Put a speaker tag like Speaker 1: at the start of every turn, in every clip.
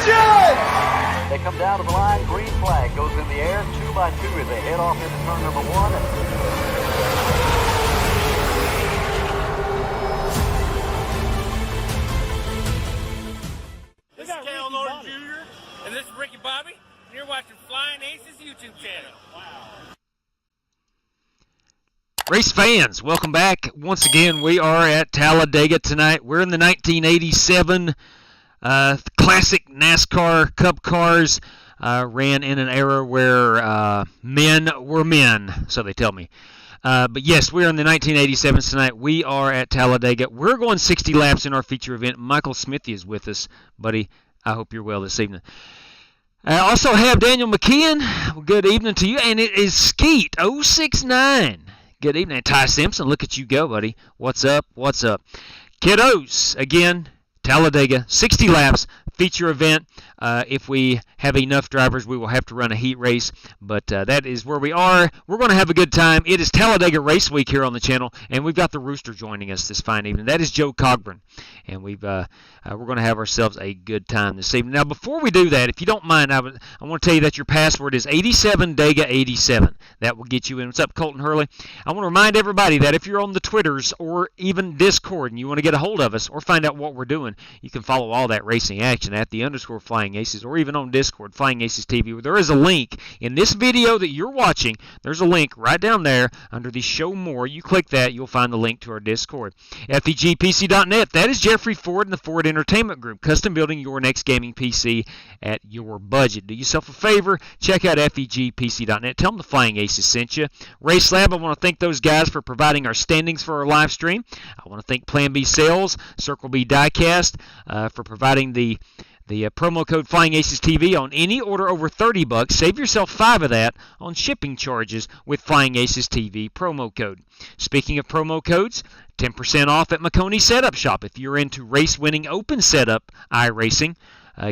Speaker 1: They come down to the line, green flag goes in the air, 2 by 2 as they head off into turn number 1.
Speaker 2: This is Cal Norton Jr. and this is Ricky Bobby, and you're watching Flying Aces YouTube channel. Wow.
Speaker 3: Race fans, welcome back. Once again, we are at Talladega tonight. We're in the 1987 classic NASCAR Cup cars. Ran in an era where men were men, so they tell me. But yes, we're in the 1987s tonight. We are at Talladega. We're going 60 laps in our feature event. Michael Smithy is with us, buddy. I hope you're well this evening. I also have Daniel McKeon. Good evening to you. And it is Skeet 069. Good evening. Ty Simpson, look at you go, buddy. What's up? What's up? Kiddos, again, Talladega, 60 laps, feature event. If we have enough drivers, we will have to run a heat race, but that is where we are. We're going to have a good time. It is Talladega Race Week here on the channel, and we've got the Rooster joining us this fine evening. That is Joe Cogburn, and we're going to have ourselves a good time this evening. Now, before we do that, if you don't mind, I want to tell you that your password is 87Dega87. That will get you in. What's up, Colton Hurley? I want to remind everybody that if you're on the Twitters or even Discord and you want to get a hold of us or find out what we're doing, you can follow all that racing action at the _Flying Aces, or even on Discord, Flying Aces TV, where there is a link in this video that you're watching. There's a link right down there under the Show More. You click that, you'll find the link to our Discord. FEGPC.net, that is Jeffrey Ford and the Ford Entertainment Group, custom building your next gaming PC at your budget. Do yourself a favor, check out FEGPC.net. Tell them the Flying Aces sent you. RaceLab, I want to thank those guys for providing our standings for our live stream. I want to thank Plan B Sales, Circle B Diecast for providing the promo code FlyingAcesTV on any order over $30. Save yourself $5 of that on shipping charges with FlyingAcesTV promo code. Speaking of promo codes, 10% off at Maconi Setup Shop. If you're into race-winning open setup iRacing,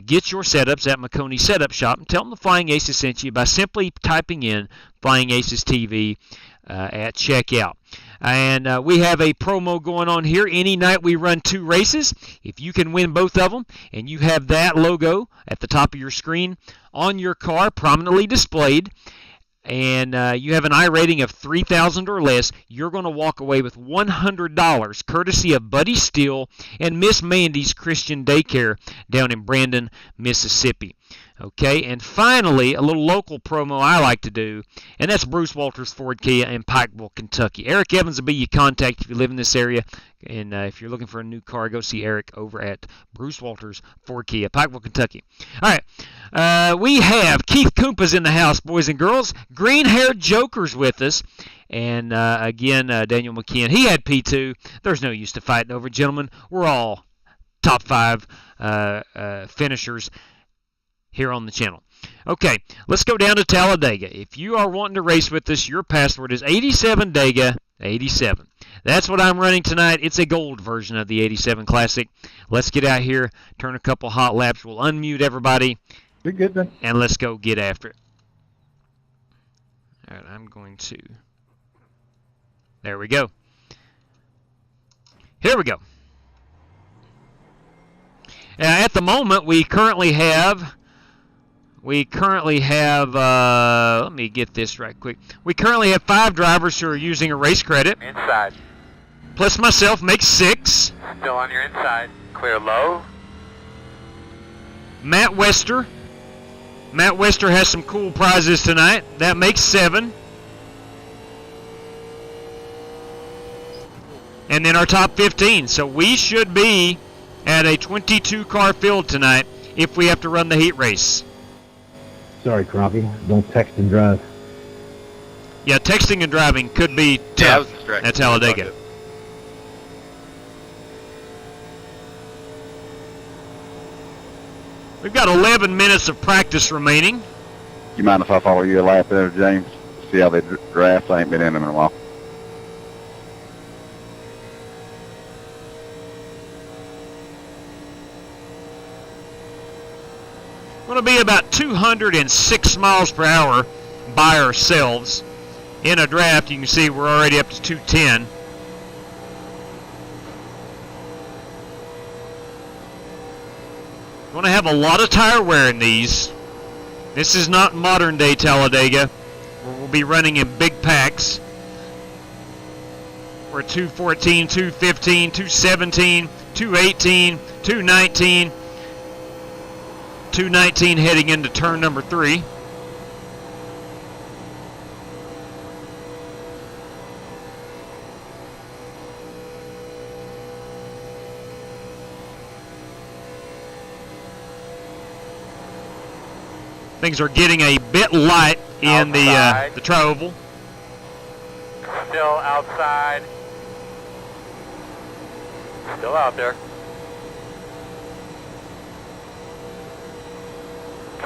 Speaker 3: get your setups at Maconi Setup Shop and tell them the Flying Aces sent you by simply typing in FlyingAcesTV at checkout. And we have a promo going on here. Any night we run 2 races. If you can win both of them and you have that logo at the top of your screen on your car prominently displayed, and you have an I rating of 3,000 or less, you're going to walk away with $100 courtesy of Buddy Steele and Miss Mandy's Christian Daycare down in Brandon, Mississippi. Okay, and finally, a little local promo I like to do, and that's Bruce Walters Ford Kia in Pikeville, Kentucky. Eric Evans will be your contact if you live in this area, and if you're looking for a new car, go see Eric over at Bruce Walters Ford Kia, Pikeville, Kentucky. All right, we have Keith Koompa's in the house, boys and girls. Green-haired Joker's with us. And again, Daniel McKeon, he had P2. There's no use to fighting over, gentlemen. We're all top 5 finishers here on the channel. Okay, let's go down to Talladega. If you are wanting to race with us, your password is 87Dega87. That's what I'm running tonight. It's a gold version of the 87 Classic. Let's get out here, turn a couple hot laps. We'll unmute everybody.
Speaker 4: You're good, then.
Speaker 3: And let's go get after it. All right, I'm going to... There we go. Here we go. At the moment, we currently have, let me get this right quick. We currently have 5 drivers who are using a race credit.
Speaker 5: Inside.
Speaker 3: Plus myself makes 6.
Speaker 5: Still on your inside. Clear low.
Speaker 3: Matt Wester. Matt Wester has some cool prizes tonight. That makes 7. And then our top 15. So we should be at a 22-car field tonight if we have to run the heat race.
Speaker 4: Sorry, Crappie. Don't text and drive.
Speaker 3: Yeah, texting and driving could be tough at Talladega. We've got 11 minutes of practice remaining.
Speaker 6: You mind if I follow you a lap there, James? See how they draft? I ain't been in them in a while.
Speaker 3: We're going to be about 206 miles per hour by ourselves. In a draft, you can see we're already up to 210. Going to have a lot of tire wear in these. This is not modern day Talladega, where we'll be running in big packs. We're 214, 215, 217, 218, 219, 219 heading into turn number 3. Things are getting a bit light in the tri-oval.
Speaker 5: Still outside. Still out there.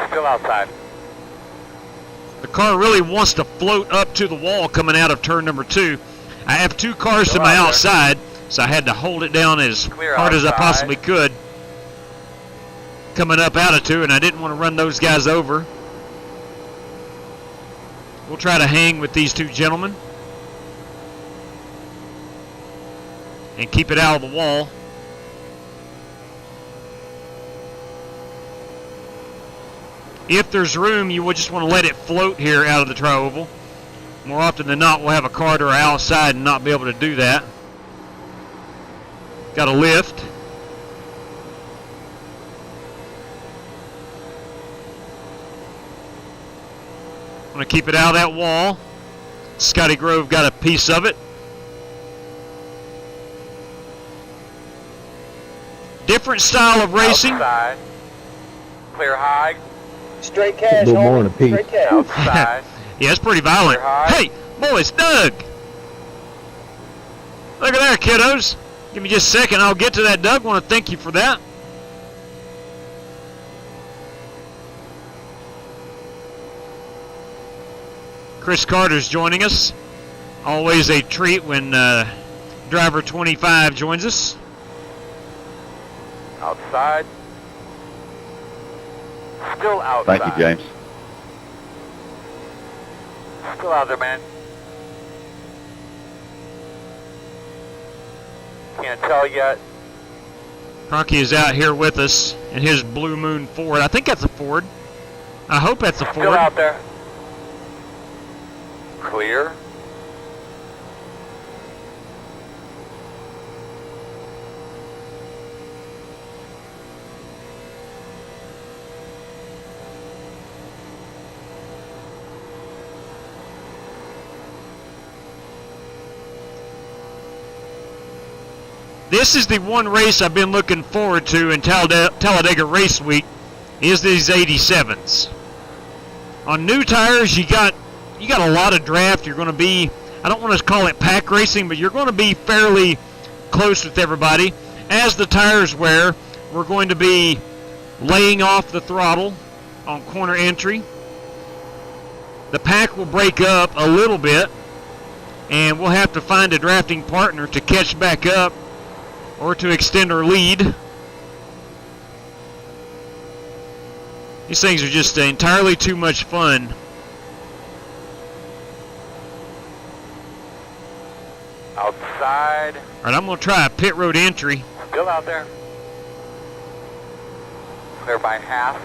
Speaker 5: Still outside.
Speaker 3: The car really wants to float up to the wall coming out of turn number 2. I have 2 cars to my outside, so I had to hold it down as hard as I possibly could. Coming up out of 2, and I didn't want to run those guys over. We'll try to hang with these 2 gentlemen and keep it out of the wall. If there's room, you will just want to let it float here out of the tri-oval. More often than not, we'll have a car to our outside and not be able to do that. Got a lift. I'm going to keep it out of that wall. Scotty Grove got a piece of it. Different style of racing.
Speaker 5: Outside. Clear high.
Speaker 7: Straight cash.
Speaker 4: A little more than a piece.
Speaker 7: Straight cash.
Speaker 5: Outside.
Speaker 3: Yeah, it's pretty violent. Hey, boys, Doug. Look at there, kiddos. Give me just a second. I'll get to that, Doug. Want to thank you for that. Chris Carter's joining us. Always a treat when driver 25 joins us.
Speaker 5: Outside. Still outside.
Speaker 6: Thank you, James.
Speaker 5: Still out there, man. Can't tell yet.
Speaker 3: Cronky is out here with us in his Blue Moon Ford. I think that's a Ford. I hope that's a Ford.
Speaker 5: Still out there. Clear.
Speaker 3: This is the one race I've been looking forward to in Talladega Race Week, is these 87s. On new tires, you got a lot of draft. You're going to be, I don't want to call it pack racing, but you're going to be fairly close with everybody. As the tires wear, we're going to be laying off the throttle on corner entry. The pack will break up a little bit, and we'll have to find a drafting partner to catch back up or to extend our lead. These things are just entirely too much fun.
Speaker 5: Outside.
Speaker 3: All right, I'm going to try a pit road entry.
Speaker 5: Still out there. Clear by half.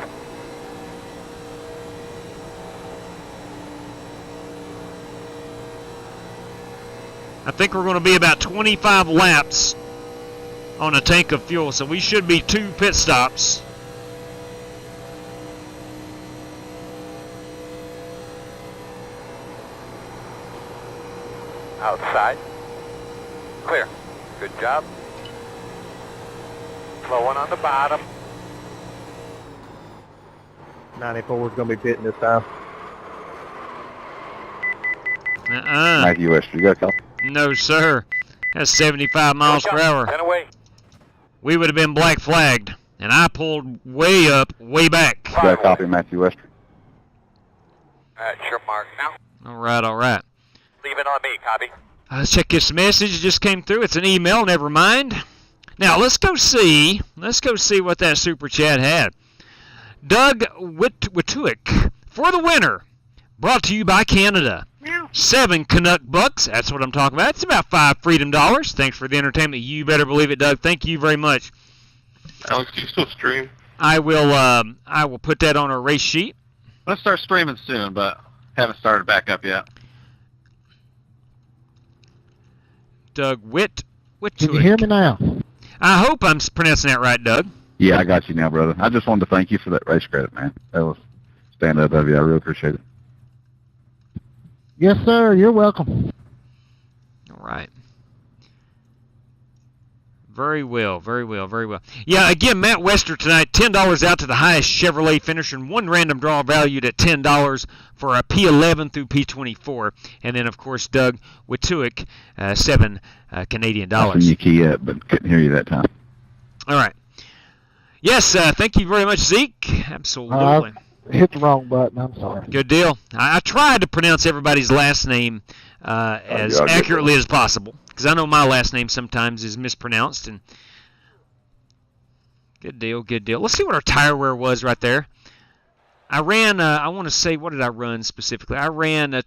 Speaker 3: I think we're going to be about 25 laps on a tank of fuel, so we should be 2 pit stops.
Speaker 5: Outside. Clear. Good job. Slow one on the bottom.
Speaker 7: 94 is going to be pitting this time.
Speaker 6: Matthew West, you got a call?
Speaker 3: No, sir. That's 75 miles per hour.
Speaker 5: 10 away.
Speaker 3: We would have been black flagged, and I pulled way up, way back.
Speaker 6: You got a copy, Matthew West?
Speaker 5: Alright, your mark now.
Speaker 3: All right, all right.
Speaker 5: Leave it on me, copy.
Speaker 3: Let's check this message. It just came through. It's an email. Never mind. Now let's go see what that super chat had. Doug Wituick for the winner. Brought to you by Canada. 7 Canuck bucks. That's what I'm talking about. It's about 5 Freedom dollars. Thanks for the entertainment. You better believe it, Doug. Thank you very much.
Speaker 8: Alex, do you still stream?
Speaker 3: I will put that on our race sheet.
Speaker 6: Let's start streaming soon, but haven't started back up yet.
Speaker 3: Doug Witt.
Speaker 4: Can you hear me now?
Speaker 3: I hope I'm pronouncing that right, Doug.
Speaker 6: Yeah, I got you now, brother. I just wanted to thank you for that race credit, man. That was stand up of you. I really appreciate it.
Speaker 4: Yes, sir. You're welcome.
Speaker 3: All right. Very well, very well, very well. Yeah, again, Matt Wester tonight, $10 out to the highest Chevrolet finisher, and one random draw valued at $10 for a P11 through P24. And then, of course, Doug Wituick, $7 Canadian dollars.
Speaker 6: I seen you key up, but couldn't hear you that time.
Speaker 3: All right. Yes, thank you very much, Zeke. Absolutely.
Speaker 4: Hit the wrong button. I'm sorry.
Speaker 3: Good deal. I tried to pronounce everybody's last name as accurately as possible, because I know my last name sometimes is mispronounced. And good deal, good deal. Let's see what our tire wear was right there. I ran, I want to say, what did I run specifically? I ran I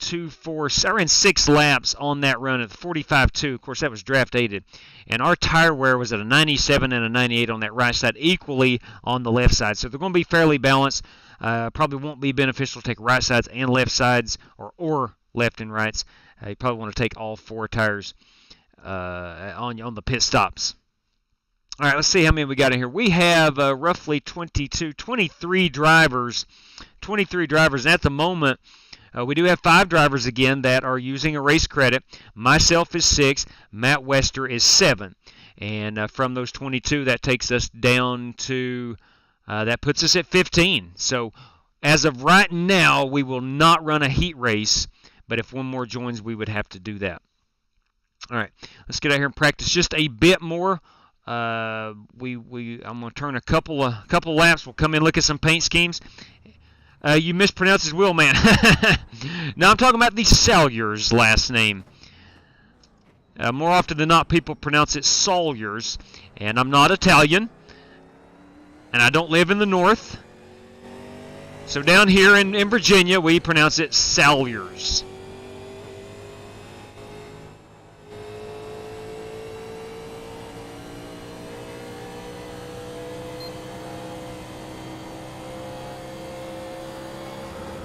Speaker 3: ran 6 laps on that run at 45.2. Of course, that was draft aided. And our tire wear was at a 97 and a 98 on that right side, equally on the left side. So they're going to be fairly balanced. Probably won't be beneficial to take right sides and left sides, or left and rights. You probably want to take all 4 tires on the pit stops. All right, let's see how many we got in here. We have roughly 23 drivers. 23 drivers. And at the moment, we do have 5 drivers again that are using a race credit. Myself is 6. Matt Wester is 7. And from those 22, that takes us down to, that puts us at 15. So as of right now, we will not run a heat race. But if one more joins, we would have to do that. All right, let's get out here and practice just a bit more. I'm going to turn a couple laps. We'll come in and look at some paint schemes. You mispronounced his Will, man. Now I'm talking about the Salyers last name. More often than not, people pronounce it Salyers, and I'm not Italian, and I don't live in the north. So down here in Virginia, we pronounce it Salyers.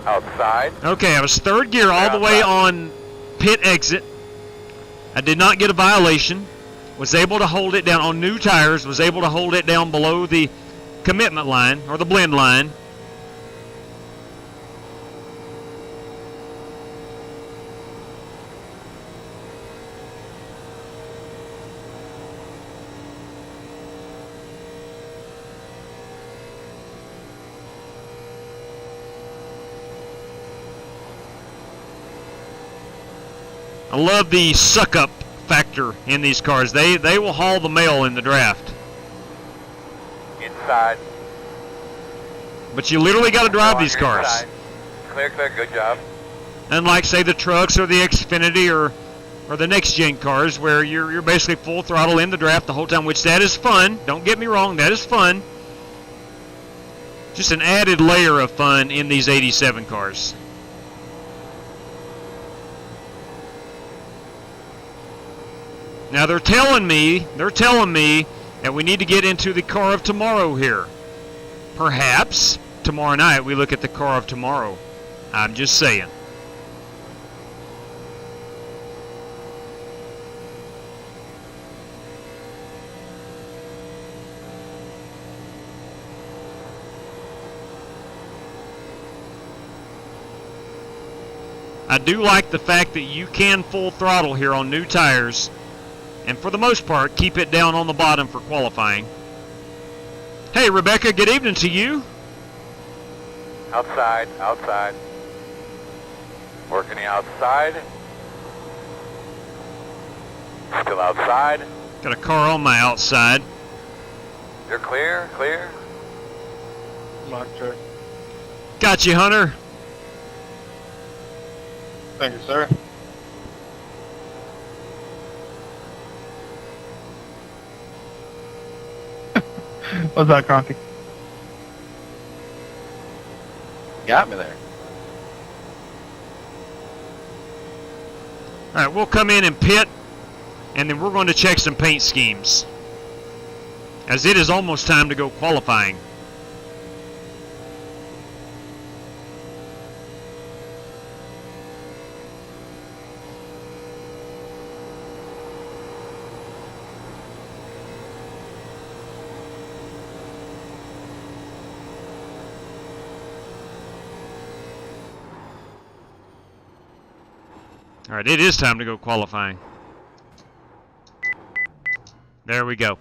Speaker 5: Outside.
Speaker 3: Okay, I was third gear all the way on pit exit. I did not get a violation. Was able to hold it down on new tires. Was able to hold it down below the commitment line, or the blend line. I love the suck-up factor in these cars. They will haul the mail in the draft.
Speaker 5: Inside.
Speaker 3: But you literally got to drive these cars.
Speaker 5: Inside. Clear, clear. Good job.
Speaker 3: Unlike, say, the trucks or the Xfinity or the next-gen cars, where you're basically full throttle in the draft the whole time, which that is fun. Don't get me wrong, that is fun. Just an added layer of fun in these 87 cars. Now they're telling me that we need to get into the car of tomorrow here. Perhaps tomorrow night we look at the car of tomorrow. I'm just saying. I do like the fact that you can full throttle here on new tires, and for the most part, keep it down on the bottom for qualifying. Hey, Rebecca, good evening to you.
Speaker 5: Outside, outside. Working the outside. Still outside.
Speaker 3: Got a car on my outside.
Speaker 5: You're clear, clear.
Speaker 7: Mark, sir.
Speaker 3: Got you, Hunter.
Speaker 7: Thank you, sir. What's that, Cronky?
Speaker 6: Got me there.
Speaker 3: All right, we'll come in and pit, and then we're going to check some paint schemes, as it is almost time to go qualifying. All right, it is time to go qualifying. There we go.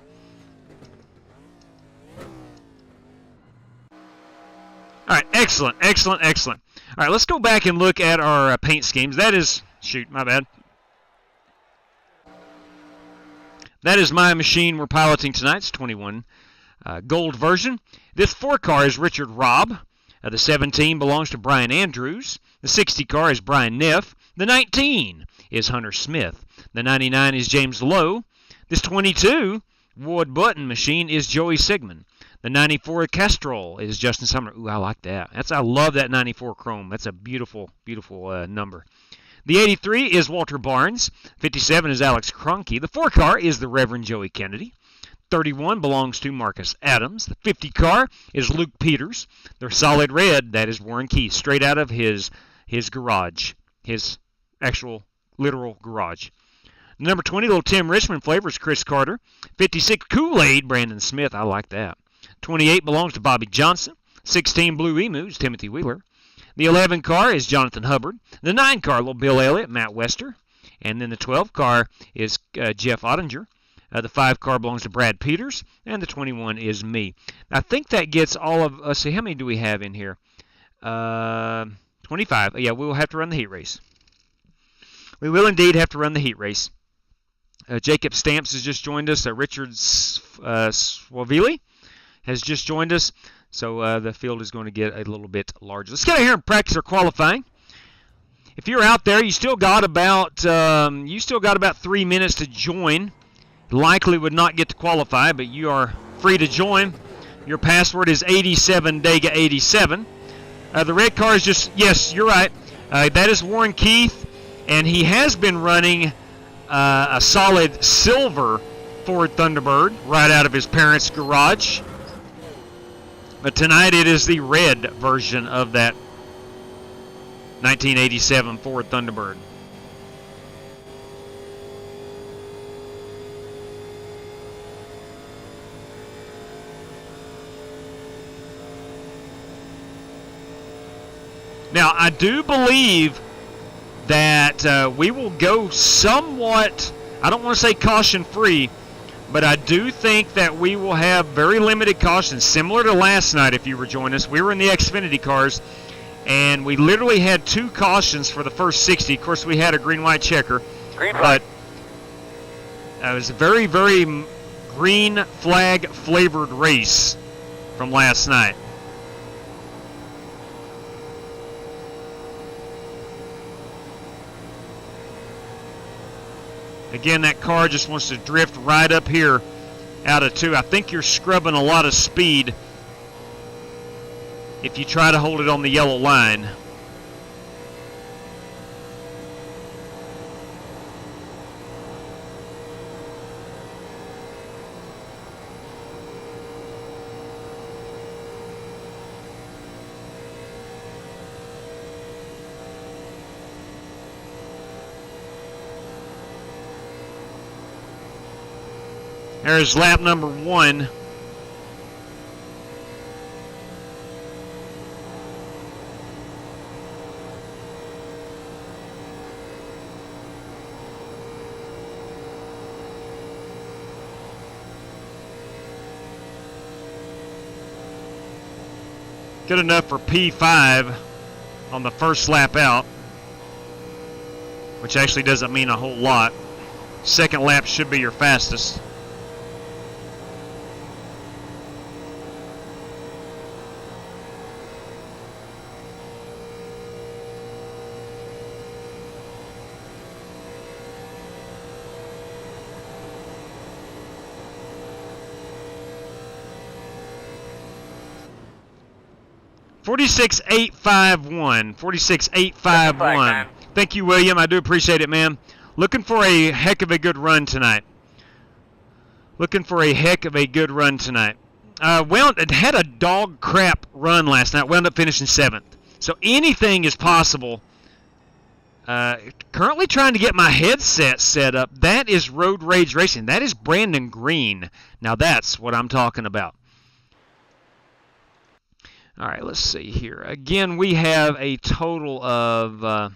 Speaker 3: All right, excellent, excellent, excellent. All right, let's go back and look at our paint schemes. That is, shoot, my bad. That is my machine we're piloting tonight. It's 21 gold version. This 4 car is Richard Robb. The 17 belongs to Brian Andrews. The 60 car is Brian Neff. The 19 is Hunter Smith. The 99 is James Lowe. This 22 wood button machine is Joey Sigmund. The 94 Castrol is Justin Sumner. Ooh, I like that. I love that 94 chrome. That's a beautiful, beautiful number. The 83 is Walter Barnes. 57 is Alex Cronky. The 4 car is the Reverend Joey Kennedy. 31 belongs to Marcus Adams. The 50 car is Luke Peters. The solid red, that is Warren Keith, straight out of his garage, his actual literal garage. Number 20, little Tim Richmond flavors, Chris Carter. 56 Kool-Aid, Brandon Smith. I like that. 28 belongs to Bobby Johnson. 16 Blue Emus, Timothy Wheeler. The 11 car is Jonathan Hubbard. The 9 car, little Bill Elliott, Matt Wester. And then the 12 car is Jeff Ottinger. The 5 car belongs to Brad Peters. And the 21 is me. I think that gets all of, let's see, how many do we have in here? 25. Yeah, we will have to run the heat race. We will indeed have to run the heat race. Jacob Stamps has just joined us. Richard Swavili has just joined us. So the field is going to get a little bit larger. Let's get out here and practice our qualifying. If you're out there, you still got about 3 minutes to join. Likely would not get to qualify, but you are free to join. Your password is 87Dega87. The red car is just, yes, you're right. That is Warren Keith, and he has been running a solid silver Ford Thunderbird right out of his parents' garage. But tonight it is the red version of that 1987 Ford Thunderbird. Now, I do believe that we will go somewhat, I don't want to say caution-free, but I do think that we will have very limited cautions, similar to last night if you were joining us. We were in the Xfinity cars, and we literally had 2 cautions for the first 60. Of course, we had a green-white checker.
Speaker 5: Green flag.
Speaker 3: But it was a very, very green flag-flavored race from last night. Again, that car just wants to drift right up here out of 2. I think you're scrubbing a lot of speed if you try to hold it on the yellow line. There's lap number 1. Good enough for P5 on the first lap out, which actually doesn't mean a whole lot. Second lap should be your fastest. $46,851. $46,851. Thank you, William. I do appreciate it, man. Looking for a heck of a good run tonight. It had a dog crap run last night. Wound up finishing 7th. So anything is possible. Currently trying to get my headset set up. That is Road Rage Racing. That is Brandon Green. Now that's what I'm talking about. All right, let's see here. Again, we have a total of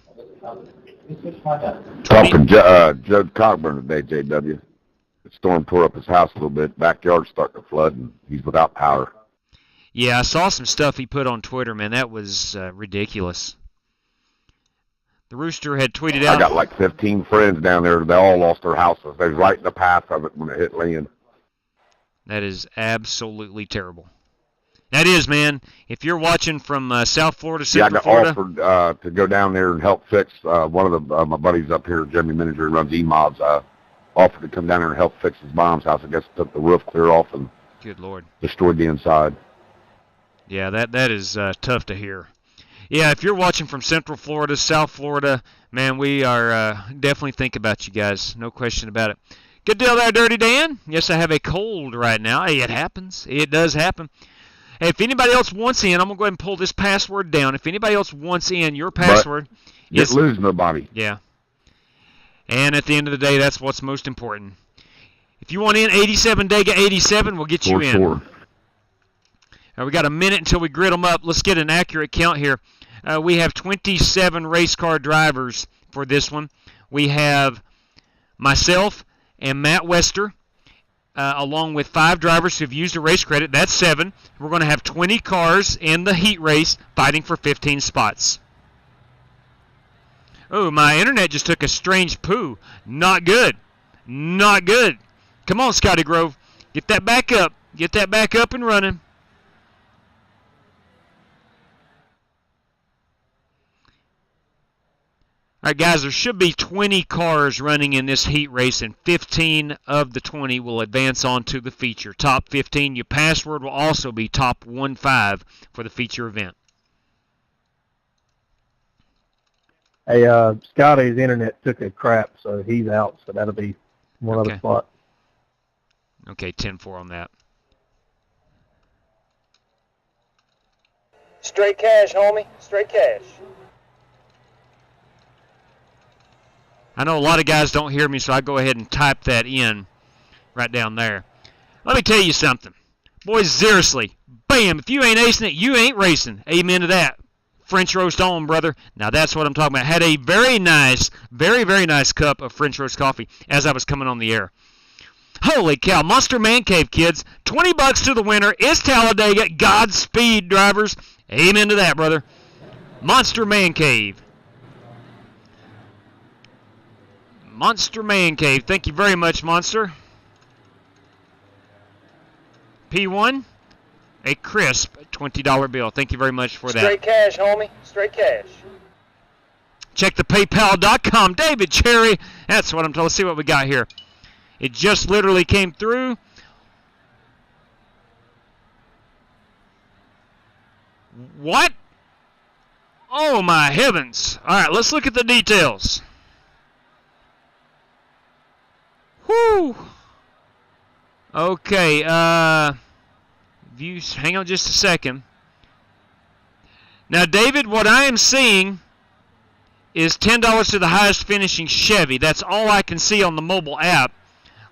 Speaker 6: Talking Judd Cogburn today, JW. The storm tore up his house a little bit. Backyard's starting to flood, and he's without power.
Speaker 3: Yeah, I saw some stuff he put on Twitter, man. That was ridiculous. The Rooster had tweeted out.
Speaker 6: I got like 15 friends down there. They all lost their houses. They was right in the path of it when it hit land.
Speaker 3: That is absolutely terrible. That is, man. If you're watching from South Florida, Central Florida.
Speaker 6: I got offered to go down there and help fix one of my buddies up here, Jeremy Manager, who runs E-Mobs, offered to come down there and help fix his mom's house. I guess took the roof clear off and
Speaker 3: good Lord,
Speaker 6: destroyed the inside.
Speaker 3: Yeah, that is tough to hear. Yeah, if you're watching from Central Florida, South Florida, man, we are definitely think about you guys. No question about it. Good deal there, Dirty Dan. Yes, I have a cold right now. Hey, it happens. It does happen. Hey, if anybody else wants in, I'm going to go ahead and pull this password down. If anybody else wants in, your password is...
Speaker 6: lose nobody.
Speaker 3: Yeah. And at the end of the day, that's what's most important. If you want in, 87Dega87, we'll get you in.
Speaker 6: Sure.
Speaker 3: Now, we got a minute until we grid them up. Let's get an accurate count here. We have 27 race car drivers for this one. We have myself and Matt Wester, along with 5 drivers who've used a race credit. That's 7. We're going to have 20 cars in the heat race fighting for 15 spots. Oh, my internet just took a strange poo. Not good. Not good. Come on, Scotty Grove. Get that back up. Get that back up and running. All right, guys, there should be 20 cars running in this heat race, and 15 of the 20 will advance on to the feature. Top 15, your password will also be top 15 for the feature event.
Speaker 4: Hey, Scotty's internet took a crap, so he's out, so that'll be one other spot.
Speaker 3: Okay, 10-4 on that.
Speaker 1: Straight cash, homie. Straight cash.
Speaker 3: I know a lot of guys don't hear me, so I go ahead and type that in right down there. Let me tell you something. Boys, seriously, bam, if you ain't acing it, you ain't racing. Amen to that. French roast on, brother. Now that's what I'm talking about. Had a very nice, very, very nice cup of French roast coffee as I was coming on the air. Holy cow, Monster Man Cave, kids. $20 to the winner. It's Talladega. Godspeed, drivers. Amen to that, brother. Monster Man Cave. Monster Man Cave. Thank you very much, Monster. P1, a crisp $20 bill. Thank you very much for that.
Speaker 1: Straight cash, homie. Straight cash.
Speaker 3: Check the PayPal.com. David Cherry. That's what I'm told. Let's see what we got here. It just literally came through. What? Oh, my heavens. All right, let's look at the details. Whoo! Okay, views, hang on just a second. Now, David, what I am seeing is $10 to the highest finishing Chevy. That's all I can see on the mobile app.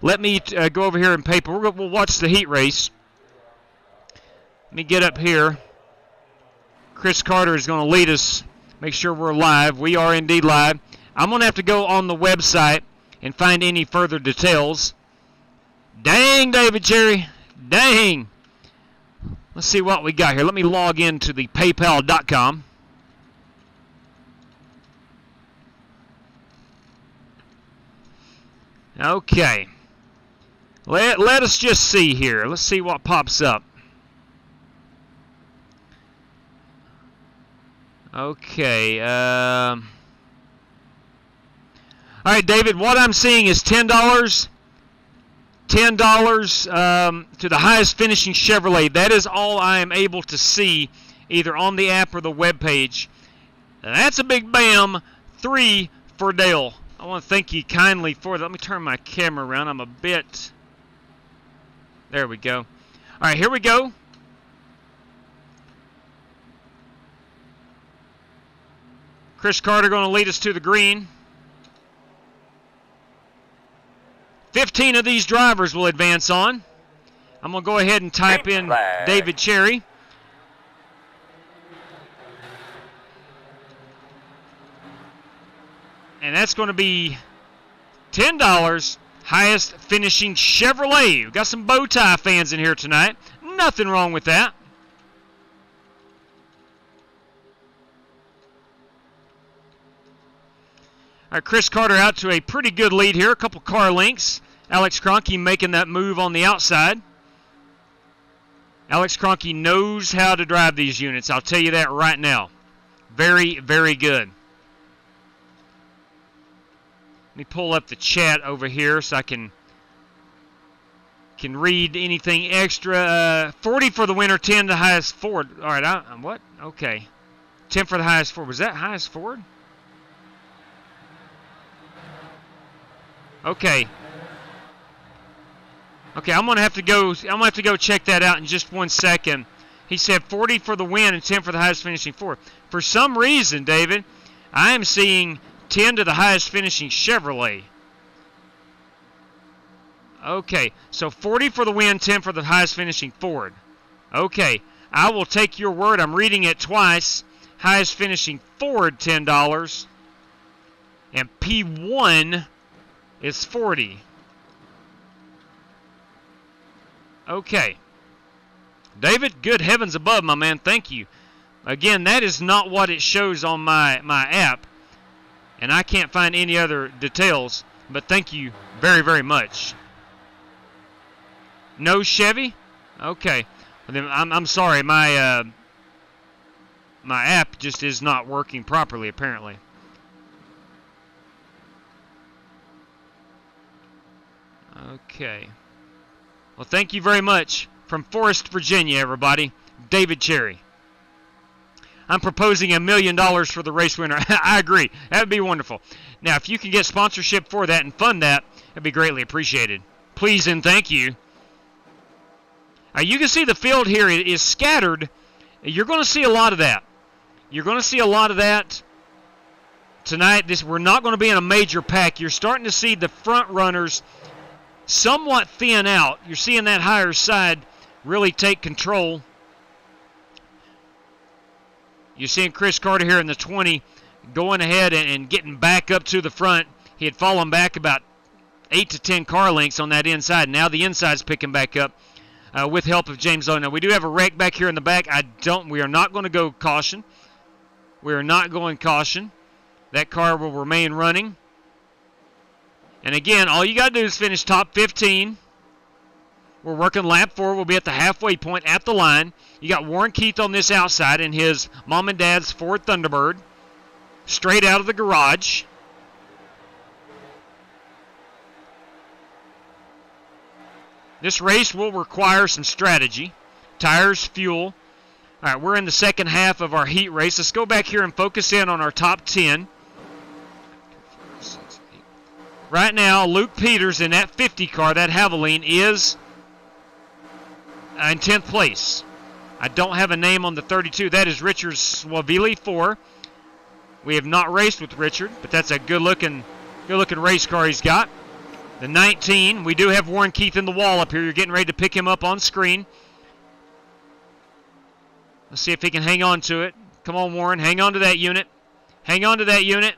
Speaker 3: Let me go over here in paper. We'll watch the heat race. Let me get up here. Chris Carter is going to lead us. Make sure we're live. We are indeed live. I'm going to have to go on the website and find any further details. Dang, David Cherry. Dang. Let's see what we got here. Let me log into the PayPal.com. Okay. Let us just see here. Let's see what pops up. Okay. All right, David, what I'm seeing is $10 to the highest finishing Chevrolet. That is all I am able to see either on the app or the web page. That's a big bam. 3 for Dale. I want to thank you kindly for that. Let me turn my camera around. I'm a bit... There we go. All right, here we go. Chris Carter going to lead us to the green. 15 of these drivers will advance on. I'm going to go ahead and type in David Cherry. And that's going to be $10. Highest finishing Chevrolet. We've got some bow tie fans in here tonight. Nothing wrong with that. All right, Chris Carter out to a pretty good lead here. A couple car lengths. Alex Kroenke making that move on the outside. Alex Kroenke knows how to drive these units. I'll tell you that right now. Very, very good. Let me pull up the chat over here so I can read anything extra. 40 for the winner, 10 the highest Ford. All right, what? Okay. 10 for the highest Ford. Was that highest Ford? Okay. Okay, I'm gonna have to go check that out in just 1 second. He said 40 for the win and 10 for the highest finishing Ford. For some reason, David, I am seeing 10 to the highest finishing Chevrolet. Okay, so 40 for the win, 10 for the highest finishing Ford. Okay, I will take your word. I'm reading it twice. Highest finishing Ford, $10. And P1 is 40. Okay. David, good heavens above, my man. Thank you. Again, that is not what it shows on my app. And I can't find any other details. But thank you very, very much. No Chevy? Okay. Well, then I'm sorry. My app just is not working properly, apparently. Okay. Well, thank you very much. From Forest, Virginia, everybody. David Cherry. I'm proposing $1 million for the race winner. I agree. That would be wonderful. Now, if you can get sponsorship for that and fund that, that'd be greatly appreciated. Please and thank you. You can see the field here is scattered. You're going to see a lot of that. You're going to see a lot of that tonight. We're not going to be in a major pack. You're starting to see the front runners somewhat thin out. You're seeing that higher side really take control. You're seeing Chris Carter here in the 20 going ahead and getting back up to the front. He had fallen back about 8 to 10 car lengths on that inside. Now the inside's picking back up with help of James Lowe. Now we do have a wreck back here in the back. We are not going to go caution. We are not going caution. That car will remain running. And again, all you got to do is finish top 15. We're working lap 4. We'll be at the halfway point at the line. You got Warren Keith on this outside in his mom and dad's Ford Thunderbird. Straight out of the garage. This race will require some strategy. Tires, fuel. All right, we're in the second half of our heat race. Let's go back here and focus in on our top 10. Right now, Luke Peters in that 50 car, that Havoline, is in 10th place. I don't have a name on the 32. That is Richard Swavili 4. We have not raced with Richard, but that's a good-looking race car he's got. The 19, we do have Warren Keith in the wall up here. You're getting ready to pick him up on screen. Let's see if he can hang on to it. Come on, Warren. Hang on to that unit. Hang on to that unit.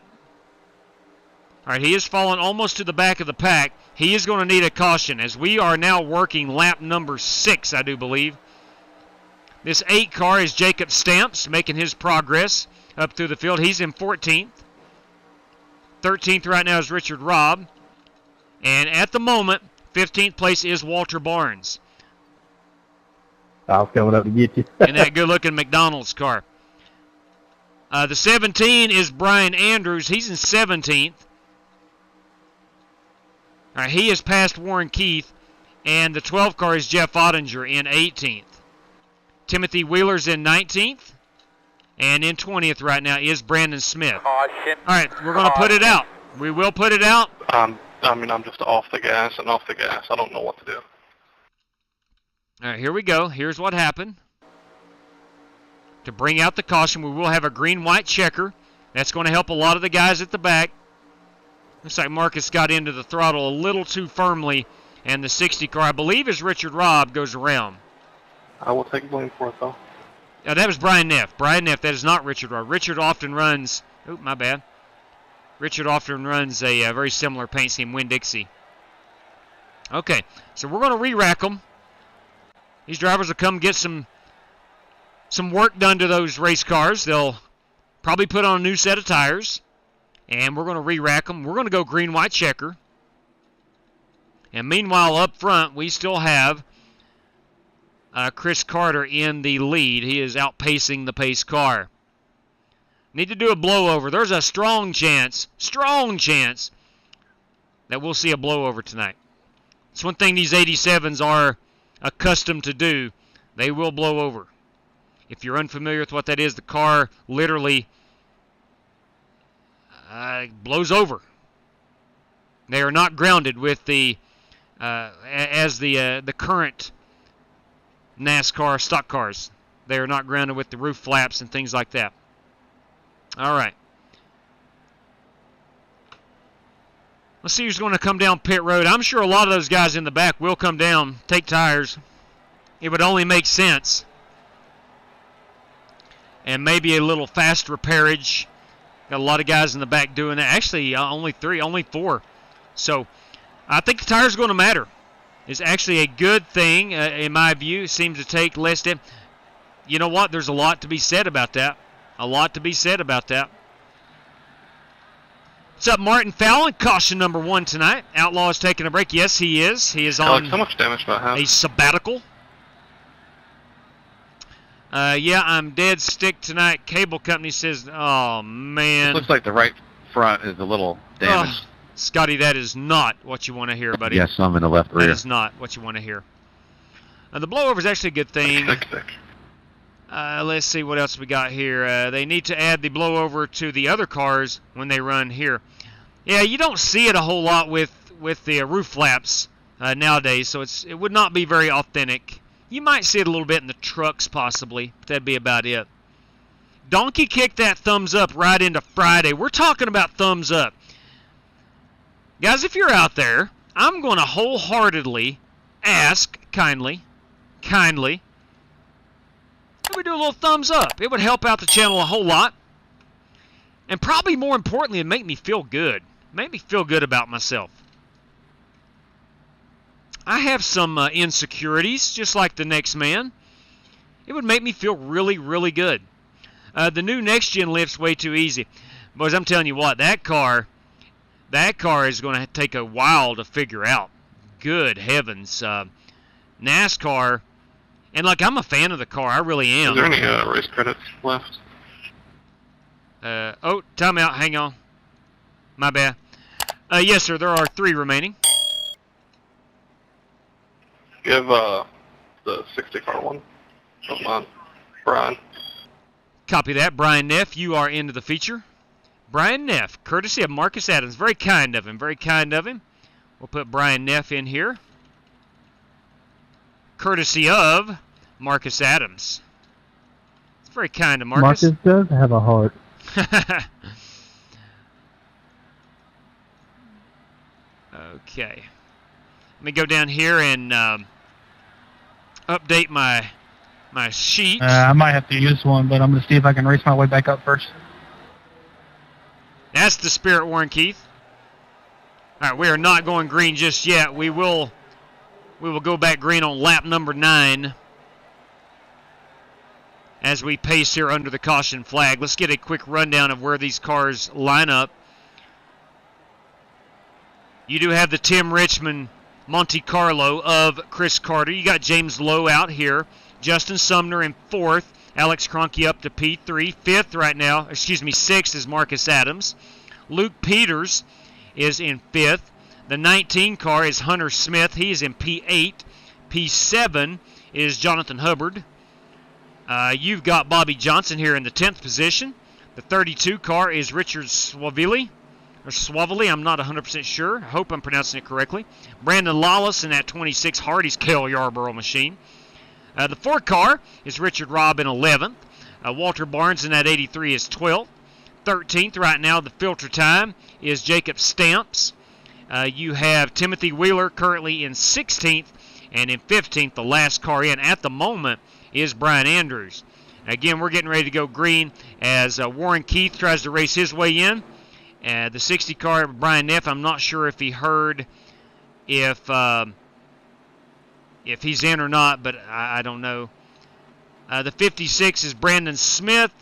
Speaker 3: All right, he is falling almost to the back of the pack. He is going to need a caution as we are now working lap number 6, I do believe. This 8 car is Jacob Stamps making his progress up through the field. He's in 14th. 13th right now is Richard Robb. And at the moment, 15th place is Walter Barnes.
Speaker 4: I was coming up to get you.
Speaker 3: In that good-looking McDonald's car. The 17 is Brian Andrews. He's in 17th. All right, he has passed Warren Keith. And the 12 car is Jeff Ottinger in 18th. Timothy Wheeler's in 19th. And in 20th right now is Brandon Smith.
Speaker 5: Caution.
Speaker 3: All right, we're going to put it out. We will put it out.
Speaker 7: I'm just off the gas. I don't know what to do.
Speaker 3: All right, here we go. Here's what happened. To bring out the caution, we will have a green-white checker. That's going to help a lot of the guys at the back. Looks like Marcus got into the throttle a little too firmly, and the 60 car, I believe, is Richard Robb, goes around.
Speaker 7: I will take blame for it, though.
Speaker 3: That was Brian Neff. Brian Neff, that is not Richard Robb. Richard often runs... Oh, my bad. Richard often runs a very similar paint scheme, Winn-Dixie. Okay, so we're going to re-rack them. These drivers will come get some work done to those race cars. They'll probably put on a new set of tires, and we're going to re-rack them. We're going to go green, white, checker. And meanwhile, up front, we still have Chris Carter in the lead. He is outpacing the pace car. Need to do a blowover. There's a strong chance that we'll see a blowover tonight. It's one thing these 87s are accustomed to do. They will blow over. If you're unfamiliar with what that is, the car literally blows over. They are not grounded with the current NASCAR stock cars. They are not grounded with the roof flaps and things like that. All right. Let's see who's going to come down pit road. I'm sure a lot of those guys in the back will come down, take tires. It would only make sense. And maybe a little fast repairage. Got a lot of guys in the back doing that. Actually, only 4. So I think the tires are going to matter. It's actually a good thing, in my view. It seems to take less time. You know what? There's a lot to be said about that. A lot to be said about that. What's up, Martin Fallon? Caution number 1 tonight. Outlaw is taking a break. Yes, he is. He is on
Speaker 7: how much damage do I have?
Speaker 3: a sabbatical. Yeah, I'm dead stick tonight. Cable company says, oh, man.
Speaker 8: It looks like the right front is a little damaged.
Speaker 3: Scotty, that is not what you want to hear, buddy.
Speaker 8: Yes, I'm in the left rear.
Speaker 3: That is not what you want to hear. The blowover is actually a good thing. Let's see what else we got here. They need to add the blowover to the other cars when they run here. Yeah, you don't see it a whole lot with the roof flaps nowadays, so it would not be very authentic. You might see it a little bit in the trucks possibly, but that'd be about it. Donkey kicked that thumbs up right into Friday. We're talking about thumbs up. Guys, if you're out there, I'm going to wholeheartedly ask kindly, that we do a little thumbs up. It would help out the channel a whole lot. And probably more importantly, it'd make me feel good. Make me feel good about myself. I have some insecurities, just like the next man. It would make me feel really, really good. The new next-gen lift's way too easy. Boys, I'm telling you what, that car is going to take a while to figure out. Good heavens. NASCAR, and look, I'm a fan of the car. I really am.
Speaker 7: Is there any race credits left?
Speaker 3: Oh, timeout. Hang on. My bad. Yes, sir. There are 3 remaining.
Speaker 7: Give the 60 car one. Don't mind. Brian.
Speaker 3: Copy that. Brian Neff, you are into the feature. Brian Neff, courtesy of Marcus Adams. Very kind of him. Very kind of him. We'll put Brian Neff in here. Courtesy of Marcus Adams. It's very kind of Marcus.
Speaker 4: Marcus does have a heart.
Speaker 3: Okay. Let me go down here and update my sheet.
Speaker 9: I might have to use one, but I'm going to see if I can race my way back up first.
Speaker 3: That's the spirit, Warren Keith. All right, we are not going green just yet. We will go back green on lap number 9 as we pace here under the caution flag. Let's get a quick rundown of where these cars line up. You do have the Tim Richmond Monte Carlo of Chris Carter. You got James Lowe out here. Justin Sumner in 4th. Alex Kroenke up to P3. 5th right now, 6th is Marcus Adams. Luke Peters is in 5th. The 19 car is Hunter Smith. He is in P8. P7 is Jonathan Hubbard. You've got Bobby Johnson here in the 10th position. The 32 car is Richard Swavili. Or Swavili, I'm not 100% sure. I hope I'm pronouncing it correctly. Brandon Lawless in that 26 Hardy's Cale Yarborough machine. The 4 car is Richard Robb in 11th. Walter Barnes in that 83 is 12th. 13th right now, the filter time, is Jacob Stamps. You have Timothy Wheeler currently in 16th. And in 15th, the last car in at the moment is Brian Andrews. Again, we're getting ready to go green as Warren Keith tries to race his way in. The 60 car, Brian Neff, I'm not sure if he heard if he's in or not, but I don't know. The 56 is Brandon Smith.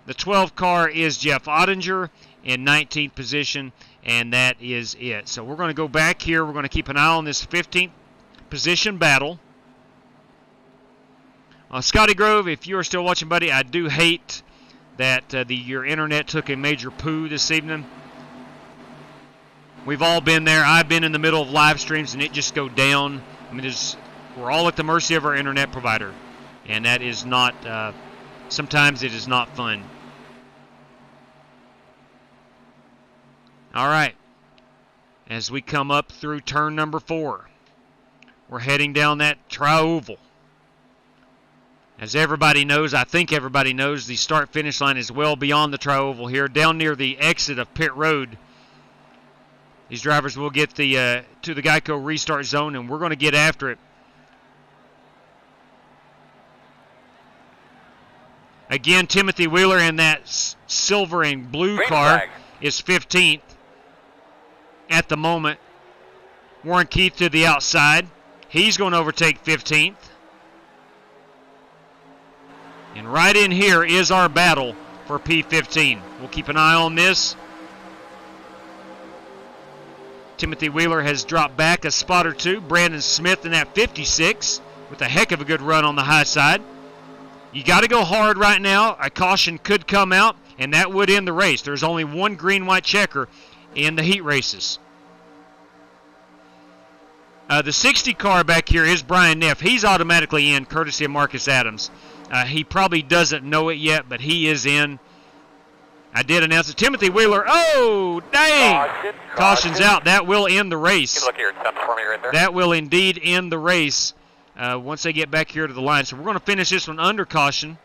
Speaker 3: The 12 car is Jeff Ottinger in 19th position, and that is it. So we're going to go back here. We're going to keep an eye on this 15th position battle. Scotty Grove, if you are still watching, buddy, I do hate that your internet took a major poo this evening. We've all been there. I've been in the middle of live streams, and it just go down. I mean, we're all at the mercy of our internet provider, and that is not, sometimes it is not fun. All right, as we come up through turn number 4, we're heading down that tri-oval. As everybody knows, I think everybody knows, the start-finish line is well beyond the tri-oval here, down near the exit of pit road. These drivers will get to the Geico restart zone, and we're going to get after it. Again, Timothy Wheeler in that silver and blue car is 15th at the moment. Warren Keith to the outside. He's going to overtake 15th. And right in here is our battle for P15. We'll keep an eye on this. Timothy Wheeler has dropped back a spot or two. Brandon Smith in that 56 with a heck of a good run on the high side. You got to go hard right now. A caution could come out, and that would end the race. There's only one green-white checker in the heat races. The 60 car back here is Brian Neff. He's automatically in, courtesy of Marcus Adams. He probably doesn't know it yet, but he is in. I did announce it. Timothy Wheeler. Oh, dang! Caution's out. That will end the race.
Speaker 5: Look here, for me right there.
Speaker 3: That will indeed end the race once they get back here to the line. So we're going to finish this one under caution.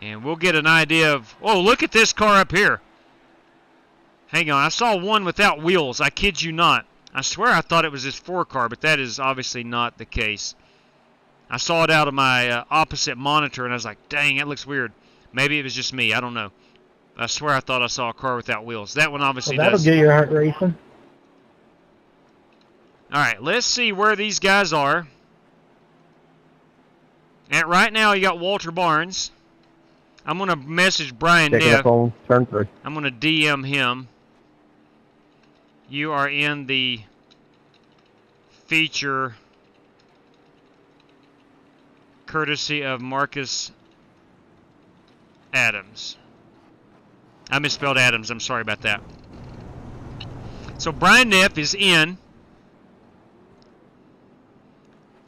Speaker 3: And we'll get an idea of... Oh, look at this car up here. Hang on. I saw one without wheels. I kid you not. I swear I thought it was this 4 car, but that is obviously not the case. I saw it out of my opposite monitor, and I was like, dang, that looks weird. Maybe it was just me. I don't know. I swear I thought I saw a car without wheels. That one obviously
Speaker 4: that'll
Speaker 3: does.
Speaker 4: get you out racing.
Speaker 3: All right, let's see where these guys are. And right now, you got Walter Barnes. I'm going to message Brian Neff.
Speaker 4: On turn 3.
Speaker 3: I'm going to DM him. You are in the feature courtesy of Marcus Adams. I misspelled Adams. I'm sorry about that. So Brian Neff is in.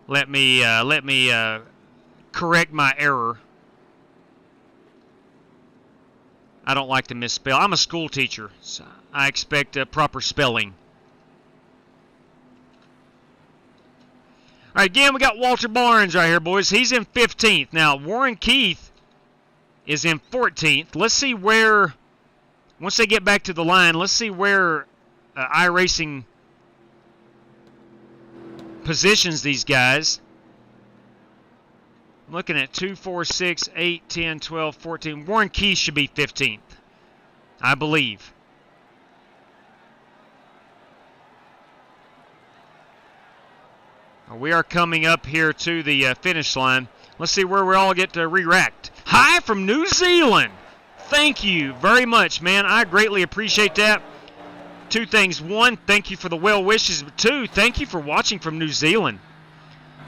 Speaker 3: Let me correct my error. I don't like to misspell. I'm a school teacher, so I expect proper spelling. All right, again, we got Walter Barnes right here, boys. He's in 15th. Now, Warren Keith is in 14th. Let's see where, once they get back to the line, let's see where iRacing positions these guys. I'm looking at 2, 4, 6, 8, 10, 12, 14. Warren Keith should be 15th, I believe. We are coming up here to the finish line. Let's see where we all get re-racked. Hi from New Zealand. Thank you very much, man. I greatly appreciate that. 2 things. 1, thank you for the well wishes. But 2, thank you for watching from New Zealand.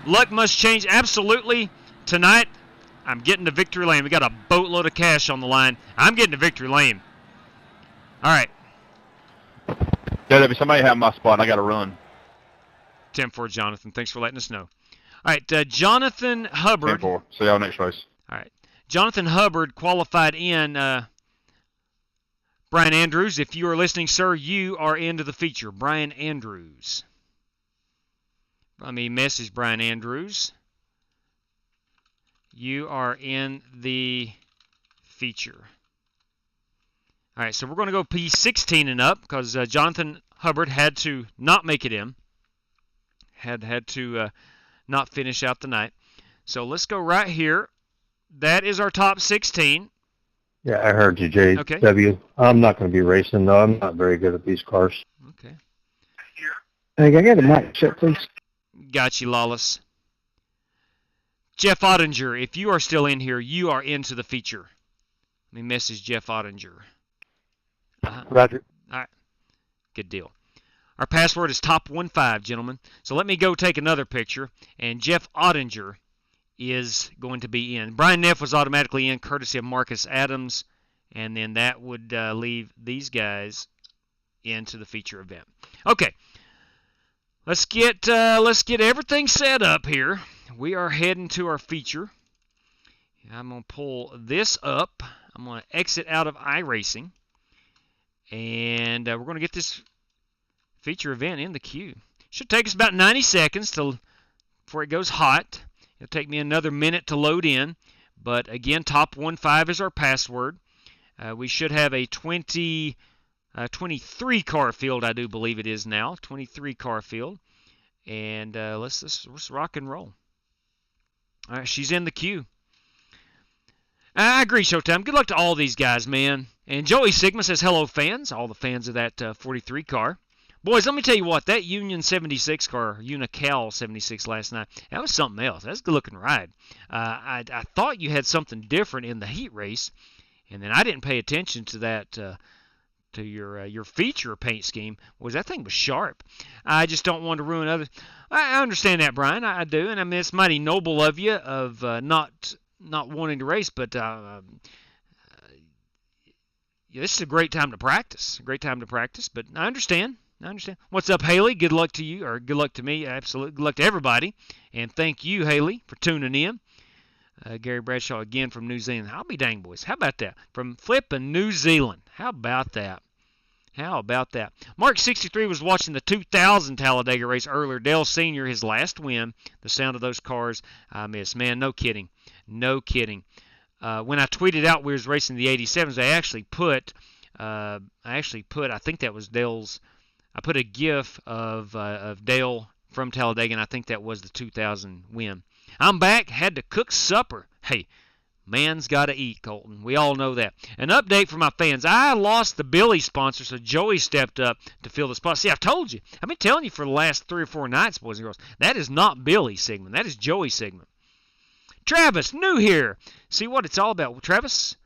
Speaker 3: Luck must change. Absolutely. Tonight, I'm getting to victory lane. We got a boatload of cash on the line. I'm getting to victory lane. All right.
Speaker 8: Yeah, somebody have my spot. I got to run.
Speaker 3: 10-4, Jonathan. Thanks for letting us know. All right, Jonathan Hubbard.
Speaker 8: 10-4. See y'all next race.
Speaker 3: All right. Jonathan Hubbard qualified in. Brian Andrews, if you are listening, sir, you are into the feature. Brian Andrews. Let me message Brian Andrews. You are in the feature. All right, so we're going to go P16 and up because Jonathan Hubbard had to not make it in. Had to not finish out the night. So let's go right here. That is our top 16.
Speaker 4: Yeah, I heard you, JW.
Speaker 3: Okay.
Speaker 4: I'm not going to be racing, though. I'm not very good at these cars.
Speaker 3: Okay.
Speaker 9: Hey, can I get a mic check, please?
Speaker 3: Got you, Lawless. Jeff Ottinger, if you are still in here, you are into the feature. Let me message Jeff Ottinger.
Speaker 4: Roger.
Speaker 3: All right. Good deal. Our password is top15, gentlemen. So let me go take another picture, and Jeff Ottinger is going to be in. Brian Neff was automatically in, courtesy of Marcus Adams, and then that would leave these guys into the feature event. Okay. Let's get everything set up here. We are heading to our feature. I'm going to pull this up. I'm going to exit out of iRacing. And we're going to get this feature event in the queue. Should take us about 90 seconds before it goes hot. It'll take me another minute to load in. But again, top15 is our password. We should have a 23 car field, I do believe it is now. 23 car field. And let's rock and roll. All right, she's in the queue. I agree, Showtime. Good luck to all these guys, man. And Joey Sigma says, hello, fans. All the fans of that 43 car. Boys, let me tell you what. That Union 76 car, Unical 76 last night, that was something else. That's a good-looking ride. I thought you had something different in the heat race, and then I didn't pay attention to that, to your feature paint scheme. That thing was sharp. I just don't want to ruin others. I understand that, Brian. I do, and I mean, it's mighty noble of you of not wanting to race, but this is a great time to practice. But I understand. What's up, Haley? Good luck to you, or good luck to me. Absolutely. Good luck to everybody. And thank you, Haley, for tuning in. Gary Bradshaw again from New Zealand. I'll be dang, boys. How about that? From flipping New Zealand. How about that? Mark 63 was watching the 2000 Talladega race earlier. Dale Sr., his last win. The sound of those cars I miss. Man, no kidding. When I tweeted out we was racing the 87s, I actually put, I think that was Dale's. I put a GIF of Dale from Talladega, and I think that was the 2000 win. I'm back. Had to cook supper. Hey, man's got to eat, Colton. We all know that. An update for my fans. I lost the Billy sponsor, so Joey stepped up to fill the spot. See, I've told you. I've been telling you for the last 3 or 4 nights, boys and girls. That is not Billy Sigmund. That is Joey Sigmund. Travis, new here. See what it's all about. Travis,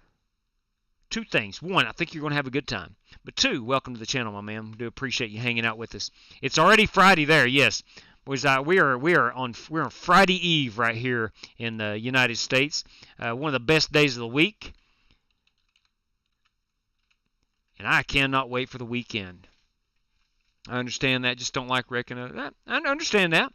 Speaker 3: 2 things. 1, I think you're going to have a good time. But 2, welcome to the channel, my man. We do appreciate you hanging out with us. It's already Friday there, yes. We are on Friday Eve right here in the United States. One of the best days of the week. And I cannot wait for the weekend. I understand that. Just don't like reckoning. I understand that.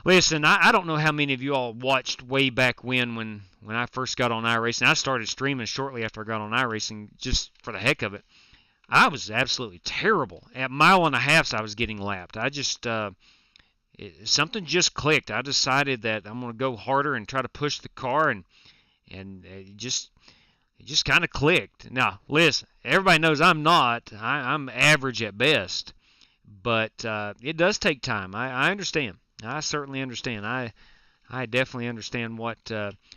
Speaker 3: Listen, I don't know how many of you all watched way back when I first got on iRacing. I started streaming shortly after I got on iRacing just for the heck of it. I was absolutely terrible. At 1.5 miles, I was getting lapped. Something just clicked. I decided that I'm going to go harder and try to push the car, and it just kind of clicked. Now, listen, everybody knows I'm average at best. But it does take time. I understand. I certainly understand. I definitely understand what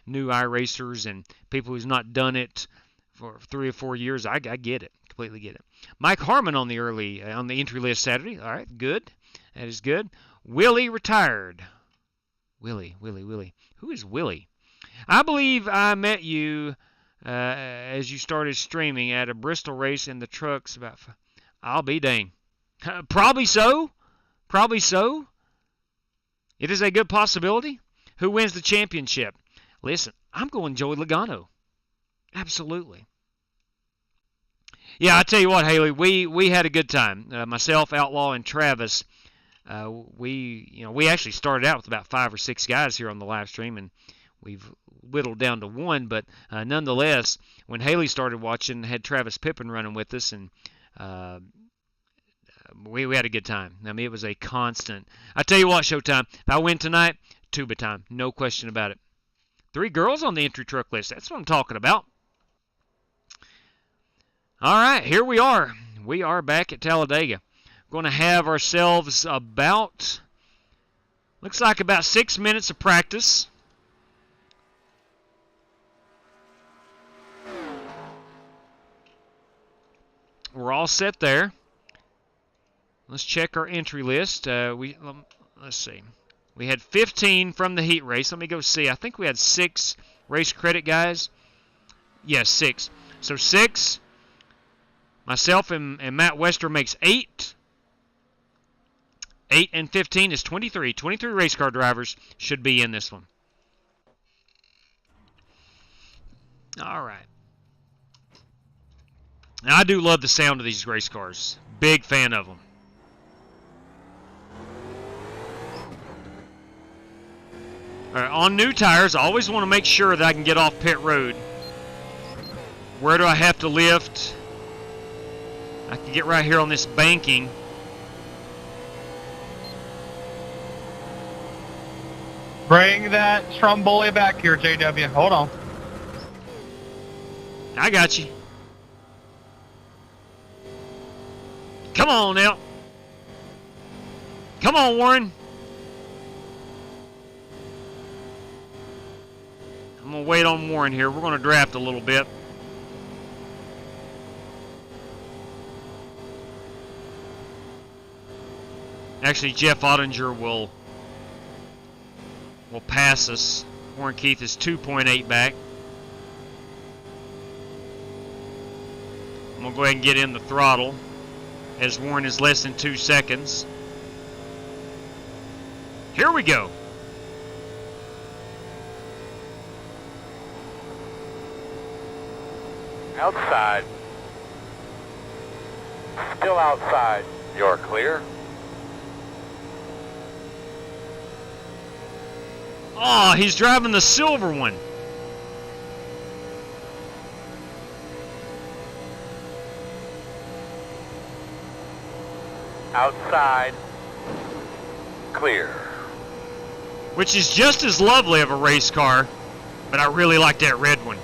Speaker 3: new iRacers and people who's not done it for 3 or 4 years. I get it. Completely get it. Mike Harmon on the entry list Saturday. All right, good. That is good. Willie retired. Willie. Who is Willie? I believe I met you as you started streaming at a Bristol race in the trucks. I'll be dang. Probably so. It is a good possibility. Who wins the championship? Listen, I'm going Joey Logano. Absolutely. Yeah, I tell you what, Haley, we had a good time. Myself, Outlaw, and Travis. We actually started out with about 5 or 6 guys here on the live stream, and we've whittled down to 1. But nonetheless, when Haley started watching, had Travis Pippen running with us, and we had a good time. I mean, it was a constant. I tell you what, Showtime, if I win tonight, tuba time. No question about it. 3 girls on the entry truck list. That's what I'm talking about. All right, here we are. We are back at Talladega. Going to have ourselves about, Looks like about 6 minutes of practice. We're all set there. Let's check our entry list. Let's see. We had 15 from the heat race. Let me go see. I think we had 6 race credit guys. Yes, 6. So 6. Myself and Matt Wester makes 8. 8 and 15 is 23. 23 race car drivers should be in this one. All right. Now, I do love the sound of these race cars. Big fan of them. All right, on new tires, I always want to make sure that I can get off pit road. Where do I have to lift? I can get right here on this banking.
Speaker 9: Bring that Stromboli back here, JW. Hold on.
Speaker 3: I got you. Come on now. Come on, Warren. I'm going to wait on Warren here. We're going to draft a little bit. Actually, Jeff Ottinger will pass us. Warren Keith is 2.8 back. I'm going to go ahead and get in the throttle as Warren is less than 2 seconds. Here we go.
Speaker 5: Outside. Still outside. You're clear.
Speaker 3: Oh, he's driving the silver one.
Speaker 5: Outside. Clear.
Speaker 3: Which is just as lovely of a race car, but I really like that red one.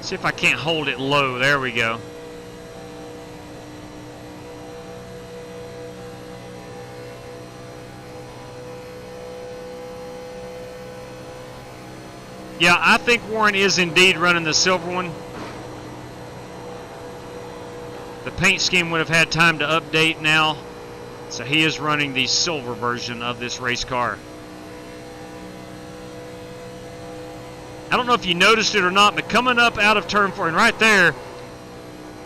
Speaker 3: See if I can't hold it low. There we go. Yeah, I think Warren is indeed running the silver one. The paint scheme would have had time to update now. So he is running the silver version of this race car. I don't know if you noticed it or not, but coming up out of turn 4, and right there,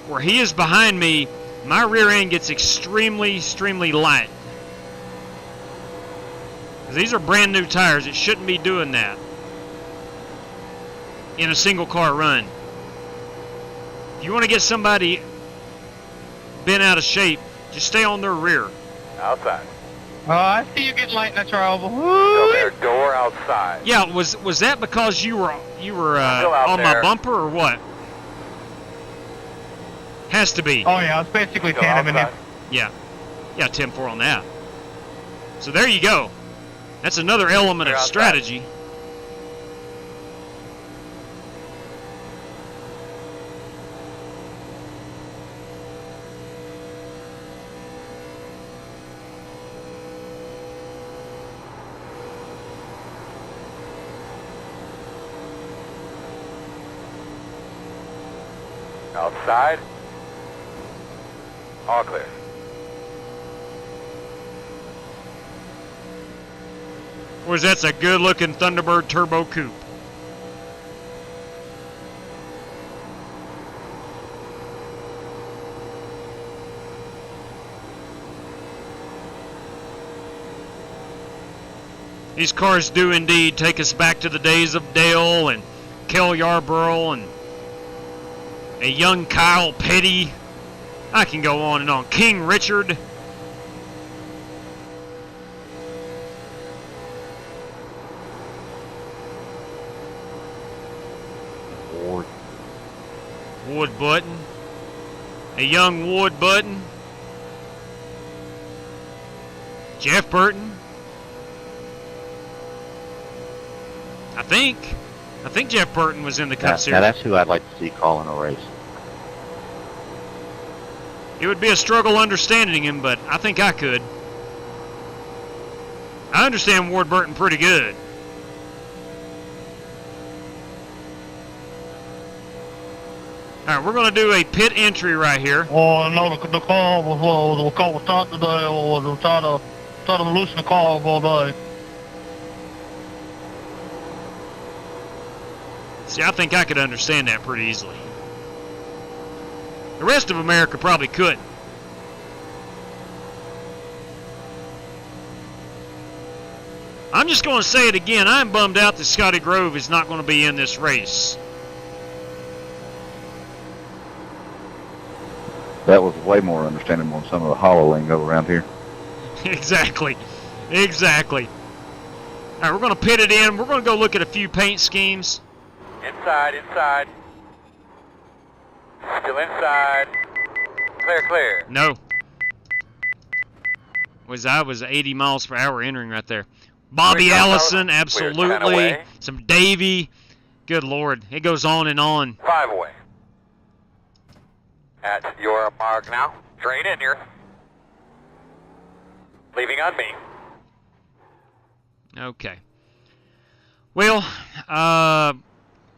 Speaker 3: where he is behind me, my rear end gets extremely light. These are brand new tires. It shouldn't be doing that in a single car run. If you want to get somebody bent out of shape, just stay on their rear.
Speaker 5: Outside.
Speaker 9: Oh, I see you getting light in the trouble.
Speaker 5: Still there. Door outside.
Speaker 3: Yeah, was that because you were
Speaker 5: out
Speaker 3: on
Speaker 5: there.
Speaker 3: my bumper or what? Has to be.
Speaker 9: Oh, yeah, it's basically
Speaker 5: Still
Speaker 9: tandem in
Speaker 5: outside.
Speaker 3: Yeah, 10-4 on that. So there you go. That's another element
Speaker 5: Clear
Speaker 3: of
Speaker 5: outside.
Speaker 3: strategy.
Speaker 5: Outside. All clear.
Speaker 3: Boys, that's a good-looking Thunderbird Turbo Coupe. These cars do indeed take us back to the days of Dale and Kel Yarborough and a young Kyle Petty. I can go on and on. King Richard. Wood Button. a young Wood Button, Jeff Burton. I think Jeff Burton was in the Cup Series.
Speaker 10: Now that's who I'd like to see calling a race.
Speaker 3: It would be a struggle understanding him, but I think I could. I understand Ward Burton pretty good. All right, we're going to do a pit entry right here.
Speaker 9: Oh, no, the car was started today, or was trying to loosen the car all day.
Speaker 3: See, I think I could understand that pretty easily. The rest of America probably couldn't. I'm just going to say it again. I'm bummed out that Scotty Grove is not going to be in this race.
Speaker 10: That was way more understandable than some of the hollow lingo around here.
Speaker 3: Exactly. Exactly. All right, we're going to pit it in. We're going to go look at a few paint schemes.
Speaker 5: Inside, inside. Still inside. Clear, clear.
Speaker 3: No. I was 80 miles per hour entering right there. Bobby Allison, absolutely. Some Davey. Good Lord. It goes on and on.
Speaker 5: 5 away. At your mark now. Straight in here. Leaving on me.
Speaker 3: Okay. Well,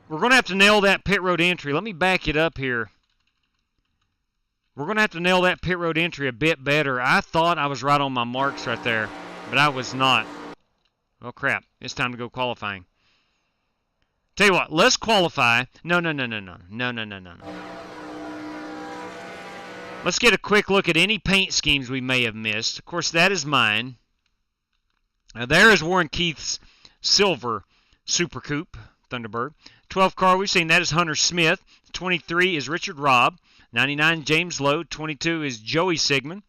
Speaker 3: we're going to have to nail that pit road entry. Let me back it up here. We're going to have to nail that pit road entry a bit better. I thought I was right on my marks right there, but I was not. Well, crap. It's time to go qualifying. Tell you what, let's qualify. No. Let's get a quick look at any paint schemes we may have missed. Of course, that is mine. There is Warren Keith's silver Super Coupe Thunderbird. 12 car, we've seen that is Hunter Smith. 23 is Richard Robb. 99 James Lowe. 22 is Joey Sigmund.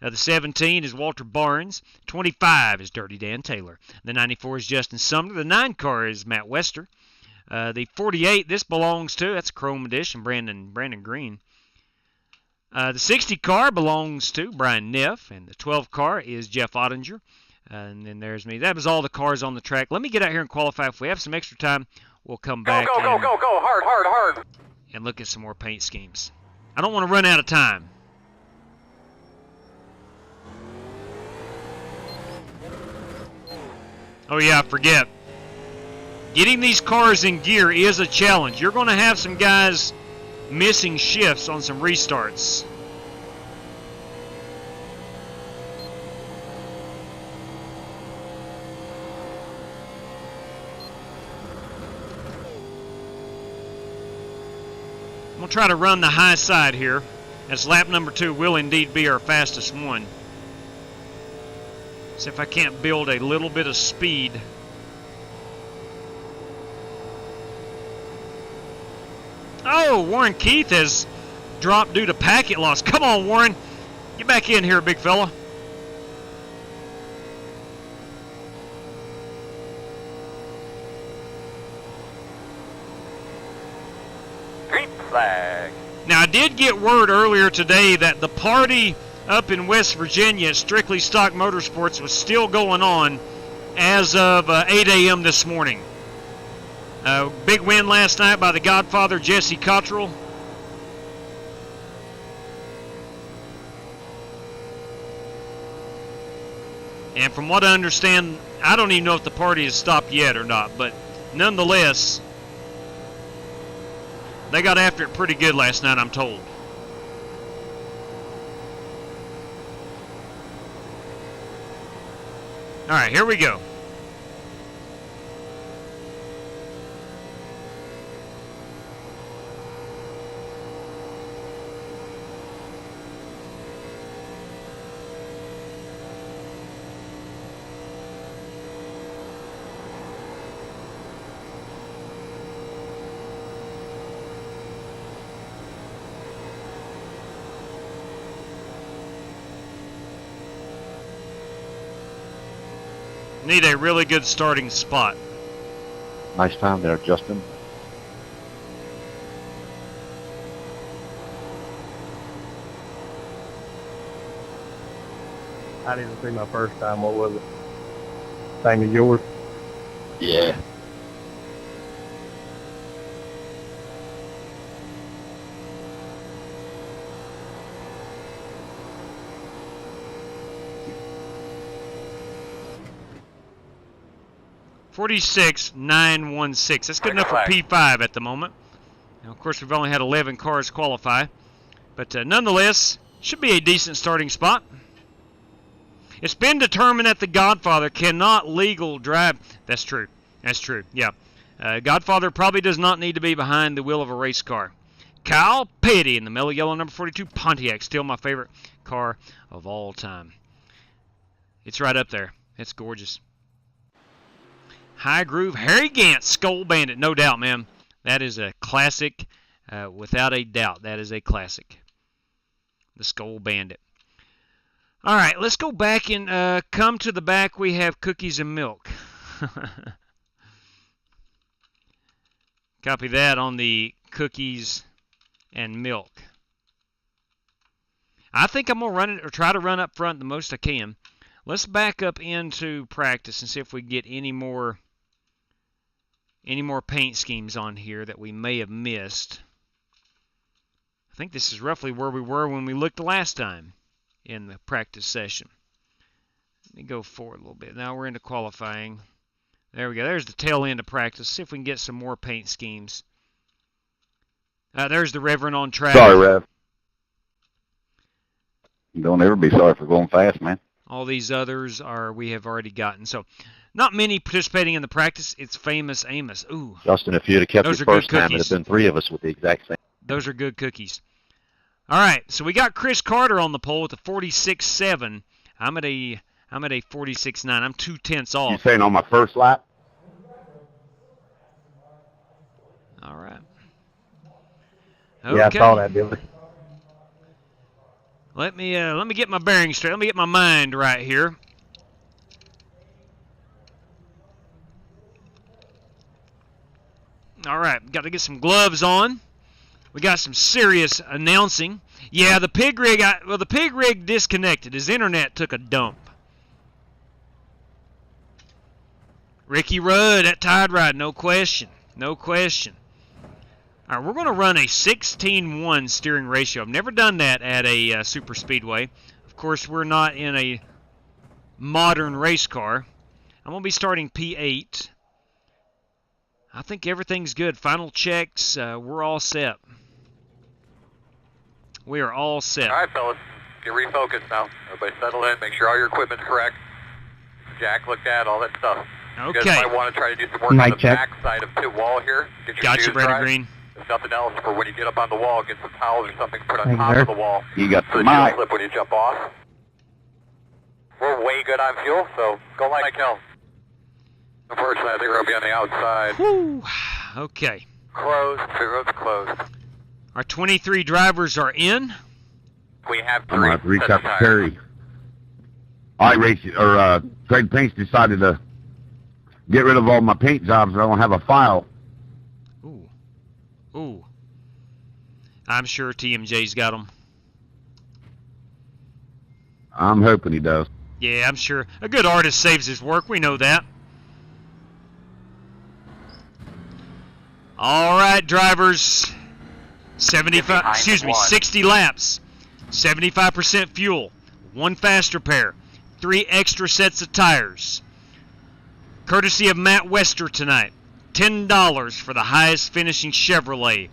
Speaker 3: The 17 is Walter Barnes. 25 is Dirty Dan Taylor. The 94 is Justin Sumner. The 9 car is Matt Wester. The 48, this belongs to, that's Chrome Edition, Brandon Green. The 60 car belongs to Brian Neff, and the 12 car is Jeff Ottinger. And then there's me. That was all the cars on the track. Let me get out here and qualify. If we have some extra time, we'll come back.
Speaker 5: Go, hard.
Speaker 3: And look at some more paint schemes. I don't want to run out of time. Oh yeah, I forget. Getting these cars in gear is a challenge. You're going to have some guys missing shifts on some restarts. I'm going to try to run the high side here, as lap number 2 will indeed be our fastest one. See if I can't build a little bit of speed. Oh, Warren Keith has dropped due to packet loss. Come on, Warren. Get back in here, big fella.
Speaker 5: Green flag.
Speaker 3: Now, I did get word earlier today that the party up in West Virginia at Strictly Stock Motorsports was still going on as of 8 a.m. this morning. Big win last night by the Godfather, Jesse Cottrell. And from what I understand, I don't even know if the party has stopped yet or not, but nonetheless, they got after it pretty good last night, I'm told. All right, here we go. Need a really good starting spot.
Speaker 10: Nice time there, Justin.
Speaker 4: I didn't see my first time. What was it? Same as yours?
Speaker 10: Yeah.
Speaker 3: $46,916. That's good enough for P5 at the moment. Now, of course, we've only had 11 cars qualify, but nonetheless, should be a decent starting spot. It's been determined that the Godfather cannot legal drive. That's true. That's true. Yeah. Godfather probably does not need to be behind the wheel of a race car. Kyle Petty in the mellow yellow number 42 Pontiac. Still my favorite car of all time. It's right up there. It's gorgeous. High Groove Harry Gant Skull Bandit. No doubt, man. That is a classic. Without a doubt, that is a classic. The Skull Bandit. All right, let's go back and come to the back. We have cookies and milk. Copy that on the cookies and milk. I think I'm going to run it or try to run up front the most I can. Let's back up into practice and see if we get any more paint schemes on here that we may have missed. I think this is roughly where we were when we looked the last time in the practice session. Let me go forward a little bit. Now we're into qualifying. There we go. There's the tail end of practice. See if we can get some more paint schemes. There's the Reverend on track.
Speaker 10: Sorry, Rev. Don't ever be sorry for going fast, man.
Speaker 3: All these others we have already gotten. So not many participating in the practice. It's Famous Amos. Ooh.
Speaker 10: Justin, if you'd have kept
Speaker 3: Those
Speaker 10: your
Speaker 3: are
Speaker 10: first
Speaker 3: good
Speaker 10: time,
Speaker 3: cookies.
Speaker 10: it'd have been 3 of us with the exact same.
Speaker 3: Those are good cookies. All right, so we got Chris Carter on the pole with a 46.7. I'm at a 46.9. I'm 0.2 off.
Speaker 6: You saying on my first lap?
Speaker 3: All right.
Speaker 4: Yeah, I saw that, Billy.
Speaker 3: Let me get my bearings straight. Let me get my mind right here. All right, got to get some gloves on. We got some serious announcing. Yeah, the pig rig disconnected. His internet took a dump. Ricky Rudd at Tide Ride, no question. No question. All right, we're going to run a 16:1 steering ratio. I've never done that at a super speedway. Of course, we're not in a modern race car. I'm going to be starting P8. I think everything's good. Final checks, we're all set. We are all set.
Speaker 5: All right, fellas, get refocused now. Everybody settle in, make sure all your equipment's correct. Jack looked at, all that stuff.
Speaker 3: Okay.
Speaker 5: You guys might want to try to do some work on the back side of pit wall here. Get your
Speaker 3: Gotcha,
Speaker 5: shoes
Speaker 3: Brandon
Speaker 5: dry.
Speaker 3: Green.
Speaker 5: If nothing else, for when you get up on the wall, get some towels or something put on top of the wall.
Speaker 10: You got
Speaker 5: so
Speaker 10: the
Speaker 5: that you don't
Speaker 10: mic.
Speaker 5: slip when you jump off. We're way good on fuel, so go like hell. Unfortunately, I think we're going to be on the outside.
Speaker 3: Whew. Okay.
Speaker 5: Closed. Pit road's closed.
Speaker 3: Our 23 drivers are in.
Speaker 5: We have
Speaker 6: I'm going to have to reach out to
Speaker 5: tires.
Speaker 6: Terry. iRacing, or Trade Paints decided to get rid of all my paint jobs. I don't have a file.
Speaker 3: Ooh. Ooh. I'm sure TMJ's got them.
Speaker 6: I'm hoping he does.
Speaker 3: Yeah, I'm sure. A good artist saves his work. We know that. All right, drivers. 60 laps. 75% fuel. 1 fast repair. 3 extra sets of tires. Courtesy of Matt Wester tonight. $10 for the highest finishing Chevrolet.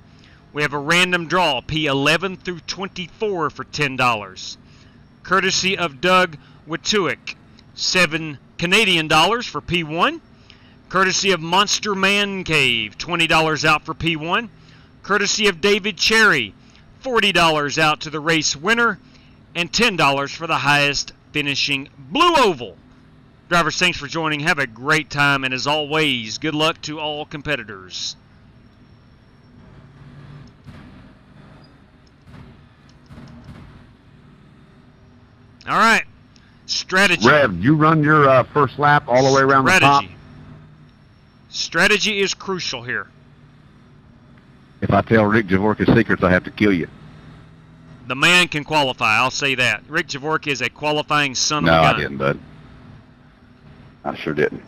Speaker 3: We have a random draw, P11 through 24 for $10. Courtesy of Doug Watuick. $7 Canadian for P1. Courtesy of Monster Man Cave, $20 out for P1. Courtesy of David Cherry, $40 out to the race winner, and $10 for the highest finishing Blue Oval. Drivers, thanks for joining. Have a great time, and as always, good luck to all competitors. All right, strategy.
Speaker 6: Rev, you run your first lap all the way around the top?
Speaker 3: Strategy is crucial here.
Speaker 10: If I tell Rick Javorka's secrets, I have to kill you.
Speaker 3: The man can qualify, I'll say that. Rick Javorka is a qualifying son
Speaker 10: No,
Speaker 3: of a gun.
Speaker 10: I didn't, bud. I sure didn't.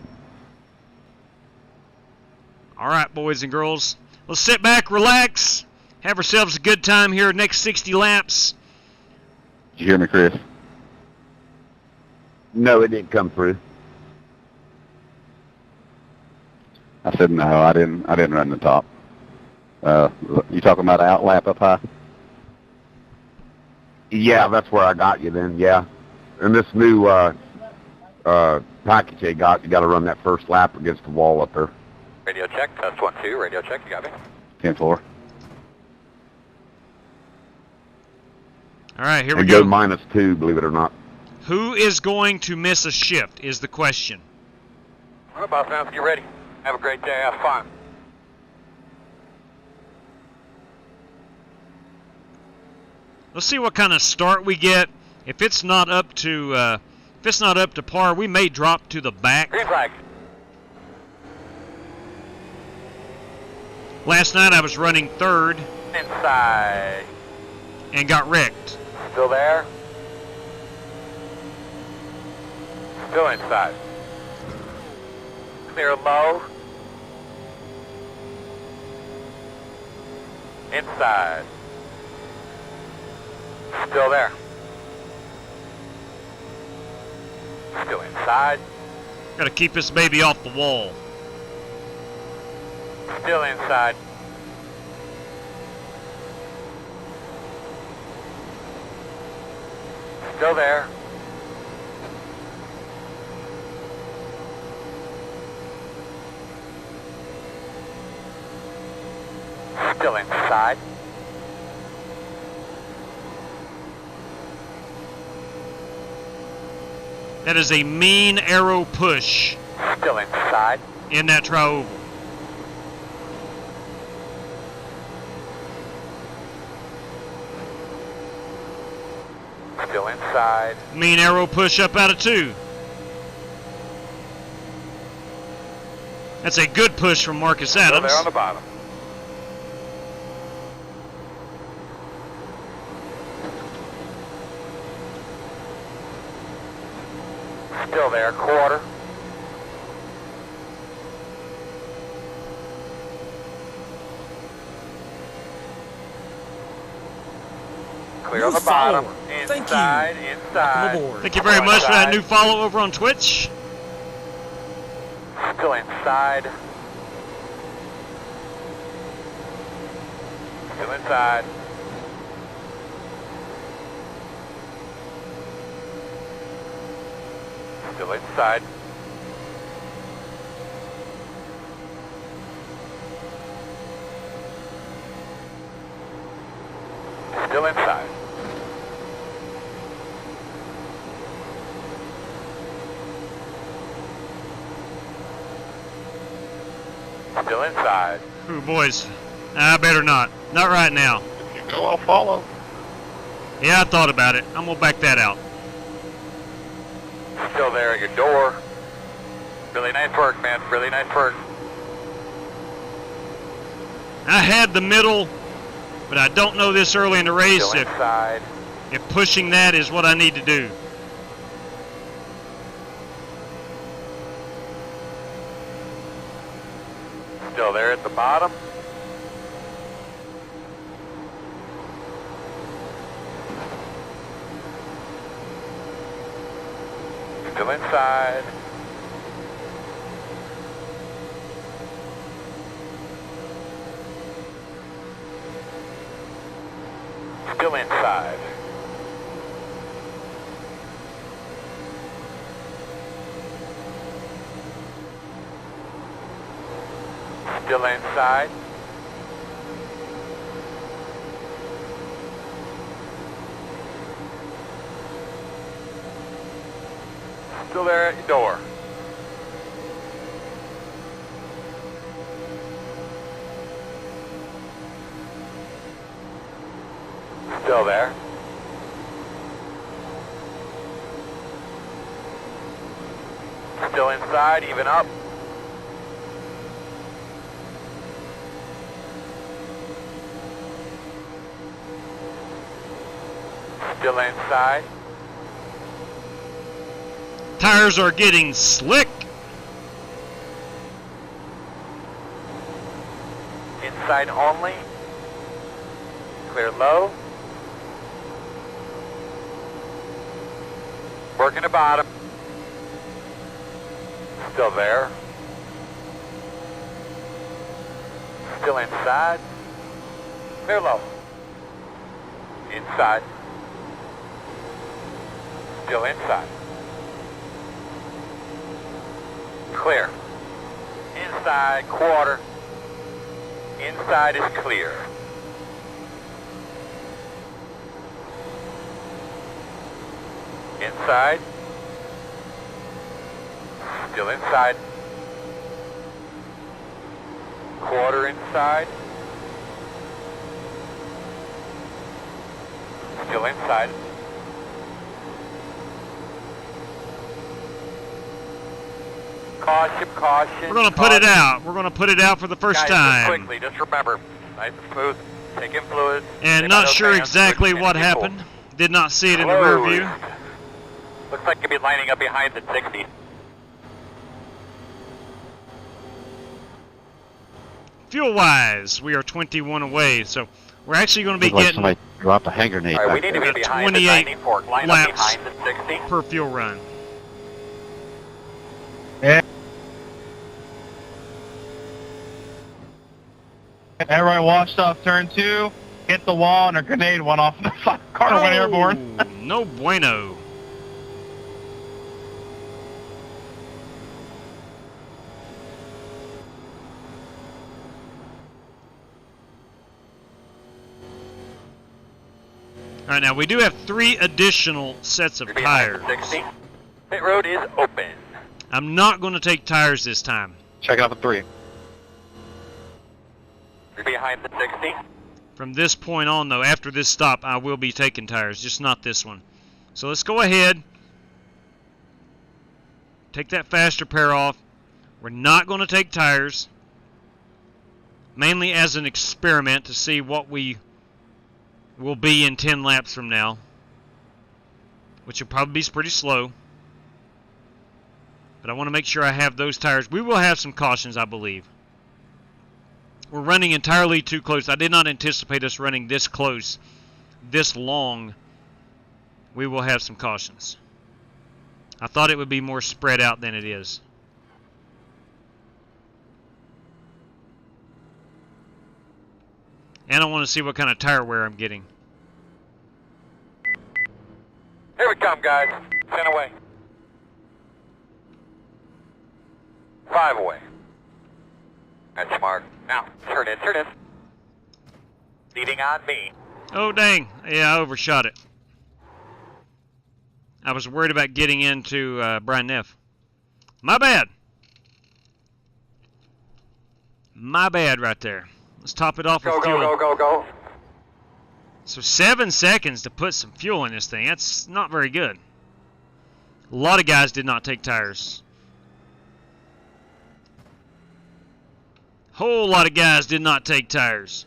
Speaker 3: All right, boys and girls. Let's sit back, relax, have ourselves a good time here next 60 laps.
Speaker 10: Did you hear me, Chris?
Speaker 6: No, it didn't come through.
Speaker 10: I said no, I didn't run the top. You talking about out lap up high?
Speaker 6: Yeah, that's where I got you then, yeah. And this new package they got, you got to run that first lap against the wall up there.
Speaker 5: Radio check, test 1, 2, radio check, you got me?
Speaker 10: 10-4.
Speaker 3: All right, here we
Speaker 6: And
Speaker 3: go.
Speaker 6: go -2, believe it or not.
Speaker 3: Who is going to miss a shift is the question.
Speaker 5: All right, boss man, let's get ready. Have a great day, have fun.
Speaker 3: Let's see what kind of start we get. If it's not up to par, we may drop to the back.
Speaker 5: Green flag.
Speaker 3: Last night I was running third
Speaker 5: Inside.
Speaker 3: and got wrecked.
Speaker 5: Still there? Still inside. Clear low. Inside. Still there. Still inside.
Speaker 3: Got to keep this baby off the wall.
Speaker 5: Still inside. Still there. Still inside.
Speaker 3: That is a mean arrow push
Speaker 5: Still inside.
Speaker 3: in that tri-oval.
Speaker 5: Still inside.
Speaker 3: Mean arrow push up out of 2. That's a good push from Marcus
Speaker 5: Still
Speaker 3: Adams.
Speaker 5: there on the bottom. Still there, quarter. Clear on the bottom. Inside, inside.
Speaker 3: Thank you very much for that new follow over on Twitch.
Speaker 5: Still inside. Still inside. Still inside. Still inside. Still inside.
Speaker 3: Ooh, boys. I better not. Not right now.
Speaker 7: If you go, I'll follow.
Speaker 3: Yeah, I thought about it. I'm going to back that out.
Speaker 5: Still there at your door. Really nice work, man. Really nice work.
Speaker 3: I had the middle, but I don't know this early in the race
Speaker 5: Still inside.
Speaker 3: if pushing that is what I need to do.
Speaker 5: Still there at the bottom. Still inside. Still inside. Still inside. Still there at your door. Still there. Still inside, even up. Still inside.
Speaker 3: Tires are getting slick.
Speaker 5: Inside only. Clear low. Working the bottom. Still there. Still inside. Clear low. Inside. Still inside. Clear. Inside, quarter. Inside is clear. Inside. Still inside. Quarter inside. Still inside. Caution, caution.
Speaker 3: We're going to put it out. We're going to put it out for the first
Speaker 5: Guys,
Speaker 3: time.
Speaker 5: Just quickly, just remember, nice and smooth, taking fluids.
Speaker 3: And not sure exactly what happened. Did not see it in the rear view.
Speaker 5: Looks like you'll be lining up behind the 60.
Speaker 3: Fuel-wise, we are 21 away, so we're actually going to be
Speaker 10: Looks like
Speaker 3: getting
Speaker 10: somebody dropped a hand grenade.
Speaker 5: All right, we
Speaker 10: back
Speaker 5: need to
Speaker 10: there.
Speaker 5: be behind the
Speaker 3: 28
Speaker 5: 90 fork, line up
Speaker 3: laps
Speaker 5: behind the 60.
Speaker 3: per fuel run.
Speaker 9: Yeah. Everybody washed off turn 2, hit the wall, and a grenade went off, and the car went airborne.
Speaker 3: No bueno. All right, now we do have 3 additional sets of
Speaker 5: You're behind
Speaker 3: tires.
Speaker 5: the 60. Pit road is open.
Speaker 3: I'm not going to take tires this time.
Speaker 7: Check out the 3.
Speaker 5: You're behind the 60.
Speaker 3: From this point on, though, after this stop, I will be taking tires, just not this one. So let's go ahead. Take that faster pair off. We're not going to take tires. Mainly as an experiment to see what we will be in 10 laps from now. Which will probably be pretty slow. But I want to make sure I have those tires. We will have some cautions, I believe. We're running entirely too close. I did not anticipate us running this close, this long. We will have some cautions. I thought it would be more spread out than it is. And I want to see what kind of tire wear I'm getting.
Speaker 5: Here we come, guys. 10 away. 5 away. That's smart. Now, turn in, turn in. Leading on me.
Speaker 3: Oh, dang. Yeah, I overshot it. I was worried about getting into Brian Neff. My bad. My bad right there. Let's top it off with fuel.
Speaker 5: Go.
Speaker 3: So 7 seconds to put some fuel in this thing. That's not very good. A lot of guys did not take tires. Whole lot of guys did not take tires.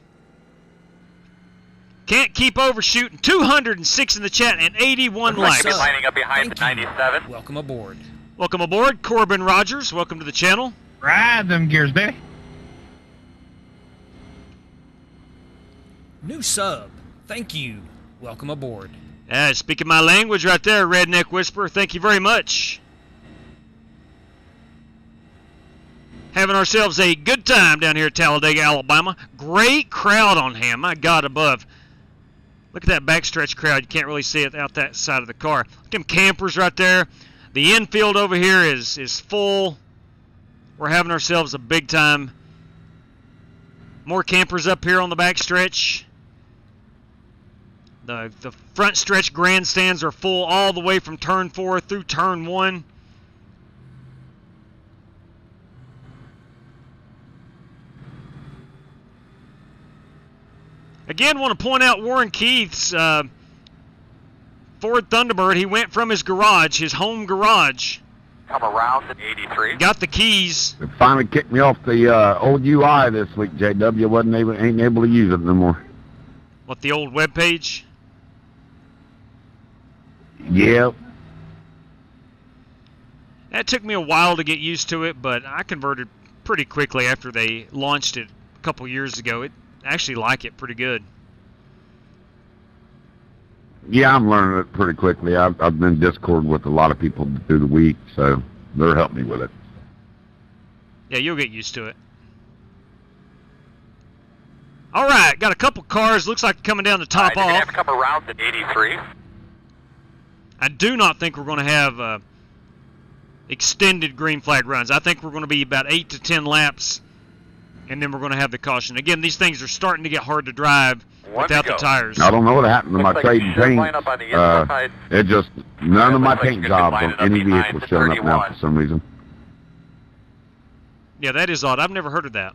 Speaker 3: Can't keep overshooting. 206 in the chat and 81 likes.
Speaker 5: Lining up behind the 97.
Speaker 11: Welcome aboard.
Speaker 3: Welcome aboard, Corbin Rogers. Welcome to the channel.
Speaker 9: Ride them gears, baby.
Speaker 11: New sub. Thank you. Welcome aboard.
Speaker 3: Speaking my language right there, Redneck Whisperer. Thank you very much. Having ourselves a good time down here at Talladega, Alabama. Great crowd on hand. My God above. Look at that backstretch crowd. You can't really see it out that side of the car. Look at them campers right there. The infield over here is full. We're having ourselves a big time. More campers up here on the backstretch. The front stretch grandstands are full all the way from turn 4 through turn 1. Again, want to point out Warren Keith's Ford Thunderbird. He went from his garage, his home garage.
Speaker 5: Come around at 83.
Speaker 3: Got the keys.
Speaker 6: It finally kicked me off the old UI this week, JW. Ain't able to use it no more.
Speaker 3: What, the old web page?
Speaker 6: Yeah.
Speaker 3: That took me a while to get used to it, but I converted pretty quickly after they launched it a couple years ago. I actually like it pretty good.
Speaker 6: Yeah, I'm learning it pretty quickly. I've been in Discord with a lot of people through the week, so they're helping me with it.
Speaker 3: Yeah, you'll get used to it. All right, got a couple cars. Looks like coming down the top
Speaker 5: You're gonna
Speaker 3: off.
Speaker 5: have a couple rounds at 83.
Speaker 3: I do not think we're going to have extended green flag runs. I think we're going to be about 8 to 10 laps, and then we're going to have the caution. Again, these things are starting to get hard to drive without the tires.
Speaker 6: I don't know what happened to my trading paint. It just, none of my paint jobs on any vehicle showing up now for some reason.
Speaker 3: Yeah, that is odd. I've never heard of that.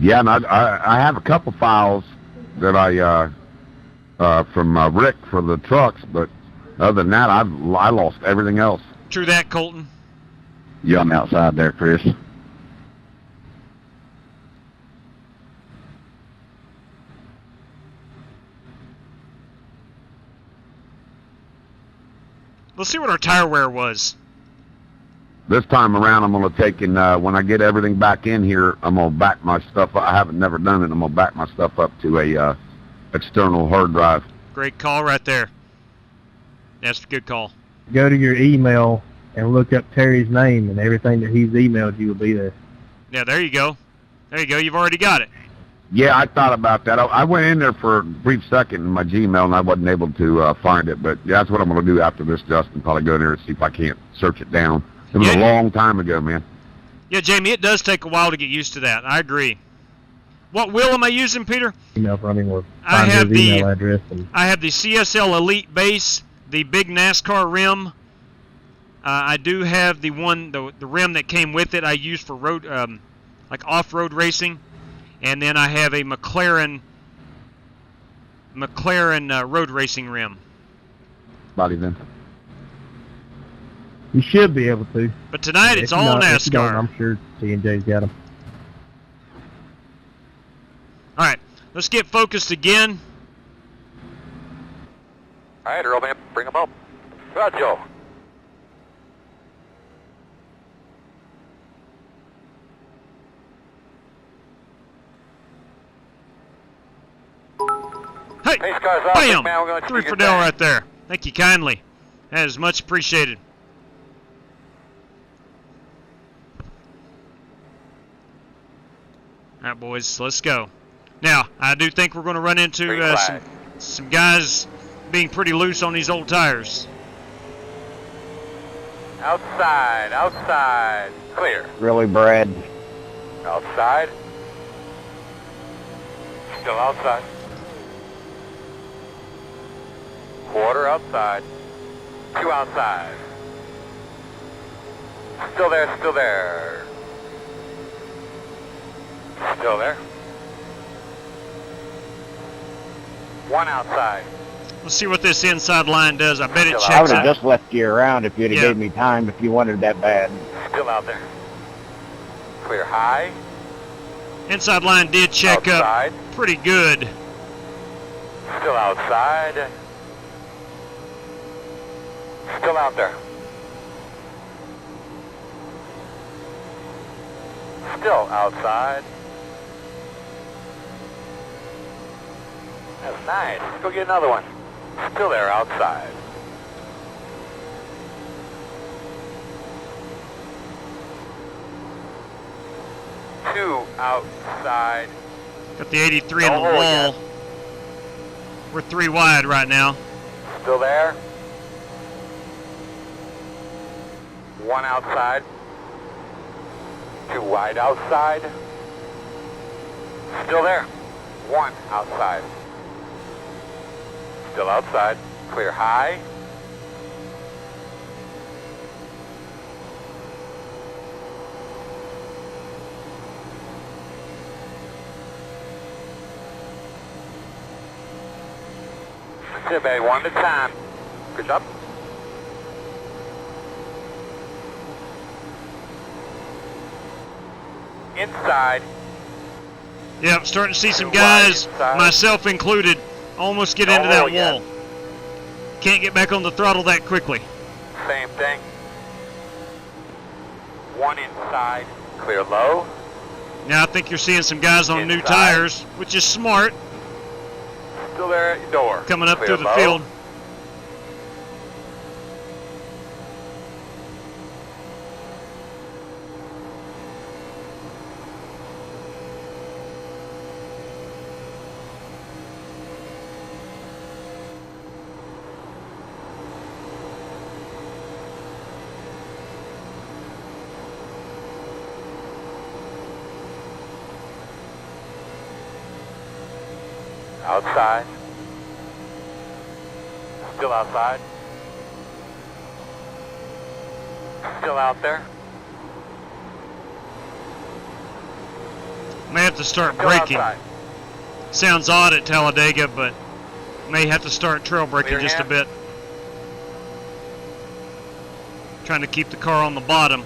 Speaker 6: Yeah, and I have a couple files that I from Rick for the trucks, but other than that, I lost everything else.
Speaker 3: True that, Colton.
Speaker 10: Yeah, I'm outside there, Chris.
Speaker 3: Let's see what our tire wear was.
Speaker 6: This time around, I'm going to take and when I get everything back in here, I'm going to back my stuff up. I haven't never done it. I'm going to back my stuff up to a external hard drive.
Speaker 3: Great call right there. That's a good call.
Speaker 4: Go to your email and look up Terry's name, and everything that he's emailed you will be there.
Speaker 3: Yeah, there you go. There you go. You've already got it.
Speaker 6: Yeah, I thought about that. I went in there for a brief second in my Gmail, and I wasn't able to find it. But yeah, that's what I'm going to do after this, Justin. Probably go in there and see if I can't search it down. It was a long time ago, man.
Speaker 3: Yeah, Jamie, it does take a while to get used to that. I agree. What wheel am I using, Peter?
Speaker 4: Email from him or
Speaker 3: I
Speaker 4: find
Speaker 3: have
Speaker 4: his
Speaker 3: the
Speaker 4: email address. And
Speaker 3: I have the CSL Elite base, the big NASCAR rim. I do have the one, the rim that came with it. I use for road, like off-road racing, and then I have a McLaren road racing rim.
Speaker 6: Body then.
Speaker 4: you should be able to.
Speaker 3: But tonight it's all
Speaker 4: If you don't,
Speaker 3: NASCAR.
Speaker 4: I'm sure C&J's got them.
Speaker 3: All right, let's get focused again.
Speaker 5: All right, Earl, man, bring them up. Go, Joe.
Speaker 3: Hey,
Speaker 5: Pace car's off,
Speaker 3: bam!
Speaker 5: man, we're gonna let you
Speaker 3: 3
Speaker 5: get
Speaker 3: for Dale
Speaker 5: back.
Speaker 3: right there. Thank you kindly. That is much appreciated. All right, boys, let's go. Now, I do think we're going to run into some guys being pretty loose on these old tires.
Speaker 5: Outside, outside. Clear.
Speaker 10: Really, Brad?
Speaker 5: Outside. Still outside. Quarter outside. 2 outside. Still there, still there. Still there. 1 outside.
Speaker 3: Let's see what this inside line does. I bet it
Speaker 5: Still
Speaker 3: checks
Speaker 10: I would
Speaker 3: out.
Speaker 10: have just left you around if you'd have gave me time if you wanted that bad.
Speaker 5: Still out there. Clear high.
Speaker 3: Inside line did check
Speaker 5: Outside.
Speaker 3: up pretty good.
Speaker 5: Still outside. Still out there. Still outside. That's nice. Let's go get another one. Still there outside. Two outside.
Speaker 3: Got the 83 in the
Speaker 5: No hole
Speaker 3: wall.
Speaker 5: yet.
Speaker 3: We're 3 wide right now.
Speaker 5: Still there. 1 outside. 2 wide outside. Still there. 1 outside. Still outside. Clear high. Sit back 1 at a time. Good job. Inside.
Speaker 3: Yeah, I'm starting to see some
Speaker 5: Wide
Speaker 3: guys,
Speaker 5: inside.
Speaker 3: myself included, almost get
Speaker 5: No
Speaker 3: into that
Speaker 5: hole yet.
Speaker 3: wall. Can't get back on the throttle that quickly.
Speaker 5: Same thing. One inside. Clear low.
Speaker 3: Now I think you're seeing some guys on new
Speaker 5: Inside.
Speaker 3: tires, which is smart.
Speaker 5: Still there at your door.
Speaker 3: Coming up
Speaker 5: Clear
Speaker 3: through the
Speaker 5: low.
Speaker 3: field.
Speaker 5: Outside. Still outside. Still out there.
Speaker 3: May have to start
Speaker 5: Still
Speaker 3: braking.
Speaker 5: outside.
Speaker 3: Sounds odd at Talladega, but may have to start trail braking
Speaker 5: Clear
Speaker 3: just a
Speaker 5: hand.
Speaker 3: bit. Trying to keep the car on the bottom.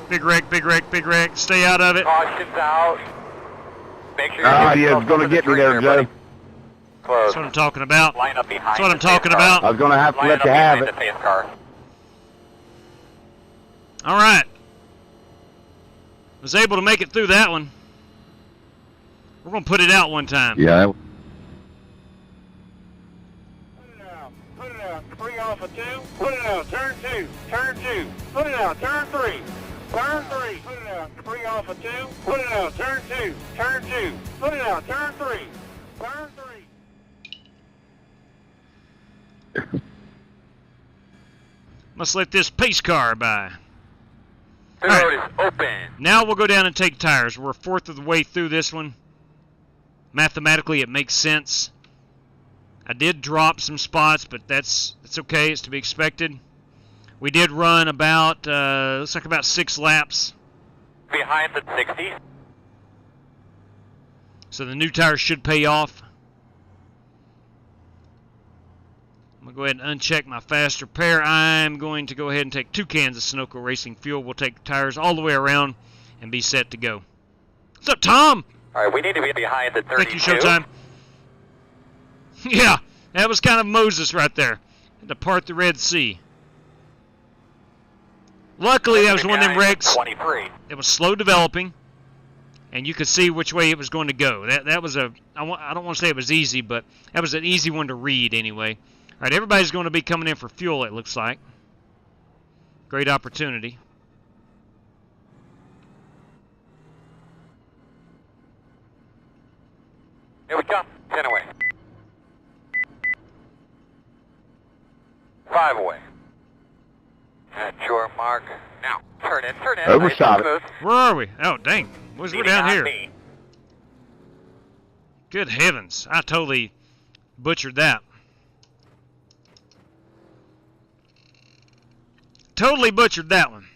Speaker 3: Big wreck, big wreck, big wreck. Stay out of it.
Speaker 5: Caution's out. Make sure
Speaker 6: Yeah, it's going to get me there, Joe.
Speaker 5: Close.
Speaker 3: That's what I'm talking about.
Speaker 5: Line up behind
Speaker 3: That's what I'm
Speaker 5: the pace
Speaker 3: talking
Speaker 5: car.
Speaker 3: about.
Speaker 6: I was going to have to
Speaker 5: Line
Speaker 6: let
Speaker 5: up
Speaker 6: you have
Speaker 5: behind
Speaker 6: it.
Speaker 5: the pace car.
Speaker 3: All right. Was able to make it through that one. We're going to put it out one time.
Speaker 6: Yeah.
Speaker 2: Put it out. Bring off a 2. Put it out. Turn 2. Turn 2. Put it out. Turn 3. Turn 3. Put it out. Bring off a 2. Put it out. Turn 2. Turn 2. Put it out. Turn 3. Turn 3.
Speaker 3: Must let this pace car by.
Speaker 5: The
Speaker 3: All
Speaker 5: road
Speaker 3: right.
Speaker 5: is open.
Speaker 3: Now we'll go down and take tires. We're a fourth of the way through this one. Mathematically, it makes sense. I did drop some spots, but that's okay. It's to be expected. We did run about, looks like about 6 laps.
Speaker 5: Behind the 60.
Speaker 3: So the new tires should pay off. I'm going to go ahead and uncheck my fast repair. I'm going to go ahead and take 2 cans of Sunoco Racing Fuel. We'll take tires all the way around and be set to go. What's up, Tom?
Speaker 5: All right, we need to be behind the 32.
Speaker 3: Thank you, Showtime. Yeah, that was kind of Moses right there. Had to part the Red Sea. Luckily, that was one of them wrecks.
Speaker 5: 23.
Speaker 3: It was slow developing, and you could see which way it was going to go. That was a, I don't want to say it was easy, but that was an easy one to read anyway. All right, everybody's going to be coming in for fuel, it looks like. Great opportunity.
Speaker 5: Here we come. 10 away. 5 away. At your mark. Now, turn in, turn in.
Speaker 6: Overshot
Speaker 5: Nice and
Speaker 6: it.
Speaker 5: smooth.
Speaker 3: Where are we? Oh, dang. We're
Speaker 5: Leading
Speaker 3: down
Speaker 5: on
Speaker 3: here.
Speaker 5: me.
Speaker 3: Good heavens. I totally butchered that. Totally butchered that one.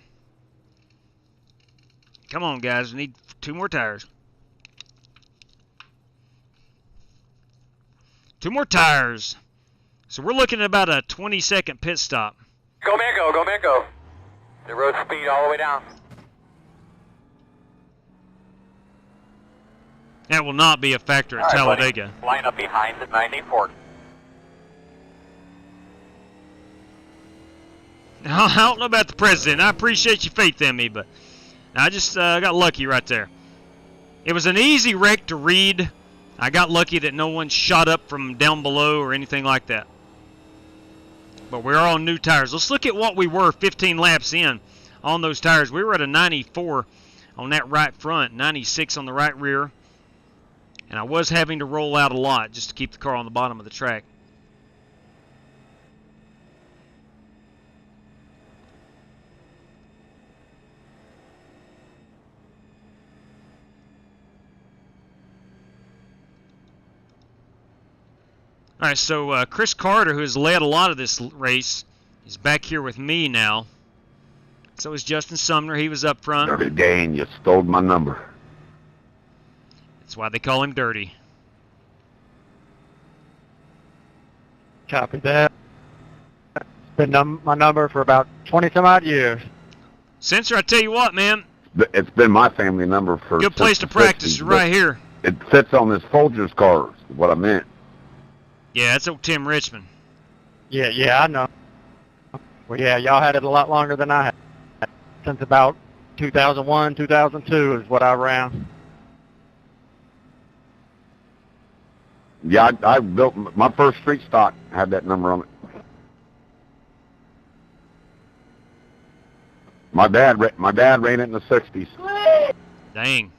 Speaker 3: Come on, guys. We need 2 more tires. 2 more tires. So we're looking at about a 20-second pit stop.
Speaker 5: Go, man, go, go, man, go. The road speed all the way down.
Speaker 3: That will not be a factor at
Speaker 5: All right, buddy.
Speaker 3: Talladega.
Speaker 5: Line up behind the 94.
Speaker 3: I don't know about the president. I appreciate your faith in me, but I just got lucky right there. It was an easy wreck to read. I got lucky that no one shot up from down below or anything like that. But we're on new tires. Let's look at what we were 15 laps in on those tires. We were at a 94 on that right front, 96 on the right rear. And I was having to roll out a lot just to keep the car on the bottom of the track. All right, so Chris Carter, who has led a lot of this race, is back here with me now. So is Justin Sumner. He was up front.
Speaker 6: Dirty Dane, you stole my number.
Speaker 3: That's why they call him Dirty.
Speaker 12: Copy that. It's been my number for about 20-some odd years.
Speaker 3: Sensor, I tell you what, man.
Speaker 6: It's been my family number for...
Speaker 3: Good place to practice, right here.
Speaker 6: It fits on this Folgers car, is what I meant.
Speaker 3: Yeah, that's old Tim Richmond.
Speaker 12: Yeah, I know. Well, yeah, y'all had it a lot longer than I had. Since about 2001, 2002 is what I ran.
Speaker 6: Yeah, I built my first street stock had that number on it. My dad ran it in the '60s.
Speaker 3: Dang.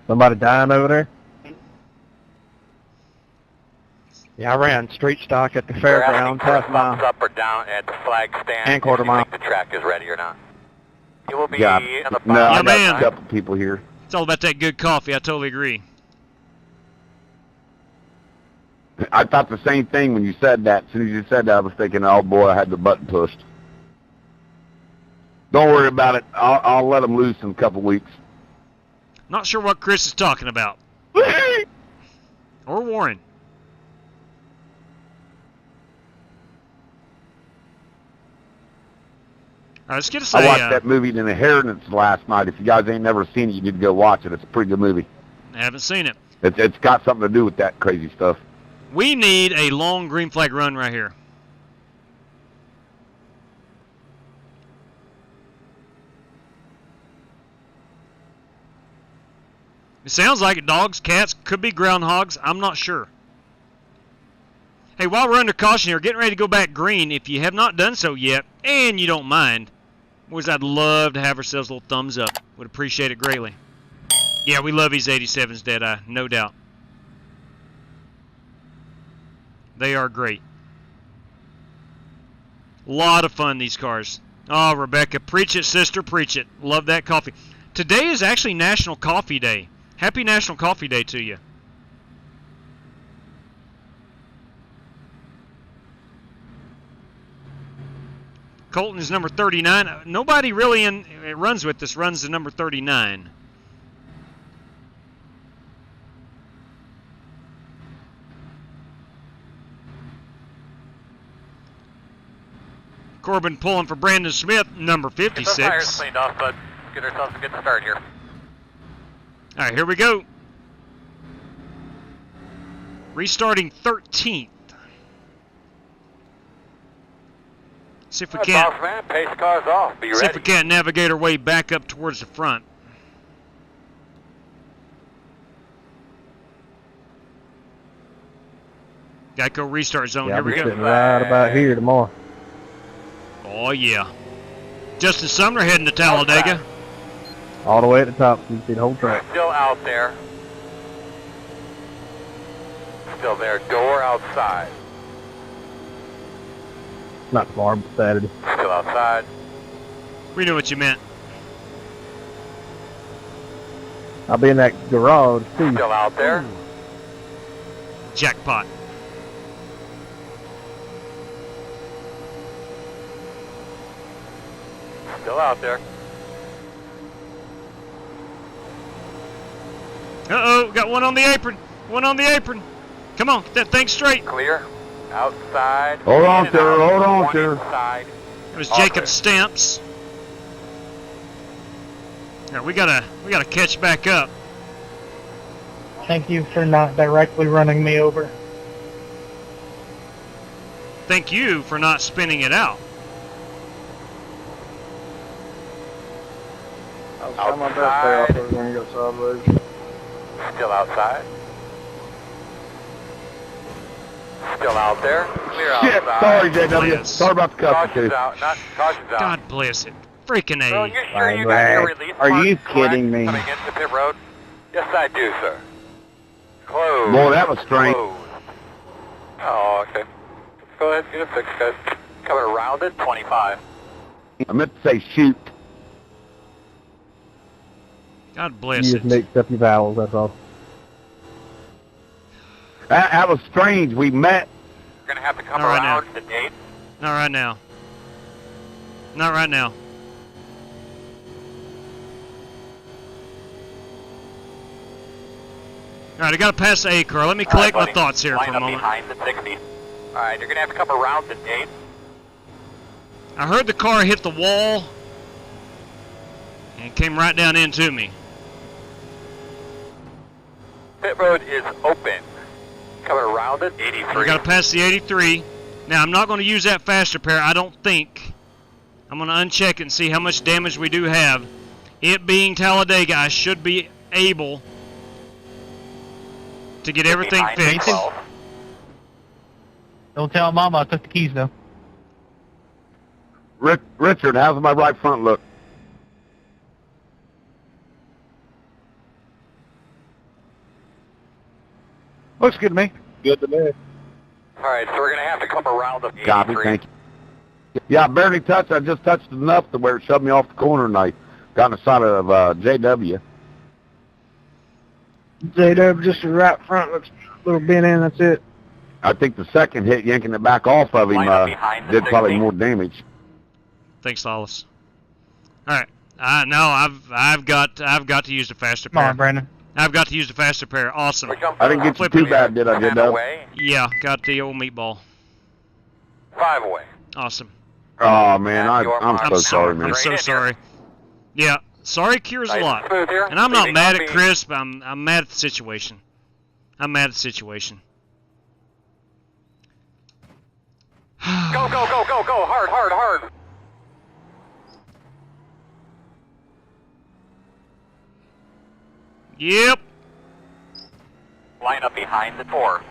Speaker 4: Somebody dying over there?
Speaker 12: Yeah, I ran street stock at the
Speaker 5: We're
Speaker 12: fairground,
Speaker 5: asking for a
Speaker 12: half
Speaker 5: thumbs
Speaker 12: mile.
Speaker 5: up or down at the flag stand.
Speaker 12: And quarter
Speaker 5: if you
Speaker 12: mile.
Speaker 5: think the track is ready or not. You will be
Speaker 6: Yeah,
Speaker 5: in the
Speaker 6: no,
Speaker 5: final
Speaker 6: I
Speaker 3: man.
Speaker 6: got a couple people here.
Speaker 3: It's all about that good coffee. I totally agree.
Speaker 6: I thought the same thing when you said that. As soon as you said that, I was thinking, oh boy, I had the button pushed. Don't worry about it. I'll let them loose in a couple weeks.
Speaker 3: Not sure what Chris is talking about. Or Warren. All right, let's get us
Speaker 6: I watched that movie, The Inheritance, last night. If you guys ain't never seen it, you need to go watch it. It's a pretty good movie.
Speaker 3: I haven't seen it.
Speaker 6: It's got something to do with that crazy stuff.
Speaker 3: We need a long green flag run right here. It sounds like it. Dogs, cats, could be groundhogs. I'm not sure. Hey, while we're under caution here, getting ready to go back green. If you have not done so yet, and you don't mind, boys, I'd love to have ourselves a little thumbs up. Would appreciate it greatly. Yeah, we love these 87s, Deadeye, no doubt. They are great. A lot of fun, these cars. Oh, Rebecca, preach it, sister, preach it. Love that coffee. Today is actually National Coffee Day. Happy National Coffee Day to you. Colton is number 39. Nobody really runs with this runs the number 39. Corbin pulling for Brandon Smith, number 56.
Speaker 5: Get those tires cleaned off, but get ourselves a good start here.
Speaker 3: All right, here we go. Restarting 13th. See if we can't.
Speaker 5: Boss man, pace cars off. Be
Speaker 3: See
Speaker 5: ready.
Speaker 3: if we can't navigate our way back up towards the front. Geico restart zone.
Speaker 4: Yeah,
Speaker 3: Here
Speaker 4: I'll be
Speaker 3: we go.
Speaker 4: sitting right about here tomorrow.
Speaker 3: Oh yeah. Justin Sumner heading to Talladega.
Speaker 4: All the way at the top, so you can see the whole track.
Speaker 5: Still out there. Still there. Door outside.
Speaker 4: Not far, but Saturday.
Speaker 5: Still outside.
Speaker 3: We knew what you meant.
Speaker 4: I'll be in that garage too.
Speaker 5: Still out there.
Speaker 3: Jackpot.
Speaker 5: Still out there.
Speaker 3: Uh-oh, got one on the apron. One on the apron. Come on, get that thing straight.
Speaker 5: Clear. Outside.
Speaker 6: Hold on,
Speaker 5: In and
Speaker 6: sir.
Speaker 5: out.
Speaker 6: Hold on,
Speaker 5: One
Speaker 6: sir.
Speaker 5: inside.
Speaker 3: It was
Speaker 5: All
Speaker 3: Jacob
Speaker 5: clear.
Speaker 3: Stamps. All right, we gotta catch back up.
Speaker 13: Thank you for not directly running me over.
Speaker 3: Thank you for not spinning it out.
Speaker 5: Outside.
Speaker 4: my birthday off there when you got sideways.
Speaker 5: Still outside. Still out there. Clear
Speaker 6: Shit,
Speaker 5: outside.
Speaker 6: sorry, JW.
Speaker 3: Yes.
Speaker 6: Sorry about the cussing,
Speaker 5: Caution's
Speaker 6: too.
Speaker 5: out. Not caution's out.
Speaker 3: God bless it. Freaking
Speaker 5: Bro,
Speaker 3: A.
Speaker 5: you sure you got your release
Speaker 10: Are
Speaker 5: marks
Speaker 10: you
Speaker 5: correct
Speaker 10: kidding me?
Speaker 5: coming into pit road? Yes, I do, sir. Close.
Speaker 6: Boy, that was strange.
Speaker 5: Closed. Oh, okay. Let's go ahead and get it fixed, guys. Coming around it, 25.
Speaker 6: I meant to say shoot.
Speaker 3: God bless
Speaker 4: You
Speaker 3: it.
Speaker 4: just mixed up your vowels, that's all.
Speaker 6: That was strange. We met.
Speaker 5: We're going to have to come
Speaker 3: All right,
Speaker 5: around the date.
Speaker 3: Not right now. Not right now. All right, I got to pass the A car. Let me collect my thoughts here
Speaker 5: Line
Speaker 3: for a
Speaker 5: up
Speaker 3: moment.
Speaker 5: behind the 60. All right, you're going to have to come around the date.
Speaker 3: I heard the car hit the wall and came right down into me.
Speaker 5: Pit road is open. coming around it. 83.
Speaker 3: We got to pass the 83. Now, I'm not going to use that fast repair, I don't think. I'm going to uncheck it and see how much damage we do have. It being Talladega, I should be able to get everything fixed.
Speaker 9: Don't tell Mama I took the keys, though.
Speaker 6: Richard, how's my right front look?
Speaker 9: Looks good to me.
Speaker 6: Good to me.
Speaker 5: Alright, so we're going to have to come around the 83.
Speaker 6: Copy, thank you. Yeah, I barely touched. I just touched it enough to where it shoved me off the corner, and I got on the side of JW.
Speaker 13: JW, just the right front looks a little bent in, that's it.
Speaker 6: I think the second hit, yanking it back off of him, did probably more damage.
Speaker 3: Thanks, Lawless. All right. No, I've got to use the fast repair.
Speaker 9: Come on, Brandon.
Speaker 3: I've got to use the fast repair. Awesome.
Speaker 6: I didn't get you too bad, did I, JW?
Speaker 3: Yeah, got the old meatball.
Speaker 5: 5 away.
Speaker 3: Awesome.
Speaker 6: Oh, man, I'm so sorry, man.
Speaker 3: I'm so sorry. Yeah, sorry cures a lot. And I'm not mad at Chris, but I'm mad at the situation. I'm mad at the situation.
Speaker 5: Go, go, go, go, go. Hard, hard, hard.
Speaker 3: Yep.
Speaker 5: Line up behind the 4.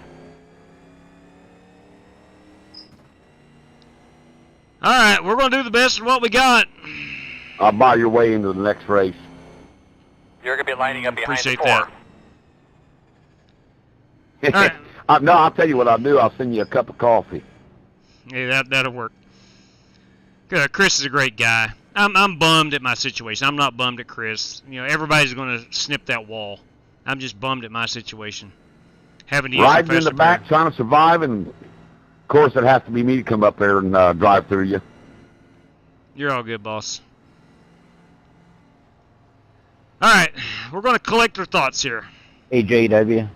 Speaker 3: All right, we're going to do the best of what we got.
Speaker 6: I'll buy your way into the next race.
Speaker 5: You're going to be lining up behind
Speaker 3: Appreciate
Speaker 5: the 4.
Speaker 3: That. All right.
Speaker 6: No, I'll tell you what I'll do. I'll send you a cup of coffee.
Speaker 3: Yeah, that'll work. Good. Chris is a great guy. I'm bummed at my situation. I'm not bummed at Chris. You know, everybody's going to snip that wall. I'm just bummed at my situation. Having to use
Speaker 6: Riding in the
Speaker 3: repair.
Speaker 6: back, trying to survive, and of course it has to be me to come up there and drive through you.
Speaker 3: You're all good, boss. All right, we're going to collect our thoughts here.
Speaker 14: Hey, JW.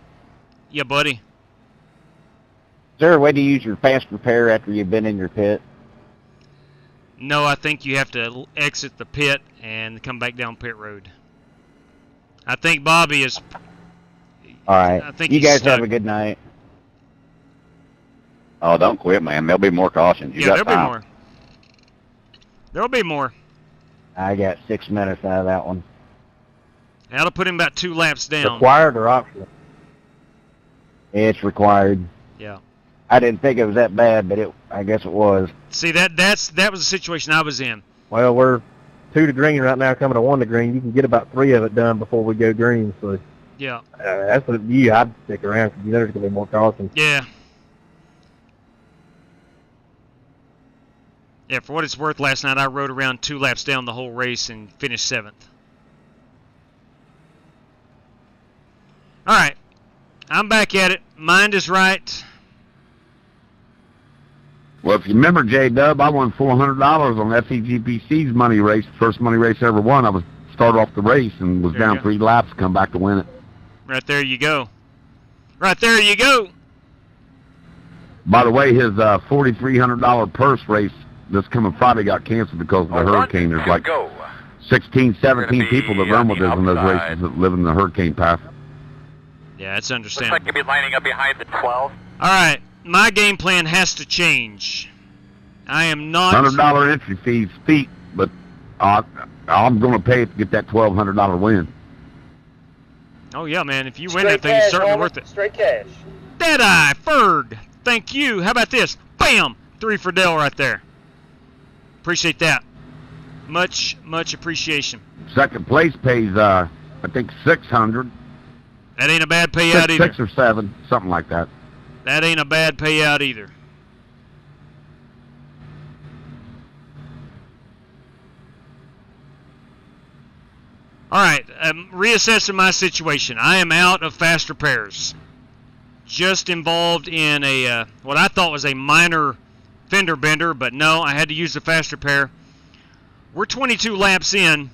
Speaker 3: Yeah, buddy.
Speaker 14: Is there a way to use your fast repair after you've been in your pit?
Speaker 3: No, I think you have to exit the pit and come back down pit road. I think Bobby is...
Speaker 14: All right.
Speaker 3: I think
Speaker 14: you
Speaker 3: he's
Speaker 14: guys
Speaker 3: stuck.
Speaker 14: have a good night.
Speaker 10: Oh, don't quit, man. There'll be more cautions. You
Speaker 3: Yeah,
Speaker 10: got
Speaker 3: there'll
Speaker 10: time.
Speaker 3: be more. There'll be more.
Speaker 14: I got 6 minutes out of that one.
Speaker 3: That'll put him about 2 laps down.
Speaker 4: Required or optional?
Speaker 14: It's required.
Speaker 3: Yeah.
Speaker 14: I didn't think it was that bad, but I guess it was.
Speaker 3: See, that was the situation I was in.
Speaker 4: Well, we're 2 to green right now, coming to 1 to green. You can get about 3 of it done before we go green. So
Speaker 3: Yeah.
Speaker 4: that's what I'd stick around because you know there's gonna be more caution.
Speaker 3: Yeah. Yeah, for what it's worth, last night I rode around 2 laps down the whole race and finished 7th. All right. I'm back at it. Mind is right.
Speaker 6: Well, if you remember, J-Dub, I won $400 on FEGPC's money race, first money race I ever won. I was started off the race and was
Speaker 3: There you
Speaker 6: down
Speaker 3: go.
Speaker 6: 3 laps, come back to win it.
Speaker 3: Right there you go. Right there you go.
Speaker 6: By the way, his $4,300 purse race this coming Friday got canceled because of the hurricane. There's like 16, 17 people that run with us in those races that live in the hurricane path.
Speaker 3: Yeah, it's
Speaker 5: Looks
Speaker 3: understandable.
Speaker 5: like you'll be lining up behind the 12.
Speaker 3: All right. My game plan has to change. I am not...
Speaker 6: $100 entry fees steep, but I'm going to pay it to get that $1,200 win.
Speaker 3: Oh, yeah, man. If you win that thing, it's certainly worth it.
Speaker 2: Straight cash.
Speaker 3: Deadeye, Ferg. Thank you. How about this? Bam! 3 for Dell right there. Appreciate that. Much, much appreciation.
Speaker 6: Second place pays, I think, $600.
Speaker 3: That ain't a bad payout either.
Speaker 6: 6 or 7, something like that.
Speaker 3: That ain't a bad payout either. All right, reassessing my situation. I am out of fast repairs. Just involved in a what I thought was a minor fender bender, but no, I had to use the fast repair. We're 22 laps in.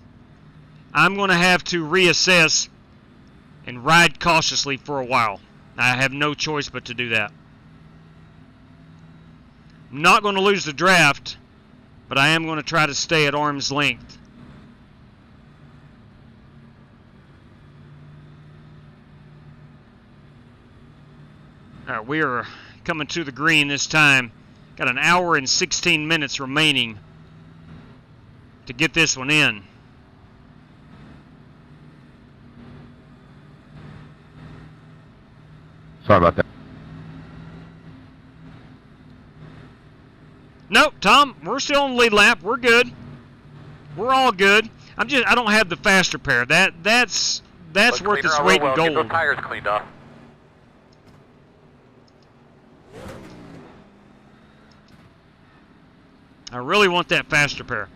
Speaker 3: I'm going to have to reassess and ride cautiously for a while. I have no choice but to do that. I'm not going to lose the draft, but I am going to try to stay at arm's length. All right, we are coming to the green this time. Got an hour and 16 minutes remaining to get this one in.
Speaker 6: Sorry about that.
Speaker 3: Nope, Tom, we're still on the lead lap. We're good. We're all good. I don't have the faster pair. That's worth its weight in gold.
Speaker 5: Get those tires cleaned up.
Speaker 3: I really want that faster pair.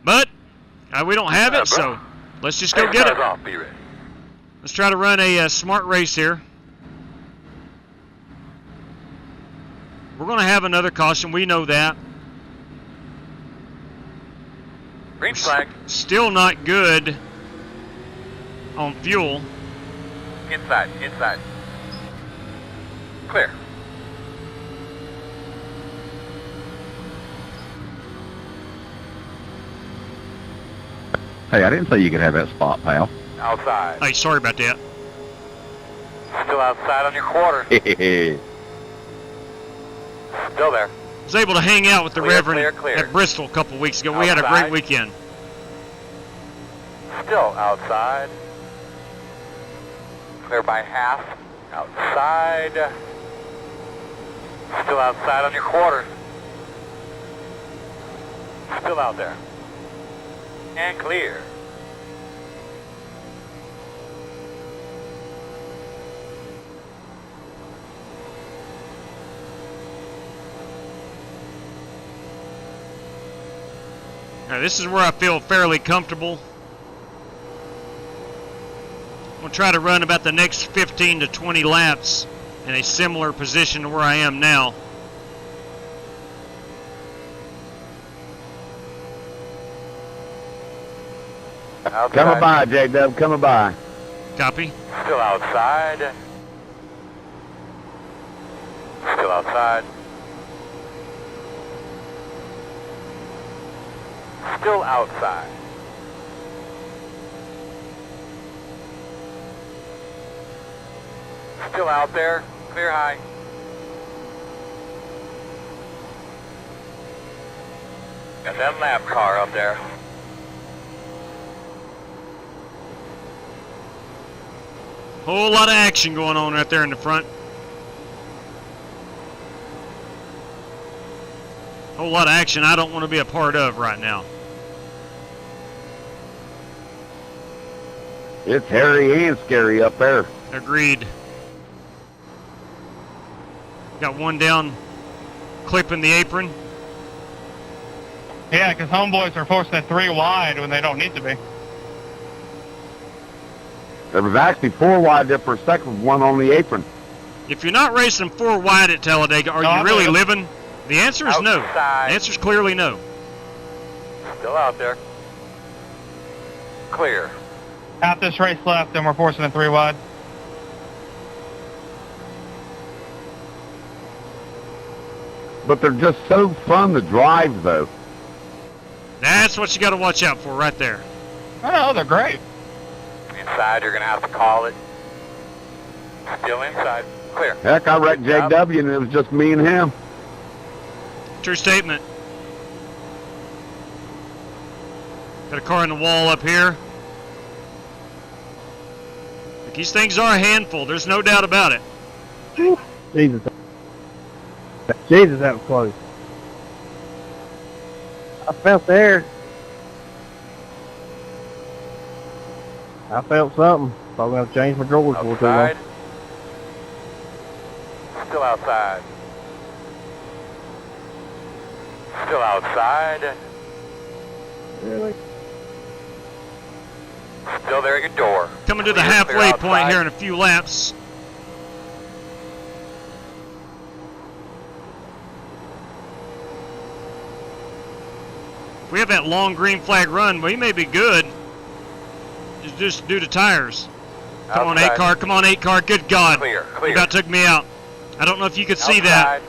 Speaker 3: But we don't have it, so let's just go get it.
Speaker 5: Off. Be ready.
Speaker 3: Let's try to run a smart race here. We're going to have another caution. We know that.
Speaker 5: Green flag.
Speaker 3: Still not good on fuel.
Speaker 5: Inside. Inside. Clear.
Speaker 10: Hey, I didn't say you could have that spot, pal.
Speaker 5: Outside.
Speaker 3: Hey, sorry about that.
Speaker 5: Still outside on your quarter. Still there.
Speaker 3: I was able to hang out with the Reverend at Bristol a couple weeks ago. We had a great weekend.
Speaker 5: Still outside. Clear by half. Outside. Still outside on your quarter. Still out there. And clear.
Speaker 3: Now, this is where I feel fairly comfortable. I'm going to try to run about the next 15 to 20 laps in a similar position to where I am now.
Speaker 5: Outside.
Speaker 6: Coming by, J-Dub, coming by.
Speaker 3: Copy.
Speaker 5: Still outside. Still outside. Still outside. Still out there. Clear high. Got that lap car up there.
Speaker 3: Whole lot of action going on right there in the front. Whole lot of action I don't want to be a part of right now.
Speaker 6: It's hairy and scary up there.
Speaker 3: Agreed. Got one down, clipping the apron.
Speaker 9: Yeah, because homeboys are forcing it 3 wide when they don't need to be.
Speaker 6: There was actually 4 wide there for a second with one on the apron.
Speaker 3: If you're not racing 4 wide at Talladega, are you really living? The answer is no. The answer is clearly no.
Speaker 5: Still out there. Clear.
Speaker 9: Out this race left, and we're forcing it 3 wide.
Speaker 6: But they're just so fun to drive, though.
Speaker 3: That's what you got to watch out for right there.
Speaker 9: I know, they're great.
Speaker 5: Inside, you're going to have to call it. Still inside. Clear.
Speaker 6: Heck, I wrecked JW and it was just me and him.
Speaker 3: True statement. Got a car in the wall up here. But these things are a handful. There's no doubt about it.
Speaker 4: Jesus. Jesus, that was close. I felt there. I felt something. Probably going to change my drawers for too long.
Speaker 5: Still outside. Still outside.
Speaker 4: Really?
Speaker 5: Still there at your door.
Speaker 3: Coming to the halfway point here in a few laps. If we have that long green flag run, we may be good. Just due to tires. Come on, 8 car. Come on, 8 car. Good God.
Speaker 5: Clear.
Speaker 3: You about took me out. I don't know if you could see that.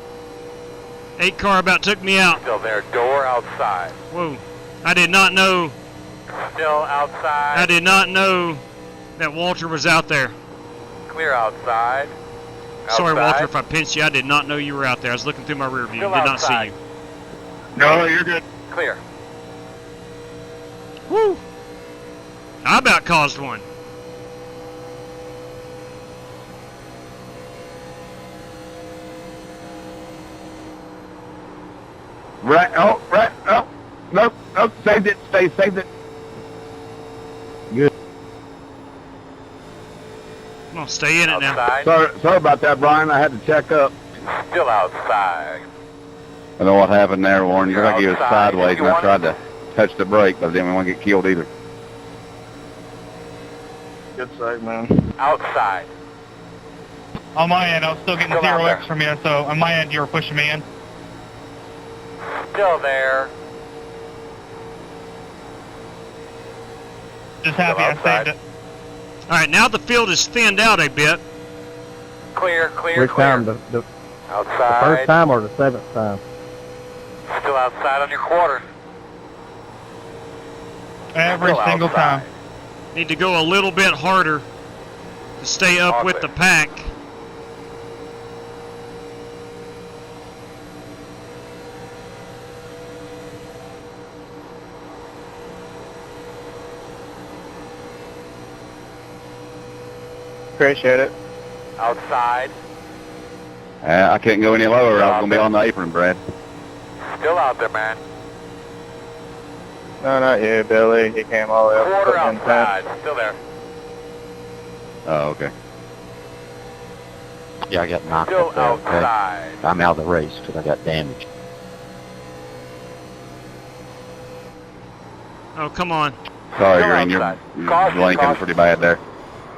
Speaker 3: 8 car about took me out.
Speaker 5: Still there. Door outside.
Speaker 3: Whoa. I did not know.
Speaker 5: Still outside.
Speaker 3: I did not know that Walter was out there.
Speaker 5: Clear outside.
Speaker 3: Sorry, Walter,
Speaker 5: Outside.
Speaker 3: if I pinched you. I did not know you were out there. I was looking through my rear view.
Speaker 5: Still
Speaker 3: Did not see
Speaker 5: outside.
Speaker 3: you.
Speaker 8: No, you're good.
Speaker 5: Clear.
Speaker 3: Woo! I about caused one.
Speaker 6: Right, oh, nope, saved it, saved it. Good.
Speaker 3: Come on, stay in it now.
Speaker 5: Outside.
Speaker 6: Sorry about that, Brian. I had to check up.
Speaker 5: Still outside.
Speaker 10: I know what happened there, Warren. You're like you was
Speaker 5: Outside.
Speaker 10: sideways, and I tried to touch the brake, but I didn't want to get killed either.
Speaker 8: Good save, man.
Speaker 5: Outside.
Speaker 13: On my end, I was still getting
Speaker 5: Still out
Speaker 13: 0x
Speaker 5: there.
Speaker 13: from you, so on my end, you were pushing me in.
Speaker 5: Still there.
Speaker 13: Just happy I
Speaker 5: outside.
Speaker 13: saved it.
Speaker 3: All right, now the field is thinned out a bit.
Speaker 5: Clear, clear,
Speaker 4: Which
Speaker 5: clear.
Speaker 4: time? The
Speaker 5: Outside.
Speaker 4: first time or the seventh time?
Speaker 5: Still outside on your quarter.
Speaker 13: Every
Speaker 5: Still
Speaker 13: single
Speaker 5: outside.
Speaker 13: time.
Speaker 3: Need to go a little bit harder to stay up with the pack.
Speaker 8: Appreciate it.
Speaker 5: Outside.
Speaker 10: I couldn't go any lower. I was going to be on the apron, Brad.
Speaker 5: Still out there, man.
Speaker 8: No, not you, Billy. He came all the way up.
Speaker 5: Quarter
Speaker 8: putting in
Speaker 5: outside. Still there.
Speaker 10: Oh, okay.
Speaker 15: Yeah, I got knocked
Speaker 5: Still
Speaker 15: up there, okay?
Speaker 5: outside.
Speaker 15: I'm out of the race because I got damaged.
Speaker 3: Oh, come on.
Speaker 10: Sorry,
Speaker 5: Still
Speaker 10: Green. You're
Speaker 5: outside. Caution,
Speaker 10: blinking
Speaker 5: caution.
Speaker 10: pretty bad there.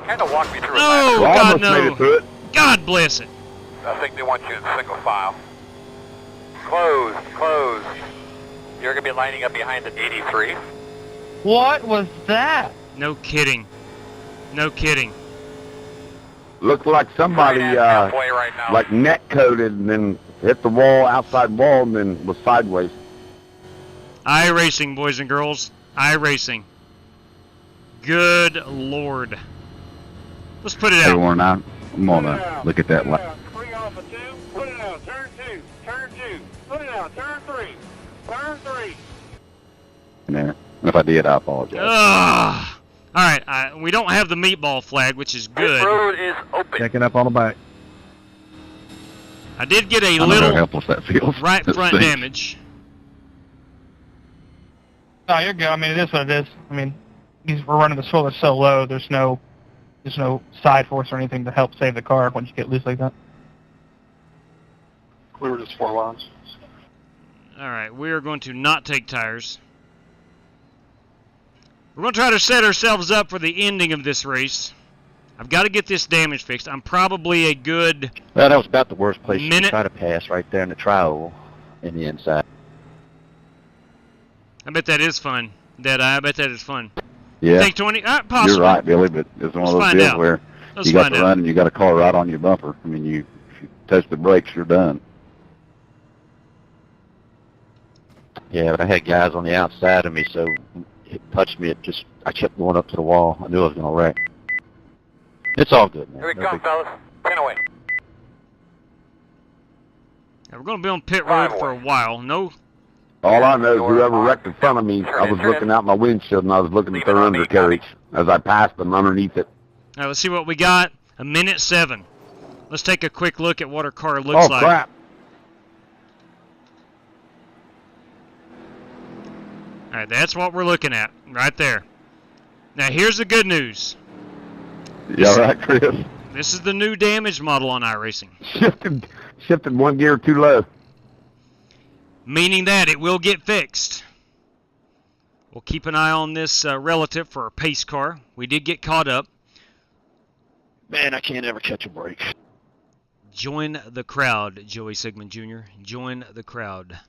Speaker 5: Kind of walk me through it.
Speaker 3: No,
Speaker 6: Well, I
Speaker 3: God,
Speaker 6: almost made it through
Speaker 3: no.
Speaker 6: it.
Speaker 3: God bless it.
Speaker 5: I think they want you in single file. Close, close. You're going to be lining up behind the 83.
Speaker 13: What was that?
Speaker 3: No kidding. No kidding.
Speaker 6: Looked like somebody,
Speaker 5: halfway right now.
Speaker 6: like net coated and then hit the wall, outside wall, and then was sideways.
Speaker 3: iRacing, boys and girls. iRacing. Good Lord. Let's put it
Speaker 10: Hey,
Speaker 3: out.
Speaker 10: Warren, I'm going to look at that light.
Speaker 2: Bring off a 2. Put it out. Turn 2. Turn 2. Put it out. Turn 3. Turn 3.
Speaker 10: There. If I did, I apologize.
Speaker 3: Ugh. All right, we don't have the meatball flag, which is
Speaker 5: This
Speaker 3: good.
Speaker 5: road is open.
Speaker 4: Checking up on the back.
Speaker 3: I did get a
Speaker 10: I know how
Speaker 3: little
Speaker 10: helpless that feels.
Speaker 3: right
Speaker 10: That
Speaker 3: front
Speaker 10: stinks.
Speaker 3: damage.
Speaker 13: Oh, you're good. I mean, it is what it is. I mean, we're running the spoiler so low. There's no side force or anything to help save the car once you get loose like that.
Speaker 7: We were just 4 lines.
Speaker 3: All right, we are going to not take tires. We're going to try to set ourselves up for the ending of this race. I've got to get this damage fixed. I'm probably a good...
Speaker 15: Well, that was about the worst place
Speaker 3: Minute.
Speaker 15: to try to pass, right there in the triangle in the inside.
Speaker 3: I bet that is fun. Deadeye, I bet that is fun.
Speaker 10: Yeah.
Speaker 3: Think 20? Possibly.
Speaker 10: You're right, Billy, but it's one
Speaker 3: Let's
Speaker 10: of those
Speaker 3: find
Speaker 10: deals
Speaker 3: out.
Speaker 10: where
Speaker 3: Let's
Speaker 10: you got
Speaker 3: find
Speaker 10: to
Speaker 3: out.
Speaker 10: run and you got a car right on your bumper. I mean, if you touch the brakes, you're done.
Speaker 15: Yeah, but I had guys on the outside of me, so it touched me. I kept going up to the wall. I knew I was going to wreck. It's all good, man.
Speaker 5: Here we
Speaker 15: No
Speaker 5: come,
Speaker 15: big-
Speaker 5: fellas. 10 away.
Speaker 3: Now, we're going to be on pit road for a while. No.
Speaker 6: All I know is whoever wrecked in front of me, I was looking out my windshield and I was looking at their undercarriage as I passed them underneath it.
Speaker 3: All right, let's see what we got. 1:07. Let's take a quick look at what our car looks
Speaker 6: Oh,
Speaker 3: like.
Speaker 6: crap.
Speaker 3: All right, that's what we're looking at right there. Now, here's the good news.
Speaker 6: Yeah, right, Chris.
Speaker 3: This is the new damage model on iRacing,
Speaker 6: Shifted one gear too low.
Speaker 3: meaning that it will get fixed. We'll keep an eye on this relative for a pace car. We did get caught up.
Speaker 15: Man, I can't ever catch a break.
Speaker 3: Join the crowd, Joey Sigmund Jr. Join the crowd.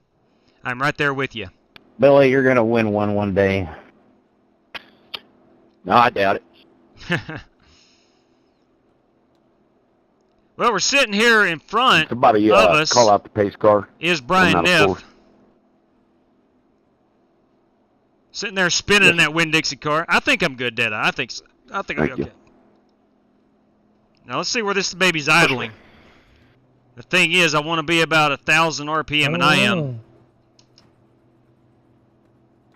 Speaker 3: I'm right there with you.
Speaker 14: Billy, you're going to win one day.
Speaker 15: No, I doubt it.
Speaker 3: Well, we're sitting here in front
Speaker 6: Somebody
Speaker 3: of us
Speaker 6: call out the pace car.
Speaker 3: is Brian
Speaker 6: I'm out of
Speaker 3: Neff.
Speaker 6: fourth.
Speaker 3: Sitting there spinning in that Winn-Dixie car. I think I'm good, Deadeye. I think I'll be
Speaker 6: Thank you.
Speaker 3: okay. Now let's see where this baby's idling. The thing is, I want to be about 1,000 RPM, and I am.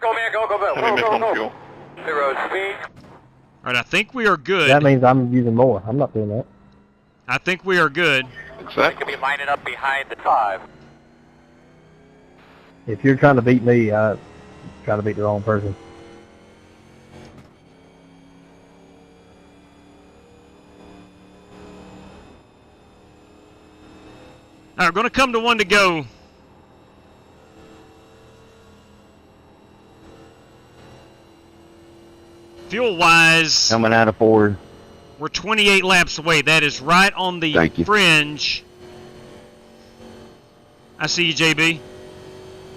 Speaker 5: Go, man, go, go. Zero speed.
Speaker 3: All right, I think we are good.
Speaker 4: That means I'm using more. I'm not doing that.
Speaker 3: I think we are good.
Speaker 5: They could be lining up behind the 5.
Speaker 4: If you're trying to beat me, I try to beat the wrong person.
Speaker 3: All right, we're going to come to 1 to go. Fuel-wise,
Speaker 14: Coming out of 4.
Speaker 3: we're 28 laps away. That is right on the fringe. I see you, JB.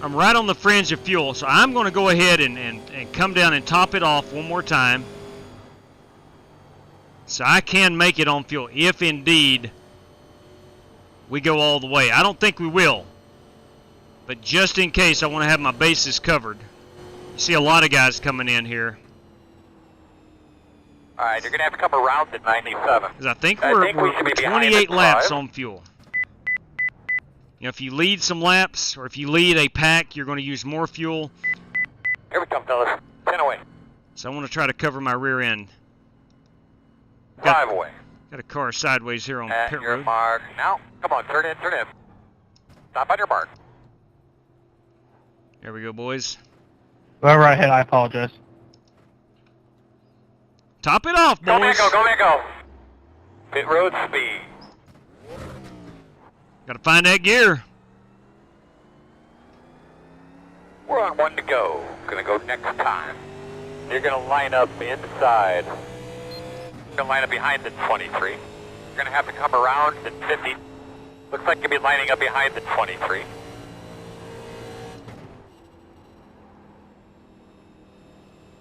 Speaker 3: I'm right on the fringe of fuel, so I'm going to go ahead and come down and top it off one more time. So I can make it on fuel, if indeed we go all the way. I don't think we will. But just in case, I want to have my bases covered. You see a lot of guys coming in here.
Speaker 5: All right, you're going to have to come around at 97.
Speaker 3: Because I think
Speaker 5: we
Speaker 3: we're
Speaker 5: should be behind
Speaker 3: 28
Speaker 5: at
Speaker 3: laps
Speaker 5: 5.
Speaker 3: on fuel. You know, if you lead some laps, or if you lead a pack, you're going to use more fuel.
Speaker 5: Here we come, fellas. 10 away.
Speaker 3: So I want to try to cover my rear end.
Speaker 5: 5 away.
Speaker 3: Got a car sideways here on
Speaker 5: At
Speaker 3: pit
Speaker 5: your
Speaker 3: road.
Speaker 5: mark. Now, come on, turn in. Stop on your mark.
Speaker 3: There we go, boys.
Speaker 13: Whoever I hit, I apologize.
Speaker 3: Top it off, boys.
Speaker 5: Go, man, go. Pit road speed.
Speaker 3: Got to find that gear.
Speaker 5: We're on 1 to go. Gonna go next time. You're gonna line up inside. You're gonna line up behind the 23. You're gonna have to come around the 50. Looks like you'll be lining up behind the 23.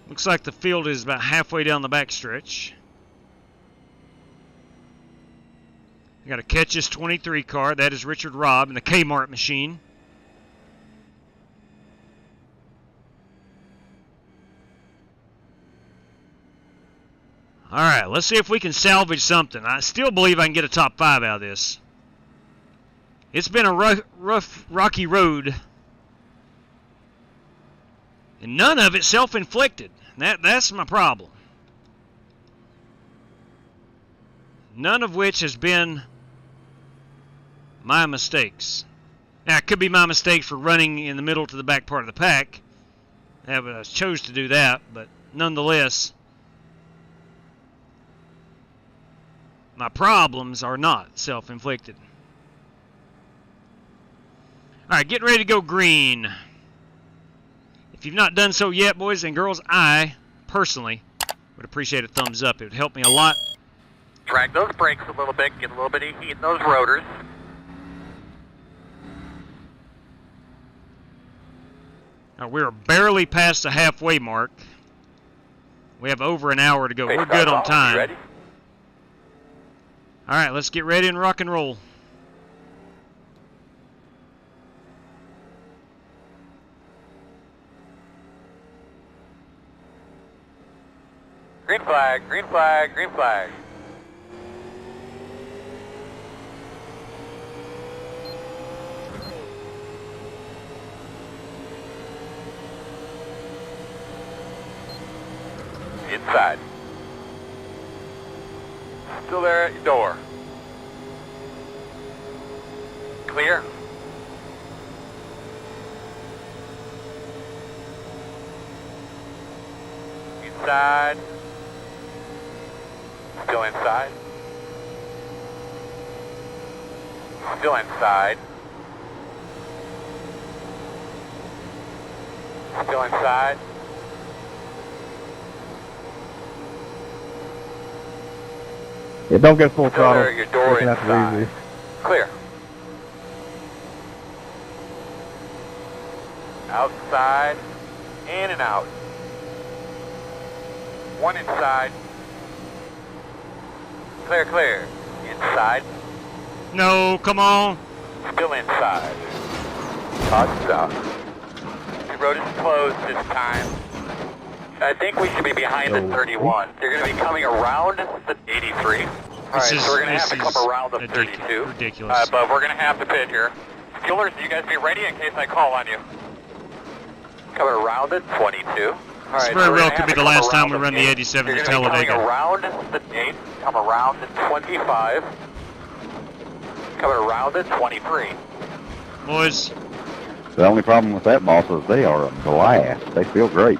Speaker 3: Looks like the field is about halfway down the backstretch. I got to catch this 23 car. That is Richard Robb in the Kmart machine. All right, let's see if we can salvage something. I still believe I can get a top 5 out of this. It's been a rough, rocky road. And none of it self-inflicted. That's my problem. None of which has been my mistakes. Now, it could be my mistakes for running in the middle to the back part of the pack. I chose to do that, but nonetheless, my problems are not self-inflicted. All right, getting ready to go green. If you've not done so yet, boys and girls, I, personally, would appreciate a thumbs up. It would help me a lot.
Speaker 5: Drag those brakes a little bit, get a little bit of heat in those rotors.
Speaker 3: Now, we're barely past the halfway mark. We have over an hour to go. We're good on time.
Speaker 5: Ready?
Speaker 3: All right, let's get ready and rock and roll.
Speaker 5: Green flag, green flag, green flag. Inside. Still there at your door. Clear. Inside. Still inside. Still inside. Still inside.
Speaker 4: Yeah, don't go full throttle.
Speaker 5: There, your door
Speaker 4: Looking after
Speaker 5: inside.
Speaker 4: easy.
Speaker 5: Clear. Outside. In and out. One inside. Clear, clear. Inside.
Speaker 3: No, come on.
Speaker 5: Still inside. Hot stop. The road is closed this time. I think we should be behind the 31. They're going to be coming around the 83. Alright, so we're going to have to come around the 32.
Speaker 3: Ridiculous.
Speaker 5: But we're going to have to pit here. Fuelers, you guys be ready in case I call on you. Coming around at 22.
Speaker 3: This very well could be the last time we run the 87 to Talladega.
Speaker 5: Coming around the 8, come around at 25. Coming around at 23.
Speaker 3: Boys.
Speaker 10: The only problem with that, boss, is they are a blast. They feel great.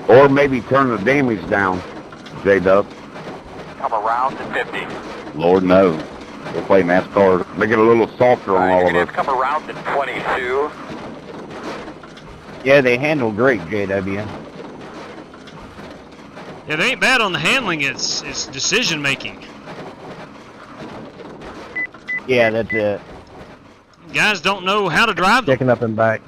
Speaker 6: Or maybe turn the damage down, J-Dub.
Speaker 5: Come around at 50.
Speaker 10: Lord knows. We'll play NASCAR.
Speaker 6: Make it a little softer on all of us.
Speaker 5: Come around at 22.
Speaker 14: Yeah, they handle great, JW.
Speaker 3: Yeah, they ain't bad on the handling. It's decision making.
Speaker 14: Yeah, that's it.
Speaker 3: Guys don't know how to drive them.
Speaker 4: Checking up and back.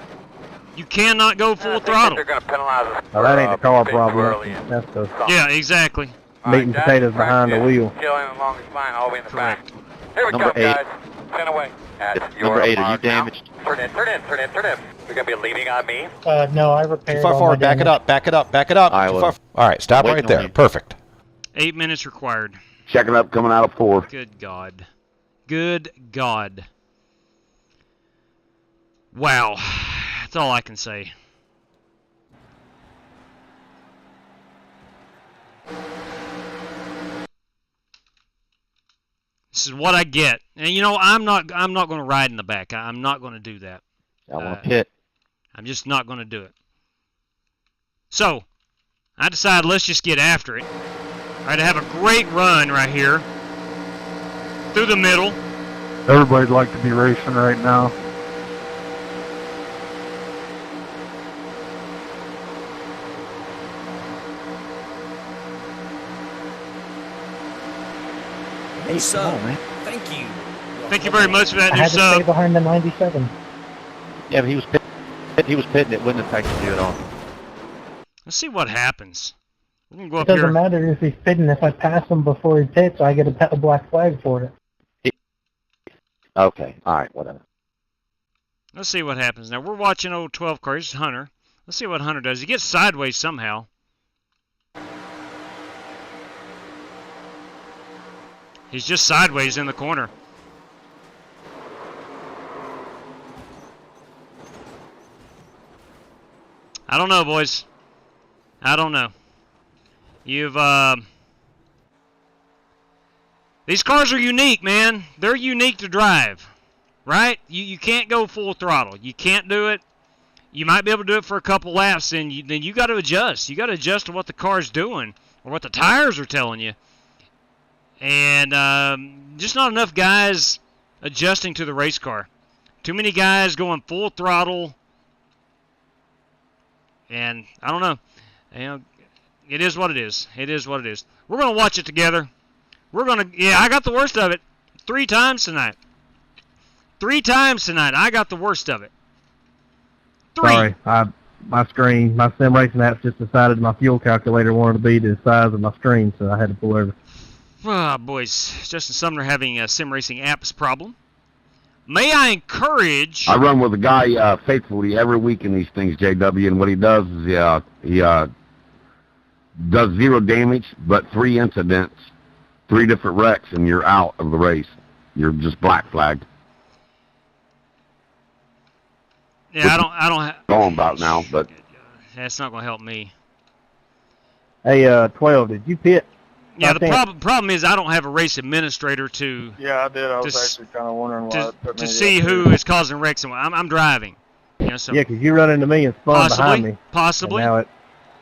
Speaker 3: You cannot go full throttle.
Speaker 5: They're going to penalize us.
Speaker 4: Oh, that ain't the car problem. That's the
Speaker 3: Yeah, exactly.
Speaker 4: meat and potatoes behind the wheel.
Speaker 5: Killing along his line, all the way in the back. Here we
Speaker 15: Number
Speaker 5: go,
Speaker 15: 8.
Speaker 5: guys. Send away.
Speaker 15: Number 8, are you damaged?
Speaker 5: Turn in. You're going to be leaning on me.
Speaker 16: No, I repaired.
Speaker 17: Too far forward. Back it up. All right, stop right there. Perfect.
Speaker 3: 8 minutes required.
Speaker 6: Checking up, coming out of 4.
Speaker 3: Good God. Good God. Wow. That's all I can say. This is what I get. And you know, I'm not going to ride in the back. I'm not going to do that.
Speaker 15: I want to pit.
Speaker 3: I'm just not going to do it. So, I decided let's just get after it. All right, I have a great run right here. Through the middle.
Speaker 4: Everybody'd like to be racing right now.
Speaker 11: Hey, sub. Thank you.
Speaker 3: Thank you very much for that
Speaker 16: I
Speaker 3: new
Speaker 16: had to
Speaker 3: sub.
Speaker 16: stay behind the 97.
Speaker 15: Yeah, but he was pitting. It wouldn't affect you at all.
Speaker 3: Let's see what happens. We're going to go
Speaker 16: It
Speaker 3: up here.
Speaker 16: doesn't matter if he's pitting. If I pass him before he pits, I get a black flag for it.
Speaker 15: Okay, all right, whatever.
Speaker 3: Let's see what happens. Now, we're watching old 12 car. This is Hunter. Let's see what Hunter does. He gets sideways somehow. He's just sideways in the corner. I don't know, boys. I don't know. These cars are unique, man. They're unique to drive, right? You can't go full throttle. You can't do it. You might be able to do it for a couple laps, and then you got to adjust. You got to adjust to what the car's doing or what the tires are telling you. And just not enough guys adjusting to the race car. Too many guys going full throttle. And I don't know. You know, it is what it is. It is what it is. We're going to watch it together. We're going to, yeah, I got the worst of it 3 times tonight. 3 times tonight. I got the worst of it. 3.
Speaker 4: Sorry, my screen, my sim racing app's just decided my fuel calculator wanted to be the size of my screen, so I had to pull over.
Speaker 3: Ah, boys. Justin Sumner having a sim racing apps problem. May I encourage...
Speaker 6: I run with a guy faithfully every week in these things, JW, and what he does is he does 0 damage, but 3 incidents, 3 different wrecks, and you're out of the race. You're just black flagged.
Speaker 3: Yeah, I don't
Speaker 6: going about now, but
Speaker 3: that's not going to help me.
Speaker 4: Hey, 12, did you pit?
Speaker 3: Yeah, the problem is I don't have a race administrator to.
Speaker 2: Yeah, I did. I was actually kind of wondering why it put me
Speaker 3: to see who is causing wrecks and I'm driving. You know, so
Speaker 4: yeah, because you run into me and spun behind me.
Speaker 3: Possibly.
Speaker 4: Now it,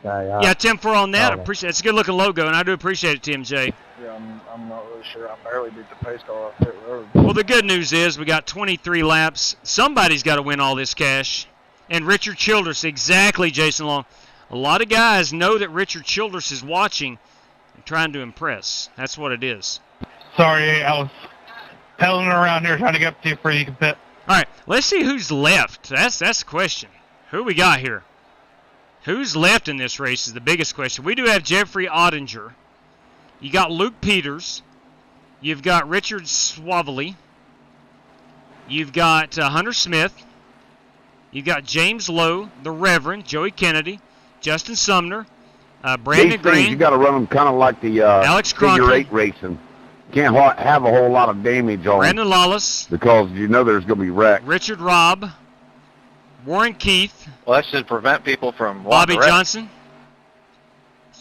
Speaker 3: yeah, Tim, for on that, appreciate. It's a good looking logo, and I do appreciate it, TMJ.
Speaker 2: Yeah, I'm not really sure. I barely beat the pace car off pit road.
Speaker 3: Well, the good news is we got 23 laps. Somebody's got to win all this cash. And Richard Childress, exactly, Jason Long. A lot of guys know that Richard Childress is watching and trying to impress. That's what it is.
Speaker 13: Sorry, I was pedaling around here trying to get up to you before you can pit.
Speaker 3: All right, let's see who's left. That's the question. Who we got here? Who's left in this race is the biggest question. We do have Jeffrey Ottinger. You got Luke Peters. You've got Richard Swavely. You've got Hunter Smith. You've got James Lowe, the Reverend, Joey Kennedy, Justin Sumner, Brandon
Speaker 6: these
Speaker 3: Green.
Speaker 6: Things, you got to run them kind of like the
Speaker 3: Alex
Speaker 6: figure
Speaker 3: Cronky.
Speaker 6: 8 racing. can't have a whole lot of damage on
Speaker 3: Brandon Lawless.
Speaker 6: Because you know there's going to be wrecks.
Speaker 3: Richard Robb. Warren Keith.
Speaker 8: Well, that should prevent people from
Speaker 3: Bobby Johnson.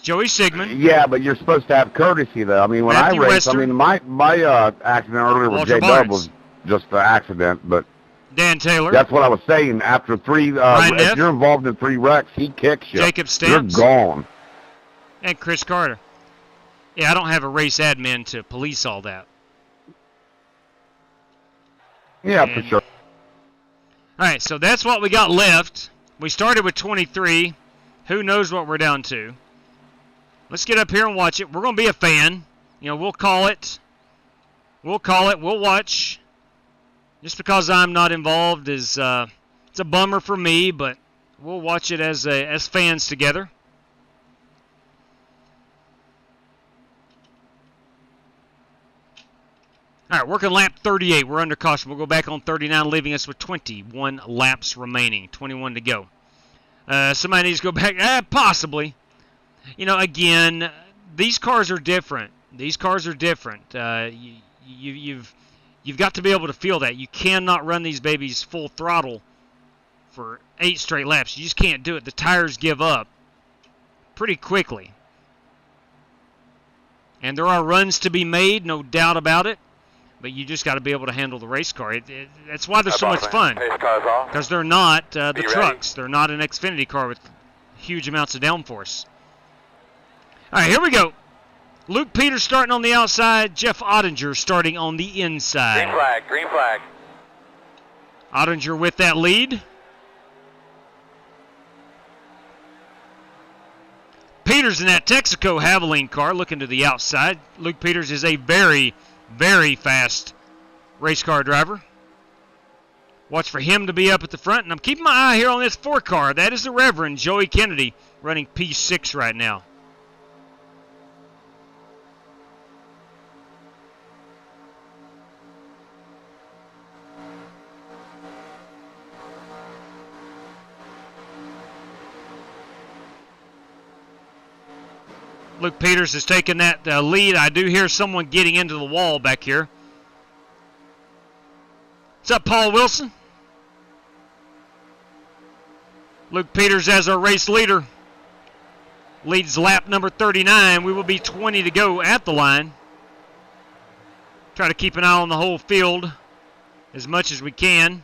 Speaker 3: Joey Sigmund.
Speaker 6: Yeah, but you're supposed to have courtesy, though. I mean, when
Speaker 3: Matthew
Speaker 6: I race,
Speaker 3: Western.
Speaker 6: I mean, my accident earlier with
Speaker 3: Walter
Speaker 6: J-Dub
Speaker 3: Barnes.
Speaker 6: was just an accident, but
Speaker 3: Dan Taylor.
Speaker 6: that's what I was saying. After three, if you're involved in 3 wrecks, he kicks you.
Speaker 3: Jacob Stamps.
Speaker 6: You're gone.
Speaker 3: And Chris Carter. Yeah, I don't have a race admin to police all that.
Speaker 6: Yeah, for sure.
Speaker 3: All right, so that's what we got left. We started with 23. Who knows what we're down to? Let's get up here and watch it. We're going to be a fan. You know, we'll call it. We'll watch. Just because I'm not involved is it's a bummer for me, but we'll watch it as fans together. All right, working lap 38. We're under caution. We'll go back on 39, leaving us with 21 laps remaining. 21 to go. Somebody needs to go back. Possibly. You know, again, these cars are different. These cars are different. You've got to be able to feel that. You cannot run these babies full throttle for 8 straight laps. You just can't do it. The tires give up pretty quickly. And there are runs to be made, no doubt about it. But you just got to be able to handle the race car. That's why they're so much fun. Because they're not the trucks. They're not an Xfinity car with huge amounts of downforce. All right, here we go. Luke Peters starting on the outside. Jeff Ottinger starting on the inside.
Speaker 5: Green flag, green flag.
Speaker 3: Ottinger with that lead. Peters in that Texaco Havoline car looking to the outside. Luke Peters is a very, very fast race car driver. Watch for him to be up at the front. And I'm keeping my eye here on this 4 car. That is the Reverend Joey Kennedy running P6 right now. Luke Peters has taken that lead. I do hear someone getting into the wall back here. What's up, Paul Wilson? Luke Peters as our race leader. Leads lap number 39. We will be 20 to go at the line. Try to keep an eye on the whole field as much as we can.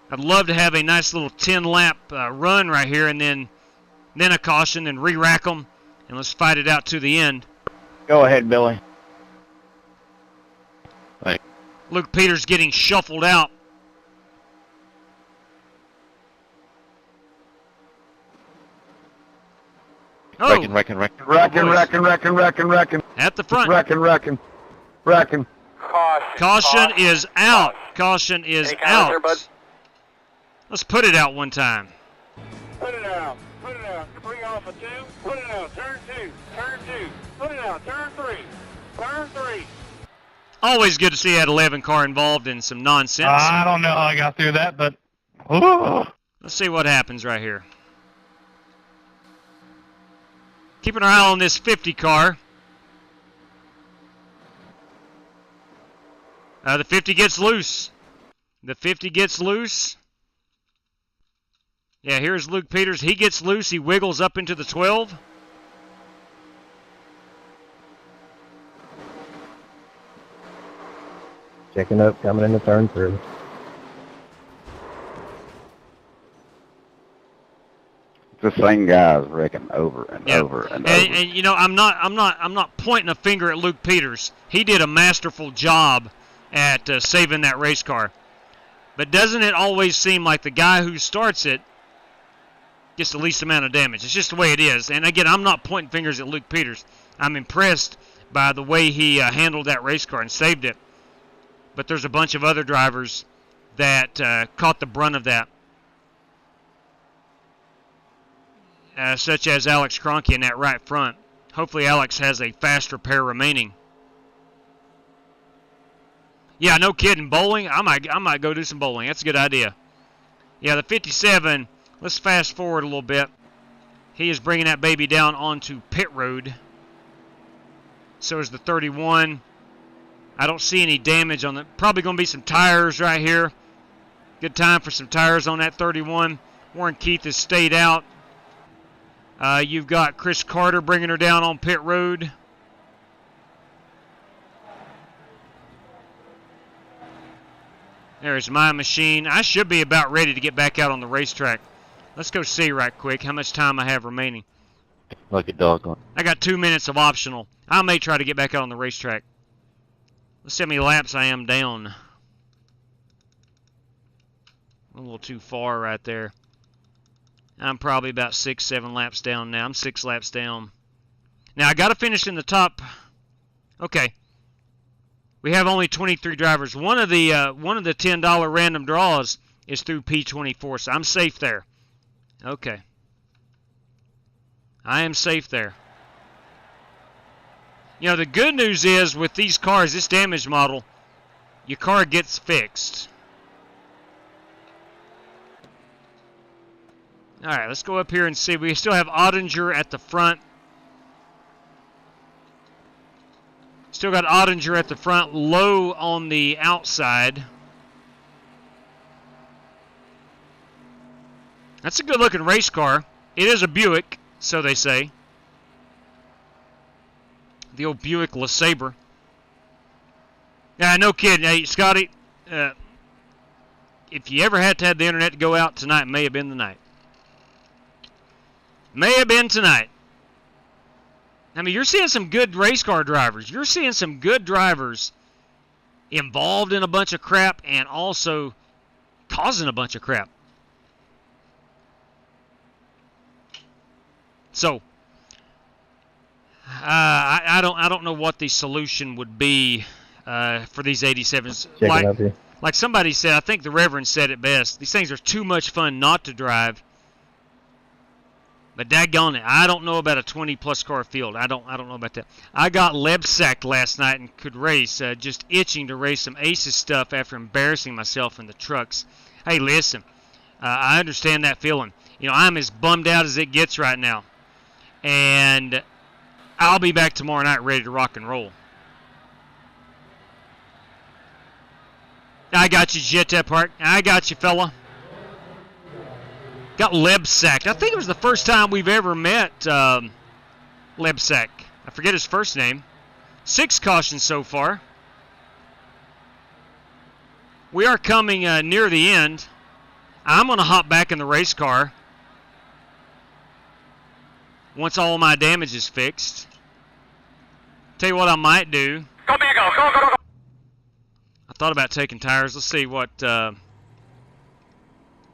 Speaker 3: I'd love to have a nice little 10-lap run right here, and then a caution, and re-rack them, and let's fight it out to the end.
Speaker 14: Go ahead, Billy.
Speaker 15: Thanks.
Speaker 3: Luke Peters getting shuffled out. Oh.
Speaker 15: Wrecking.
Speaker 3: At the front.
Speaker 6: Wrecking.
Speaker 3: Caution is out. Caution is out.
Speaker 5: There, bud?
Speaker 3: Let's put it out one time.
Speaker 2: Put it out. Bring off a 2. Put it out. Turn 2. Put it out. Turn 3.
Speaker 3: Always good to see that 11 car involved in some nonsense.
Speaker 13: I don't know how I got through that, but... Ooh.
Speaker 3: Let's see what happens right here. Keeping our eye on this 50 car. The 50 gets loose. Yeah, here's Luke Peters. He gets loose. He wiggles up into the 12.
Speaker 4: Checking up, coming into turn 3.
Speaker 10: The same guys wrecking over and over and over.
Speaker 3: And you know, I'm not pointing a finger at Luke Peters. He did a masterful job at saving that race car. But doesn't it always seem like the guy who starts it gets the least amount of damage? It's just the way it is. And again, I'm not pointing fingers at Luke Peters. I'm impressed by the way he handled that race car and saved it. But there's a bunch of other drivers that caught the brunt of that. Such as Alex Cronky in that right front. Hopefully Alex has a fast repair remaining. Yeah, no kidding. Bowling? I might go do some bowling. That's a good idea. Yeah, the 57, let's fast forward a little bit. He is bringing that baby down onto pit road. So is the 31. I don't see any damage on the... Probably going to be some tires right here. Good time for some tires on that 31. Warren Keith has stayed out. You've got Chris Carter bringing her down on pit road. There's my machine. I should be about ready to get back out on the racetrack. Let's go see right quick how much time I have remaining.
Speaker 15: Like a doggone.
Speaker 3: I got 2 minutes of optional. I may try to get back out on the racetrack. Let's see how many laps I am down. A little too far right there. I'm probably about 6-7 laps down now. I'm 6 laps down. Now I got to finish in the top. Okay. We have only 23 drivers. One of the $10 random draws is through P24, so I'm safe there. Okay. I am safe there. You know, the good news is with these cars, this damage model, your car gets fixed. All right, let's go up here and see. We still have Ottinger at the front. Still got Ottinger at the front, low on the outside. That's a good-looking race car. It is a Buick, so they say. The old Buick LeSabre. Yeah, no kidding. Hey, Scotty, if you ever had to have the internet to go out, tonight may have been the night. May have been tonight. I mean, you're seeing some good race car drivers. You're seeing some good drivers involved in a bunch of crap and also causing a bunch of crap. So, I don't know what the solution would be for these 87s. Like somebody said, I think the Reverend said it best. These things are too much fun not to drive. But daggone it, I don't know about a 20-plus car field. I don't know about that. I got Lebsacked last night and could race, just itching to race some Aces stuff after embarrassing myself in the trucks. Hey, listen, I understand that feeling. You know, I'm as bummed out as it gets right now. And I'll be back tomorrow night ready to rock and roll. I got you, Jet Park. I got you, fella. Got Lebsacked. I think it was the first time we've ever met Lebsack. I forget his first name. 6 cautions so far. We are coming near the end. I'm going to hop back in the race car once all my damage is fixed. Tell you what I might do.
Speaker 5: Go, man, go, go, go, go.
Speaker 3: I thought about taking tires. Let's see what...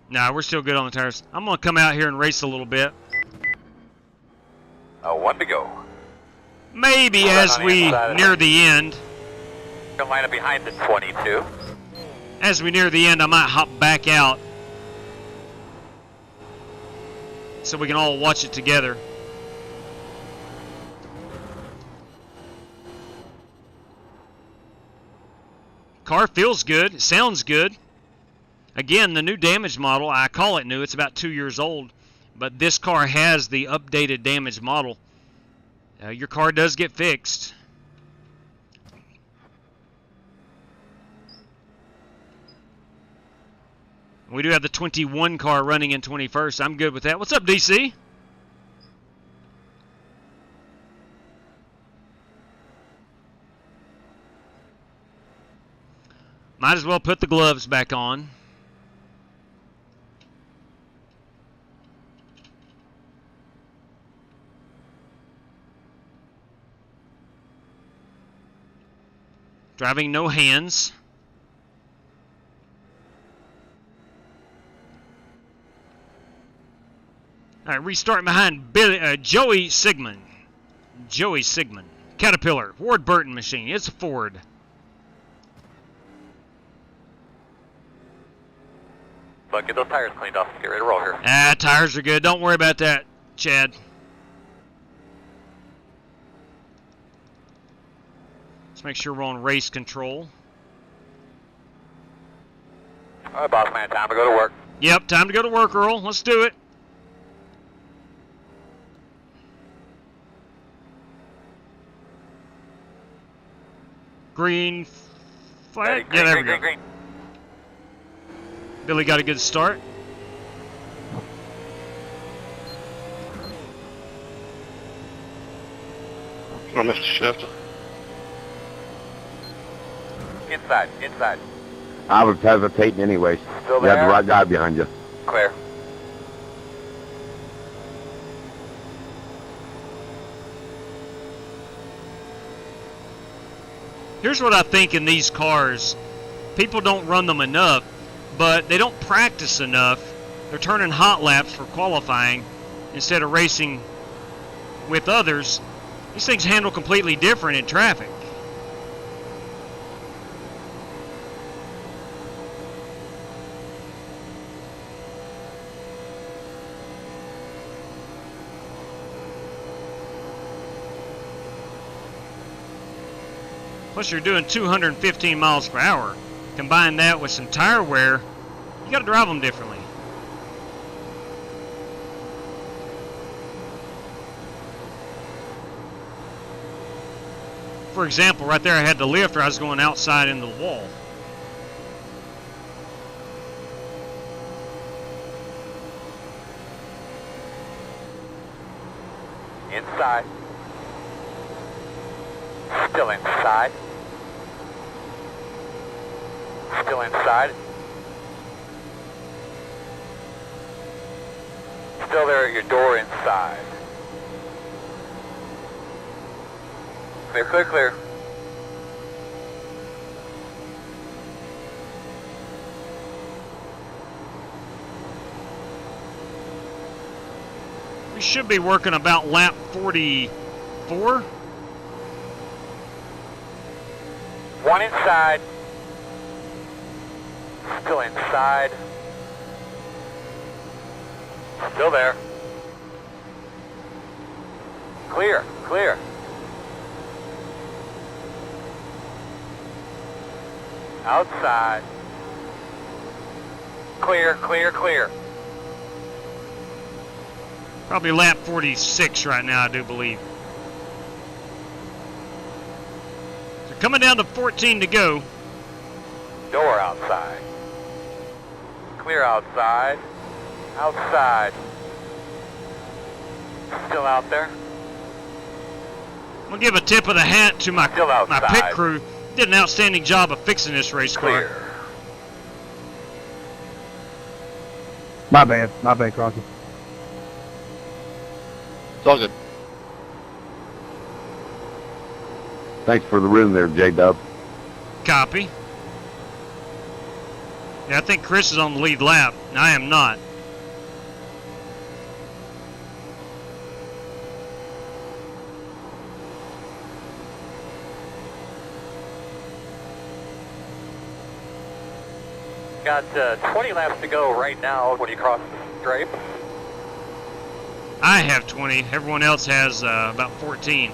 Speaker 3: Nah, we're still good on the tires. I'm going to come out here and race a little bit.
Speaker 5: 1 to go.
Speaker 3: Maybe as we near the end.
Speaker 5: Gonna line up behind the 22.
Speaker 3: As we near the end, I might hop back out so we can all watch it together. Car feels good. It sounds good. Again, the new damage model, I call it new, it's about 2 years old, but this car has the updated damage model. Your car does get fixed. We do have the 21 car running in 21st. I'm good with that. What's up, DC? Might as well put the gloves back on. Driving no hands. All right, restarting behind Joey Sigmund. Joey Sigmund. Caterpillar. Ward Burton machine. It's a Ford.
Speaker 5: But get those tires cleaned off. Get ready to roll here.
Speaker 3: Tires are good. Don't worry about that, Chad. Let's make sure we're on race control.
Speaker 5: All right, boss man, time to go to work.
Speaker 3: Yep, time to go to work, Earl. Let's do it. Green flag.
Speaker 5: Green,
Speaker 3: Yeah, there
Speaker 5: green,
Speaker 3: we go.
Speaker 5: green, green.
Speaker 3: Billy got a good start.
Speaker 7: I missed the shift.
Speaker 5: Inside, inside.
Speaker 6: I was hesitating anyways.
Speaker 5: Still
Speaker 6: You had the
Speaker 5: there?
Speaker 6: right guy behind you.
Speaker 5: Clear.
Speaker 3: Here's what I think in these cars. People don't run them enough, but they don't practice enough. They're turning hot laps for qualifying instead of racing with others. These things handle completely different in traffic. Plus you're doing 215 miles per hour. Combine that with some tire wear, you got to drive them differently. For example, right there I had the lift where I was going outside into the wall.
Speaker 5: Inside. Still inside. Still inside. Still there at your door inside. Clear, clear, clear.
Speaker 3: We should be working about lap 44.
Speaker 5: One inside. Still inside. Still there. Clear, clear. Outside. Clear, clear, clear.
Speaker 3: Probably lap 46 right now, I do believe. So coming down to 14 to go.
Speaker 5: Door outside. Clear outside. Outside. Still out there.
Speaker 3: I'm going to give a tip of the hat to my
Speaker 5: outside.
Speaker 3: pit crew. Did an outstanding job of fixing this race car.
Speaker 5: Clear.
Speaker 4: My bad, Crocky.
Speaker 8: It's all good.
Speaker 6: Thanks for the room there, J-Dub.
Speaker 3: Copy. Yeah, I think Chris is on the lead lap. I am not.
Speaker 5: Got 20 laps to go right now when you cross the stripe.
Speaker 3: I have 20. Everyone else has about 14.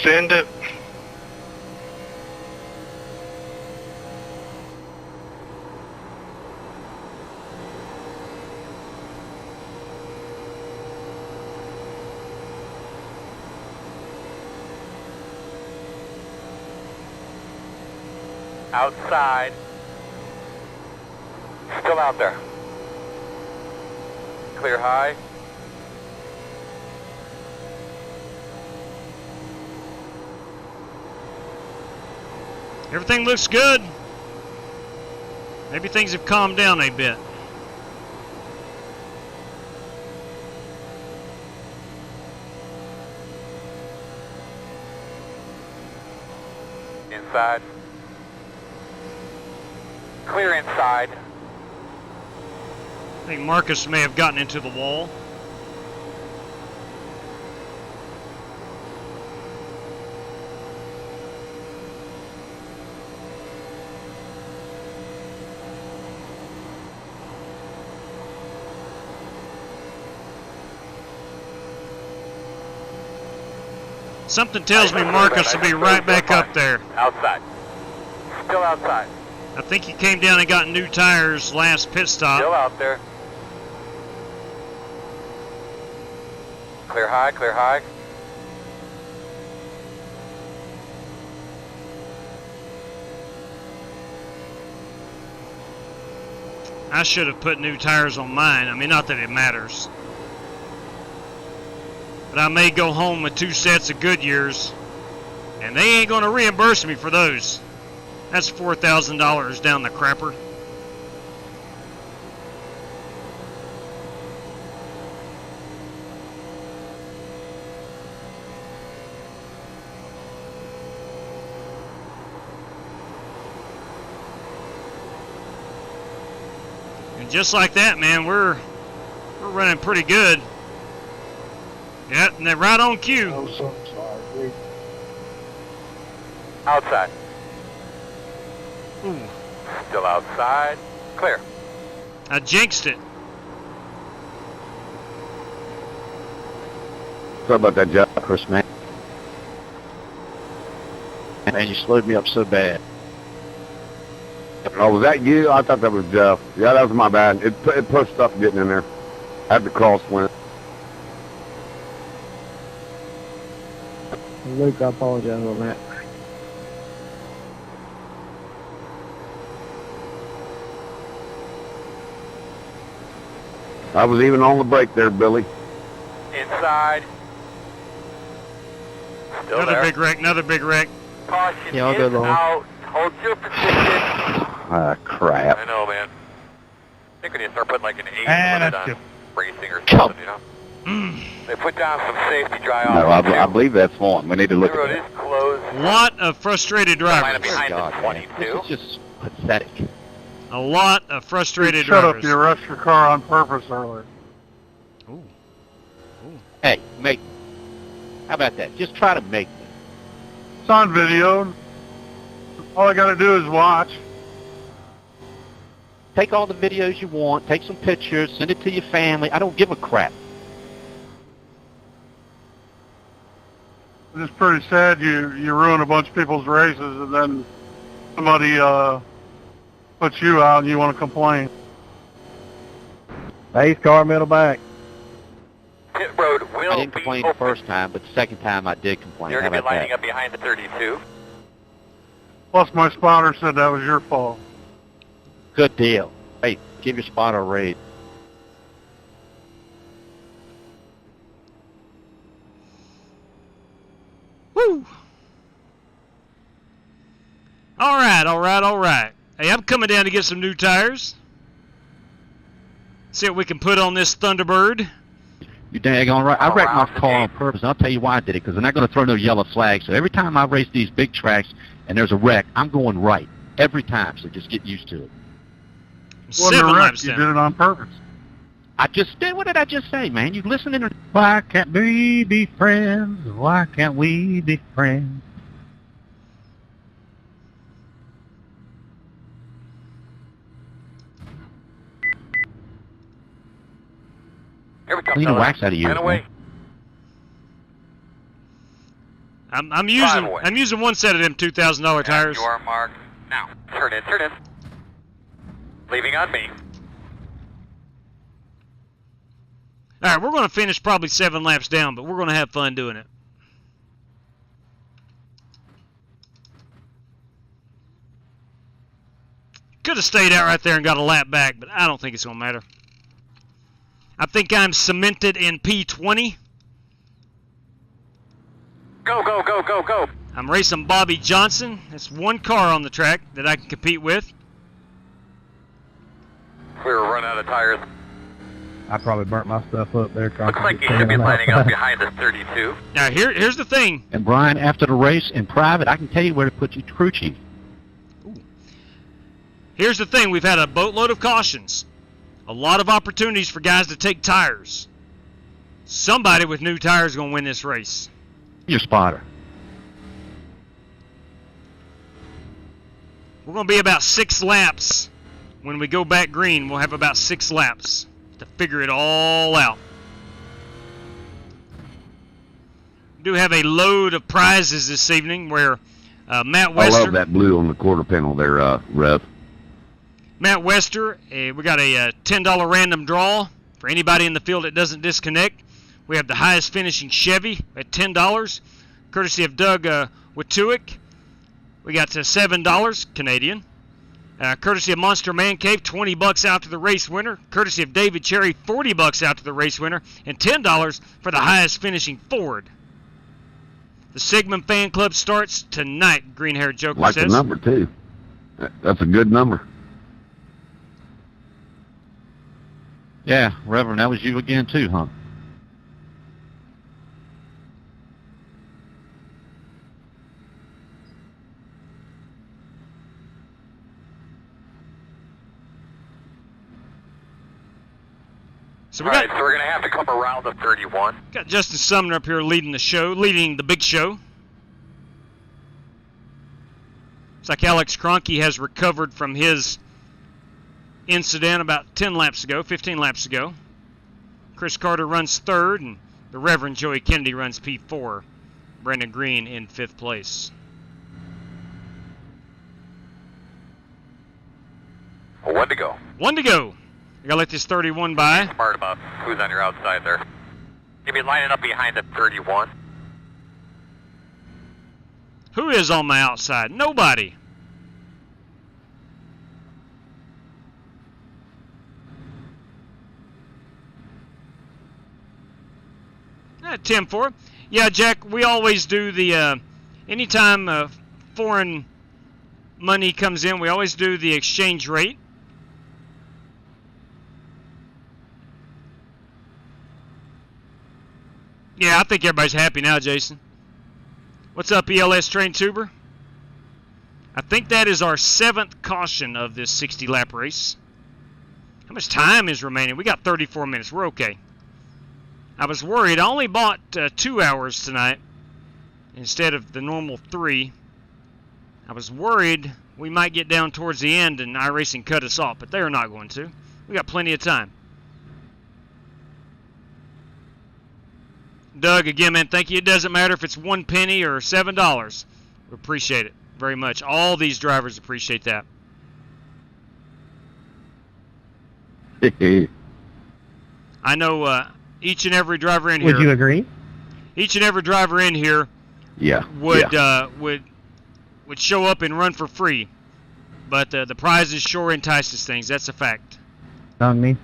Speaker 7: Send it.
Speaker 5: Outside. Still out there. Clear high.
Speaker 3: Everything looks good. Maybe things have calmed down a bit.
Speaker 5: Inside. Clear inside.
Speaker 3: I think Marcus may have gotten into the wall. Something tells me Marcus will be right back up there.
Speaker 5: Outside. Still outside.
Speaker 3: I think he came down and got new tires last pit stop.
Speaker 5: Still out there. Clear high, clear high.
Speaker 3: I should have put new tires on mine. I mean, not that it matters. But I may go home with 2 sets of Goodyears, and they ain't going to reimburse me for those. That's $4,000 down the crapper. And just like that, man, we're running pretty good. Yeah, and they're right on cue.
Speaker 9: Oh, so sorry.
Speaker 5: Outside.
Speaker 3: Ooh.
Speaker 5: Still outside. Clear.
Speaker 3: I jinxed it.
Speaker 6: Sorry about that, Jeff.
Speaker 15: Chris, man. Man, you slowed me up so bad.
Speaker 6: Oh, was that you? I thought that was Jeff. Yeah, that was my bad. It pushed up getting in there. I had to crosswind.
Speaker 4: Luke, I apologize on that.
Speaker 6: I was even on the brake there, Billy.
Speaker 5: Inside. Still
Speaker 3: Another
Speaker 5: there.
Speaker 3: big wreck, another big wreck.
Speaker 5: Caution
Speaker 4: Yeah, I'll go
Speaker 5: is
Speaker 4: long.
Speaker 5: out. Hold your position.
Speaker 15: Ah, crap.
Speaker 5: I know, man. I think we need to start putting like an 8
Speaker 13: And
Speaker 5: limit
Speaker 13: that's
Speaker 5: on
Speaker 13: good.
Speaker 5: racing or something, you know? They put down some safety dry
Speaker 10: No,
Speaker 5: off.
Speaker 10: I believe that's one. We need to
Speaker 5: The
Speaker 10: look
Speaker 5: road
Speaker 10: at
Speaker 5: is
Speaker 10: that.
Speaker 5: closed.
Speaker 3: Lot of frustrated
Speaker 5: Line
Speaker 3: drivers.
Speaker 5: up behind
Speaker 15: God,
Speaker 5: the
Speaker 15: man.
Speaker 5: 22.
Speaker 15: This is just pathetic.
Speaker 3: A lot of frustrated
Speaker 9: Shut
Speaker 3: drivers.
Speaker 9: up, you rushed your car on purpose earlier.
Speaker 3: Ooh.
Speaker 15: Hey, make me. How about that? Just try to make me.
Speaker 9: It's on video. All I gotta do is watch.
Speaker 15: Take all the videos you want, take some pictures, send it to your family. I don't give a crap.
Speaker 9: It's just pretty sad you ruin a bunch of people's races and then somebody puts you out and you want to complain.
Speaker 4: Base car, middle back.
Speaker 5: Pit road will
Speaker 15: I didn't
Speaker 5: be
Speaker 15: complain the
Speaker 5: open.
Speaker 15: first time, but the second time I did complain.
Speaker 5: You're
Speaker 15: How
Speaker 5: going to be
Speaker 15: about
Speaker 5: lining
Speaker 15: that?
Speaker 5: up behind the 32.
Speaker 9: Plus my spotter said that was your fault.
Speaker 15: Good deal. Hey, give your spotter a raise.
Speaker 3: Woo! All right. Hey, I'm coming down to get some new tires. See what we can put on this Thunderbird.
Speaker 15: You daggone right. I wrecked my car on purpose, and I'll tell you why I did it, because they're not going to throw no yellow flags. So every time I race these big tracks and there's a wreck, I'm going right. Every time, so just get used to it.
Speaker 9: Wasn't a wreck, you did it on purpose.
Speaker 15: I just did. What did I just say, man? You listening to...
Speaker 12: Why can't we be friends? Why can't we be friends?
Speaker 5: Here we come,
Speaker 15: Clean the
Speaker 5: fellas.
Speaker 15: wax out of you.
Speaker 5: And away.
Speaker 3: I'm using one set of them $2,000 tires.
Speaker 5: You are marked. Now, turn in. Leaving on me.
Speaker 3: All right, we're going to finish probably 7 laps down, but we're going to have fun doing it. Could have stayed out right there and got a lap back, but I don't think it's going to matter. I think I'm cemented in P20.
Speaker 5: Go.
Speaker 3: I'm racing Bobby Johnson. That's one car on the track that I can compete with.
Speaker 5: We were running out of tires.
Speaker 4: I probably burnt my stuff up there.
Speaker 5: Looks like you should be lining up behind the 32.
Speaker 3: Now, here's the thing.
Speaker 15: And Brian, after the race in private, I can tell you where to put your crew chief.
Speaker 3: Here's the thing. We've had a boatload of cautions. A lot of opportunities for guys to take tires. Somebody with new tires is going to win this race.
Speaker 15: Your spotter.
Speaker 3: We're going to be about 6 laps. When we go back green, we'll have about 6 laps to figure it all out. We do have a load of prizes this evening where Matt Wester...
Speaker 6: I love that blue on the quarter panel there, Rev.
Speaker 3: Matt Wester, we got a $10 random draw for anybody in the field that doesn't disconnect. We have the highest finishing Chevy at $10, courtesy of Doug Watuick. We got $7 Canadian. Courtesy of Monster Man Cave, $20 out to the race winner. Courtesy of David Cherry, $40 out to the race winner. And $10 for the highest finishing Ford. The Sigmund Fan Club starts tonight, Green Hair Joker
Speaker 6: like
Speaker 3: says.
Speaker 6: the number, too. That's a good number.
Speaker 15: Yeah, Reverend, that was you again too, huh?
Speaker 3: So we're
Speaker 5: going to have to come around the 31.
Speaker 3: Got Justin Sumner up here leading the show, leading the big show. It's like Alex Kroenke has recovered from his incident about 15 laps ago. Chris Carter runs third, and the Reverend Joey Kennedy runs P4. Brandon Green in 5th place.
Speaker 5: One to go.
Speaker 3: One to go. I gotta let this 31 by.
Speaker 5: Smart about who's on your outside there. You'll be lining up behind the 31.
Speaker 3: Who is on my outside? Nobody. Tim for. Yeah, Jack, we always do the, anytime foreign money comes in, we always do the exchange rate. Yeah, I think everybody's happy now, Jason. What's up, ELS Train Tuber? I think that is our 7th caution of this 60-lap race. How much time is remaining? We got 34 minutes. We're okay. I was worried. I only bought 2 hours tonight instead of the normal 3. I was worried we might get down towards the end and iRacing cut us off, but they're not going to. We got plenty of time. Doug, again, man, thank you. It doesn't matter if it's 1 penny or $7. We appreciate it very much. All these drivers appreciate that. I know each and every driver in here.
Speaker 14: Would you agree?
Speaker 3: Each and every driver in here would show up and run for free. But the prizes sure entices things. That's a fact.
Speaker 14: On me.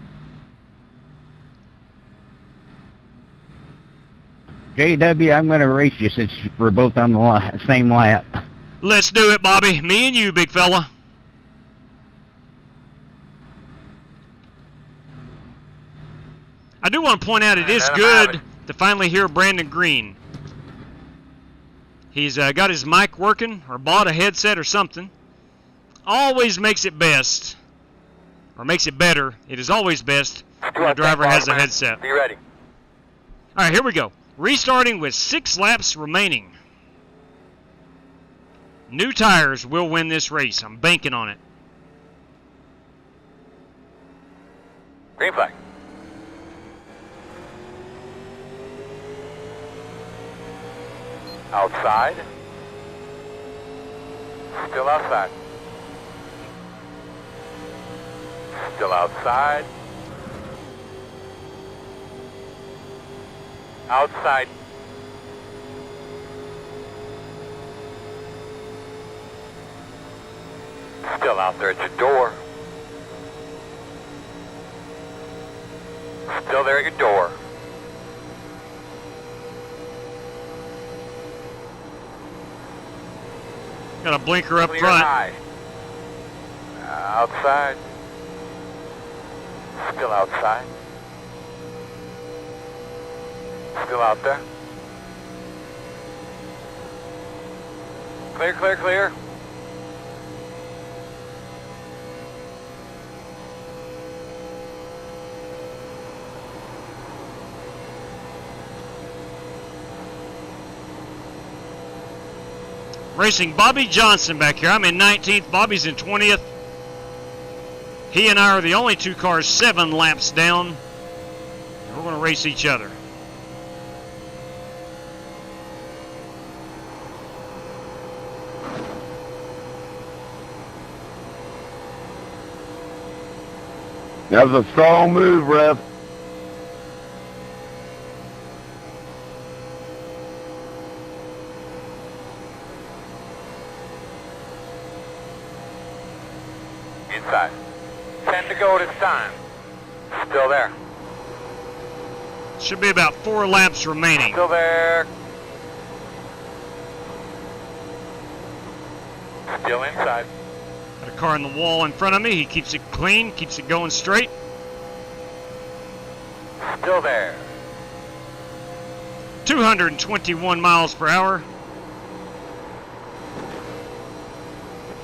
Speaker 14: JW, I'm going to race you since we're both on the same lap.
Speaker 3: Let's do it, Bobby. Me and you, big fella. I do want to point out it is good to finally hear Brandon Green. He's got his mic working or bought a headset or something. Always makes it best, or makes it better. It is always best when the driver has a headset.
Speaker 5: Be ready.
Speaker 3: All right, here we go. Restarting with 6 laps remaining. New tires will win this race. I'm banking on it.
Speaker 5: Green flag. Outside. Still outside. Still outside. Outside. Still out there at your door. Still there at your door.
Speaker 3: Got a blinker up
Speaker 5: Clear
Speaker 3: front.
Speaker 5: high. Outside. Still outside. Still out there. Clear, clear, clear.
Speaker 3: Racing Bobby Johnson back here. I'm in 19th. Bobby's in 20th. He and I are the only 2 cars 7 laps down. We're going to race each other.
Speaker 6: That was a strong move, Rev.
Speaker 5: inside. 10 to go this time. Still there.
Speaker 3: Should be about 4 laps remaining.
Speaker 5: Still there. Still inside.
Speaker 3: Got a car in the wall in front of me. He keeps it clean, keeps it going straight.
Speaker 5: Still there.
Speaker 3: 221 miles per hour.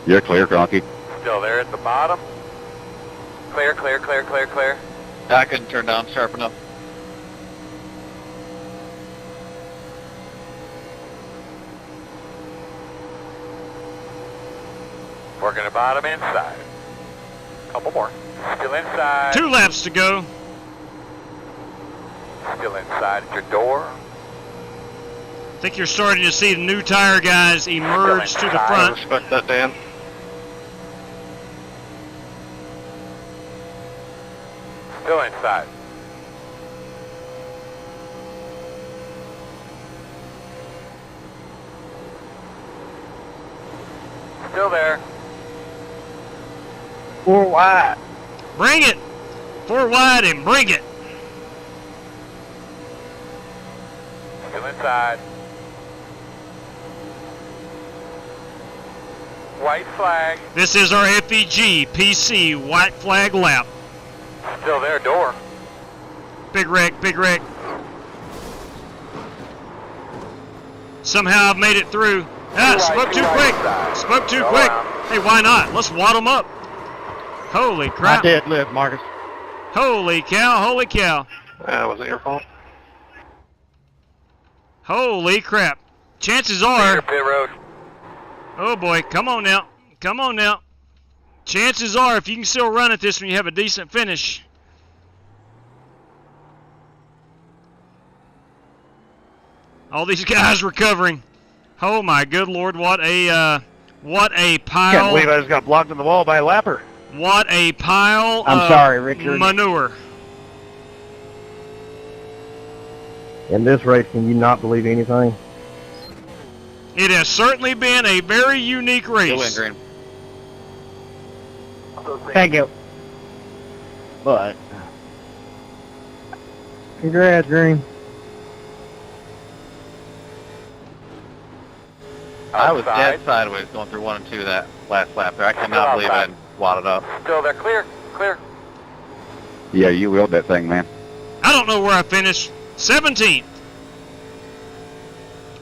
Speaker 10: You're clear, Crocky.
Speaker 5: Still there at the bottom. Clear, clear, clear, clear, clear.
Speaker 8: I couldn't turn down sharp enough.
Speaker 5: Working the bottom inside. Couple more. Still inside.
Speaker 3: 2 laps to go.
Speaker 5: Still inside at your door.
Speaker 3: I think you're starting to see the new tire guys emerge to the front.
Speaker 7: I respect that, Dan.
Speaker 5: Still inside. Still there.
Speaker 12: 4 wide.
Speaker 3: Bring it. 4 wide and bring it.
Speaker 5: Still inside. White flag.
Speaker 3: This is our FEG PC white flag lap.
Speaker 5: Still there, door.
Speaker 3: Big wreck, big wreck. Somehow I've made it through. Ah, spoke too quick. Spoke too quick. Hey, why not? Let's wad them up. Holy crap.
Speaker 12: I did live, Marcus.
Speaker 3: Holy cow, holy cow.
Speaker 7: That wasn't your fault.
Speaker 3: Holy crap. Chances are...
Speaker 5: Pit road.
Speaker 3: Oh boy, come on now. Come on now. Chances are, if you can still run at this when you have a decent finish. All these guys recovering. Oh my good Lord, what a pile.
Speaker 12: Can't believe I just got blocked in the wall by a lapper.
Speaker 3: What a pile
Speaker 14: I'm sorry, Richard.
Speaker 3: manure.
Speaker 4: In this race, can you not believe anything?
Speaker 3: It has certainly been a very unique race.
Speaker 8: Still in green.
Speaker 12: Thank you.
Speaker 14: But
Speaker 16: Congrats, Green.
Speaker 8: I was dead sideways going through 1 and 2 that last lap there. I cannot believe I wadded up.
Speaker 5: Still there. Clear, clear.
Speaker 10: Yeah, you willed that thing, man.
Speaker 3: I don't know where I finished. 17th.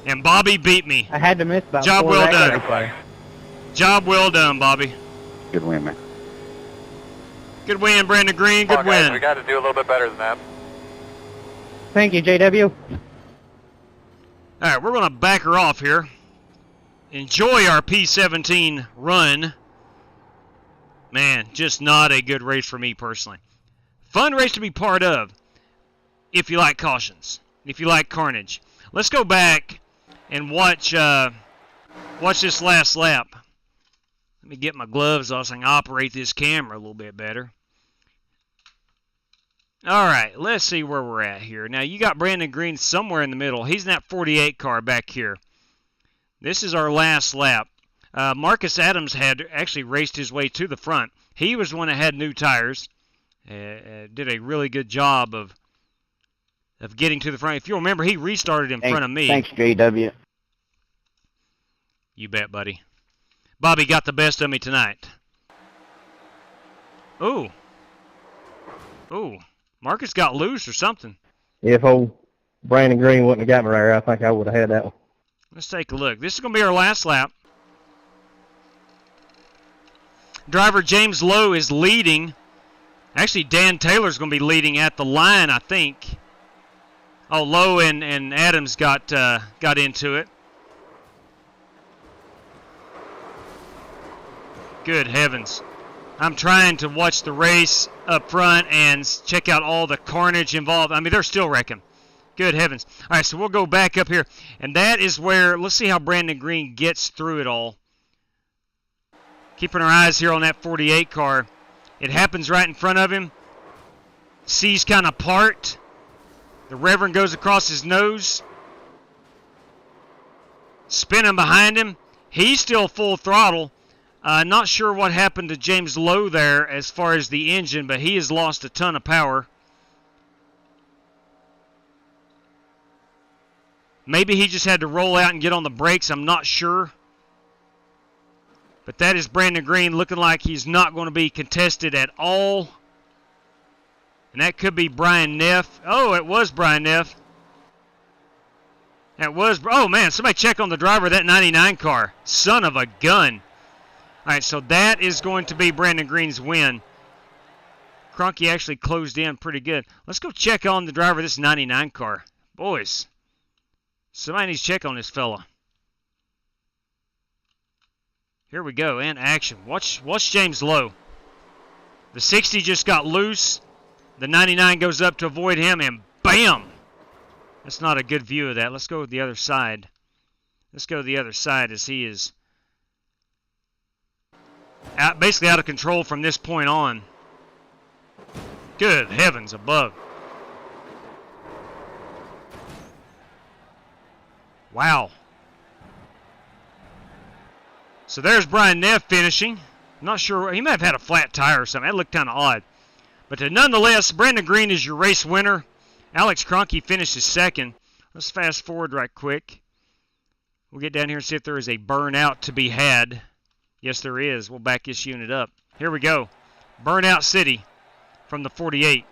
Speaker 3: And Bobby beat me.
Speaker 16: I had to miss about
Speaker 3: Job
Speaker 16: 4
Speaker 3: well
Speaker 16: laps.
Speaker 3: done. Job well done, Bobby.
Speaker 10: Good win, man.
Speaker 3: Good win, Brandon Green. Good
Speaker 5: Come on, guys,
Speaker 3: win.
Speaker 5: we got to do a little bit better than that.
Speaker 16: Thank you, JW.
Speaker 3: All right, we're going to back her off here. Enjoy our P17 run. Man, just not a good race for me personally. Fun race to be part of if you like cautions, if you like carnage. Let's go back and watch this last lap. Let me get my gloves off so I can operate this camera a little bit better. All right, let's see where we're at here. Now, you got Brandon Green somewhere in the middle. He's in that 48 car back here. This is our last lap. Marcus Adams had actually raced his way to the front. He was the one that had new tires. Did a really good job of getting to the front. If you remember, he restarted in front of me.
Speaker 14: Thanks, JW.
Speaker 3: You bet, buddy. Bobby got the best of me tonight. Ooh. Ooh. Marcus got loose or something.
Speaker 4: If old Brandon Green wouldn't have got me right there, I think I would have had that one.
Speaker 3: Let's take a look. This is going to be our last lap. Driver James Lowe is leading. Actually, Dan Taylor's going to be leading at the line, I think. Oh, Lowe and Adams got into it. Good heavens. I'm trying to watch the race up front and check out all the carnage involved. I mean, they're still wrecking. Good heavens. All right, so we'll go back up here. And that is where, let's see how Brandon Green gets through it all. Keeping our eyes here on that 48 car. It happens right in front of him. Sees kind of part. The Reverend goes across his nose. Spinning behind him. He's still full throttle. Not sure what happened to James Lowe there as far as the engine, but he has lost a ton of power. Maybe he just had to roll out and get on the brakes. I'm not sure. But that is Brandon Green looking like he's not going to be contested at all. And that could be Brian Neff. Oh, it was Brian Neff. That was... Oh, man, somebody check on the driver of that 99 car. Son of a gun. All right, so that is going to be Brandon Green's win. Cronky actually closed in pretty good. Let's go check on the driver of this 99 car. Boys, somebody needs to check on this fella. Here we go, and action. Watch James Lowe. The 60 just got loose. The 99 goes up to avoid him, and bam! That's not a good view of that. Let's go to the other side. Let's go to the other side as he is basically out of control from this point on. Good heavens above. Wow. So there's Brian Neff finishing. Not sure. He might have had a flat tire or something. That looked kind of odd. But nonetheless, Brandon Green is your race winner. Alex Cronky finishes second. Let's fast forward right quick. We'll get down here and see if there is a burnout to be had. Yes, there is. We'll back this unit up. Here we go. Burnout City from the 48.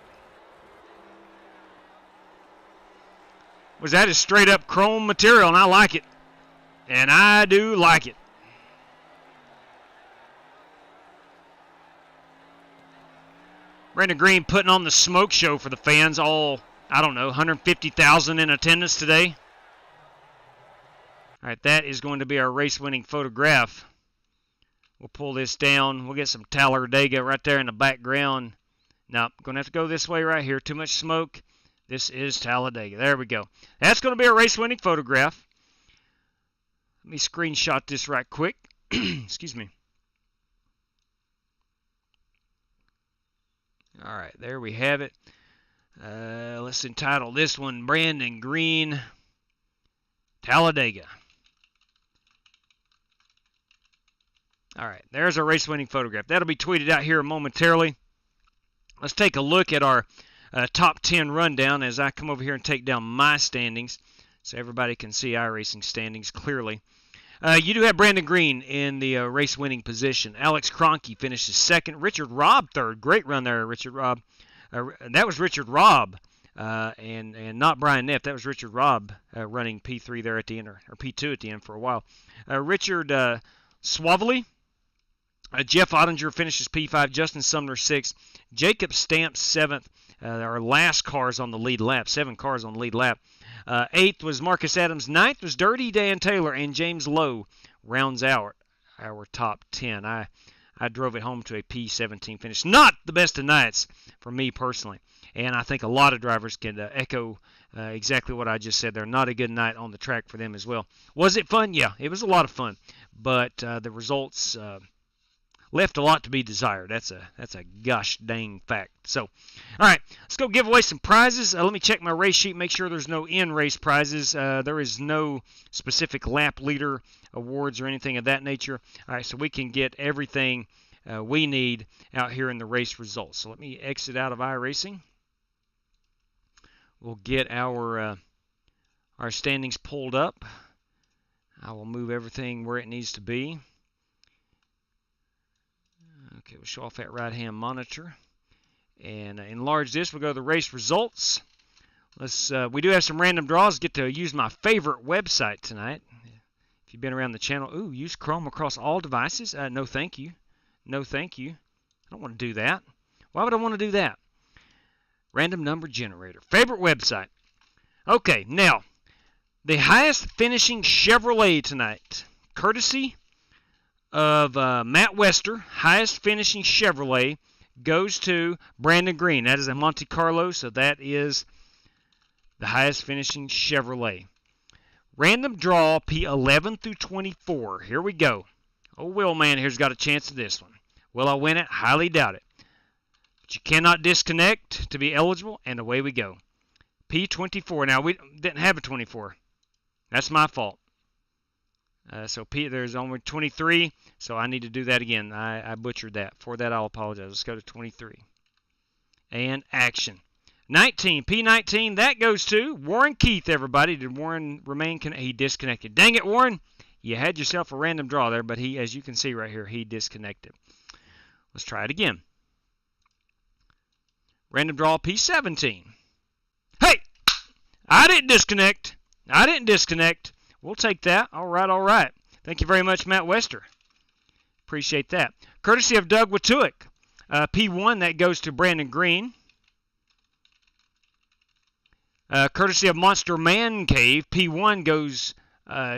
Speaker 3: That is straight up chrome material, and I like it. And I do like it. Brandon Green putting on the smoke show for the fans. All, I don't know, 150,000 in attendance today. All right, that is going to be our race-winning photograph. We'll pull this down. We'll get some Talladega right there in the background. Nope, going to have to go this way right here. Too much smoke. This is Talladega. There we go. That's going to be a race-winning photograph. Let me screenshot this right quick. Excuse me. All right, there we have it. Let's entitle this one Brandon Green, Talladega. All right, there's our race-winning photograph. That'll be tweeted out here momentarily. Let's take a look at our top 10 rundown as I come over here and take down my standings so everybody can see iRacing standings clearly. You do have Brandon Green in the race-winning position. Alex Cronky finishes second. Richard Robb third. Great run there, Richard Robb. That was Richard Robb and not Brian Neff. That was Richard Robb running P3 there at the end, or P2 at the end for a while. Richard Swavely. Jeff Ottinger finishes P5. Justin Sumner 6th. Jacob Stamp 7th. Our last cars on the lead lap. 7 cars on the lead lap. 8th was Marcus Adams. 9th was Dirty Dan Taylor. And James Lowe rounds out our top 10. I drove it home to a P17 finish. Not the best of nights for me personally. And I think a lot of drivers can echo exactly what I just said there. Not a good night on the track for them as well. Was it fun? Yeah, it was a lot of fun. But the results left a lot to be desired. That's a gosh dang fact. So, all right, let's go give away some prizes. Let me check my race sheet, make sure there's no in-race prizes. There is no specific lap leader awards or anything of that nature. All right, so we can get everything we need out here in the race results. So let me exit out of iRacing. We'll get our standings pulled up. I will move everything where it needs to be. Okay, we'll show off that right-hand monitor. And enlarge this. We'll go to the race results. We do have some random draws. Get to use my favorite website tonight. If you've been around the channel. Ooh, use Chrome across all devices. No, thank you. No, thank you. I don't want to do that. Why would I want to do that? Random number generator. Favorite website. Okay, now, the highest finishing Chevrolet tonight, courtesy of Matt Wester, highest finishing Chevrolet, goes to Brandon Green. That is a Monte Carlo, so that is the highest finishing Chevrolet. Random draw P11 through 24. Here we go. Oh, Will Man here's got a chance of this one. Will I win it? Highly doubt it. But you cannot disconnect to be eligible, and away we go. P24. Now, we didn't have a 24. That's my fault. So there's only 23, so I need to do that again. I butchered that. For that, I'll apologize. Let's go to 23. And action. 19, P19, that goes to Warren Keith, everybody. Did Warren remain he disconnected. Dang it, Warren. You had yourself a random draw there, but he, as you can see right here, he disconnected. Let's try it again. Random draw P17. Hey! I didn't disconnect. I didn't disconnect. We'll take that. All right, all right. Thank you very much, Matt Wester. Appreciate that. Courtesy of Doug Watuick. P1, that goes to Brandon Green. Courtesy of Monster Man Cave, P1 goes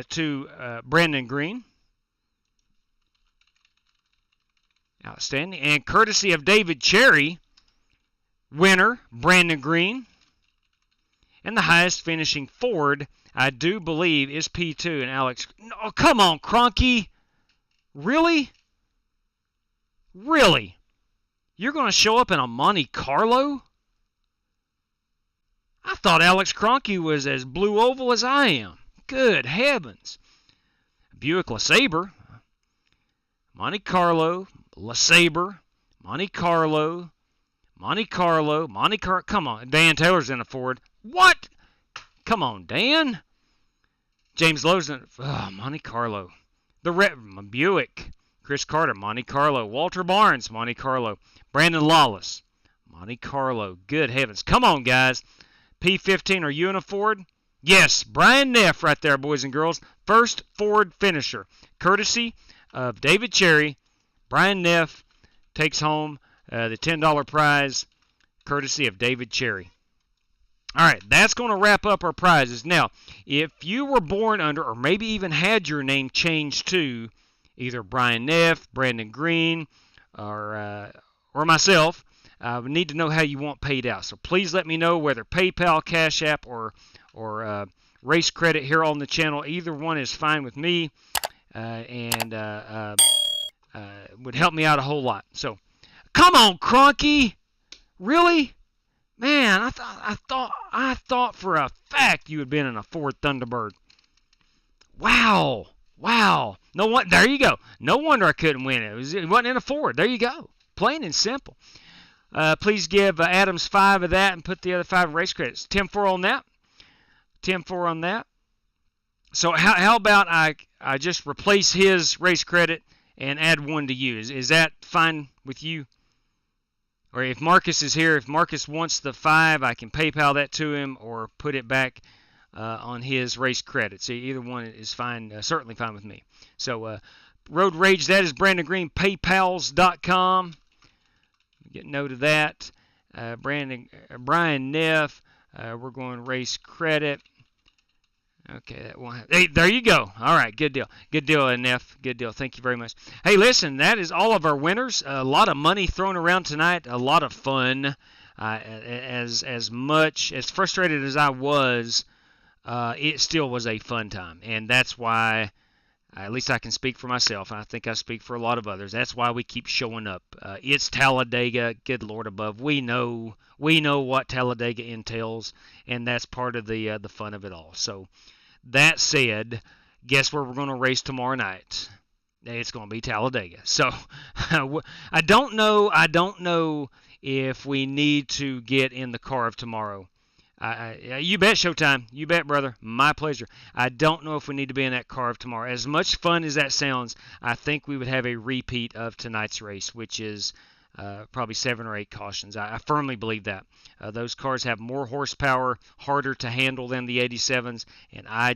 Speaker 3: to Brandon Green. Outstanding. And courtesy of David Cherry, winner, Brandon Green. And the highest finishing Ford, I do believe, is P2 and Alex. Oh, come on, Cronky. Really? Really? You're going to show up in a Monte Carlo? I thought Alex Cronky was as blue oval as I am. Good heavens. Buick LeSabre. Monte Carlo. LeSabre. Monte Carlo. Monte Carlo. Monte Carlo. Come on. Dan Taylor's in a Ford. What? Come on, Dan. James Lowe's in Monte Carlo. Buick. Chris Carter. Monte Carlo. Walter Barnes. Monte Carlo. Brandon Lawless. Monte Carlo. Good heavens. Come on, guys. P15, are you in a Ford? Yes, Brian Neff right there, boys and girls. First Ford finisher. Courtesy of David Cherry. Brian Neff takes home the $10 prize, courtesy of David Cherry. All right, that's going to wrap up our prizes. Now, if you were born under or maybe even had your name changed to either Brian Neff, Brandon Green, or myself, we need to know how you want paid out. So please let me know whether PayPal, Cash App, or Race Credit here on the channel. Either one is fine with me, and would help me out a whole lot. So, come on, Cronky, really, man. I thought for a fact you had been in a Ford Thunderbird. Wow. No one. There you go. No wonder I couldn't win it. It wasn't in a Ford. There you go. Plain and simple. Please give Adams 5 of that and put the other 5 in race credits. 10-4 on that. 10-4 on that. So how about I just replace his race credit and add 1 to you? Is that fine with you? Or if Marcus is here, if Marcus wants the 5, I can PayPal that to him or put it back on his race credit. See, either one is fine, certainly fine with me. So Road Rage, that is Brandon Green, paypals.com. Get note of that. Brian Neff, we're going race credit. Okay, that one. Hey, there you go. All right, good deal. Good deal, Neff. Good deal. Thank you very much. Hey, listen, that is all of our winners. A lot of money thrown around tonight. A lot of fun. As much as frustrated as I was, it still was a fun time, and that's why. At least I can speak for myself, and I think I speak for a lot of others. That's why we keep showing up. It's Talladega, good Lord above. We know what Talladega entails, and that's part of the fun of it all. So, that said, guess where we're going to race tomorrow night? It's going to be Talladega. So, I don't know if we need to get in the car of tomorrow. You bet, Showtime. You bet, brother. My pleasure. I don't know if we need to be in that car of tomorrow. As much fun as that sounds, I think we would have a repeat of tonight's race, which is probably 7 or 8 cautions. I firmly believe that. Those cars have more horsepower, harder to handle than the 87s, and I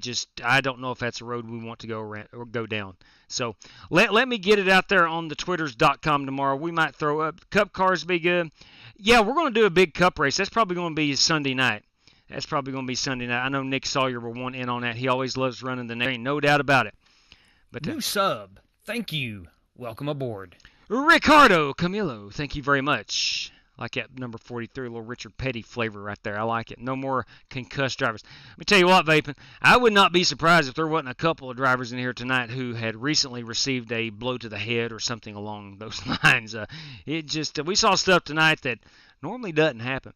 Speaker 3: don't know if that's a road we want to go down. So let me get it out there on the twitters.com tomorrow. We might throw up. Cup cars be good. Yeah, we're going to do a big cup race. That's probably going to be Sunday night. I know Nick Sawyer will want in on that. He always loves running the name. No doubt about it. But
Speaker 11: new sub. Thank you. Welcome aboard.
Speaker 3: Ricardo Camilo, thank you very much. I like that number 43, a little Richard Petty flavor right there. I like it. No more concussed drivers. Let me tell you what, Vaping, I would not be surprised if there wasn't a couple of drivers in here tonight who had recently received a blow to the head or something along those lines. We saw stuff tonight that normally doesn't happen.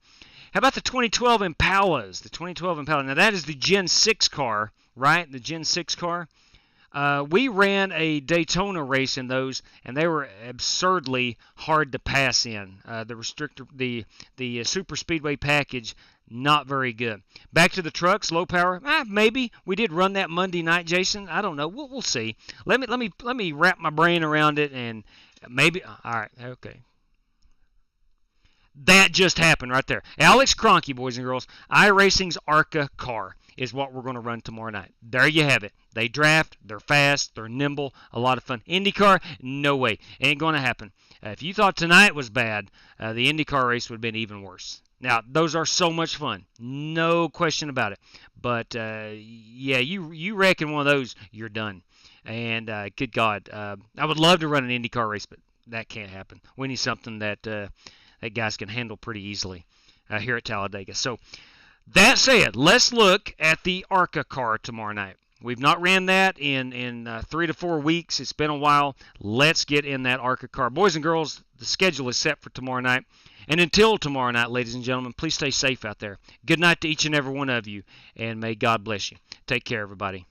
Speaker 3: How about the 2012 Impalas? The 2012 Impala. Now, that is the Gen 6 car, right? The Gen 6 car. We ran a Daytona race in those, and they were absurdly hard to pass in. The super speedway package, not very good. Back to the trucks, low power. Maybe we did run that Monday night, Jason. I don't know. We'll see. Let me wrap my brain around it, and maybe. All right. Okay. That just happened right there. Alex Kroenke, boys and girls, iRacing's ARCA car is what we're going to run tomorrow night. There you have it. They draft, they're fast, they're nimble, a lot of fun. IndyCar, no way. Ain't going to happen. If you thought tonight was bad, the IndyCar race would have been even worse. Now, those are so much fun. No question about it. But, yeah, you reckon one of those, you're done. And, good God, I would love to run an IndyCar race, but that can't happen. We need something that guys can handle pretty easily here at Talladega. So, that said, let's look at the ARCA car tomorrow night. We've not ran that in 3 to 4 weeks. It's been a while. Let's get in that ARCA car. Boys and girls, the schedule is set for tomorrow night. And until tomorrow night, ladies and gentlemen, please stay safe out there. Good night to each and every one of you, and may God bless you. Take care, everybody.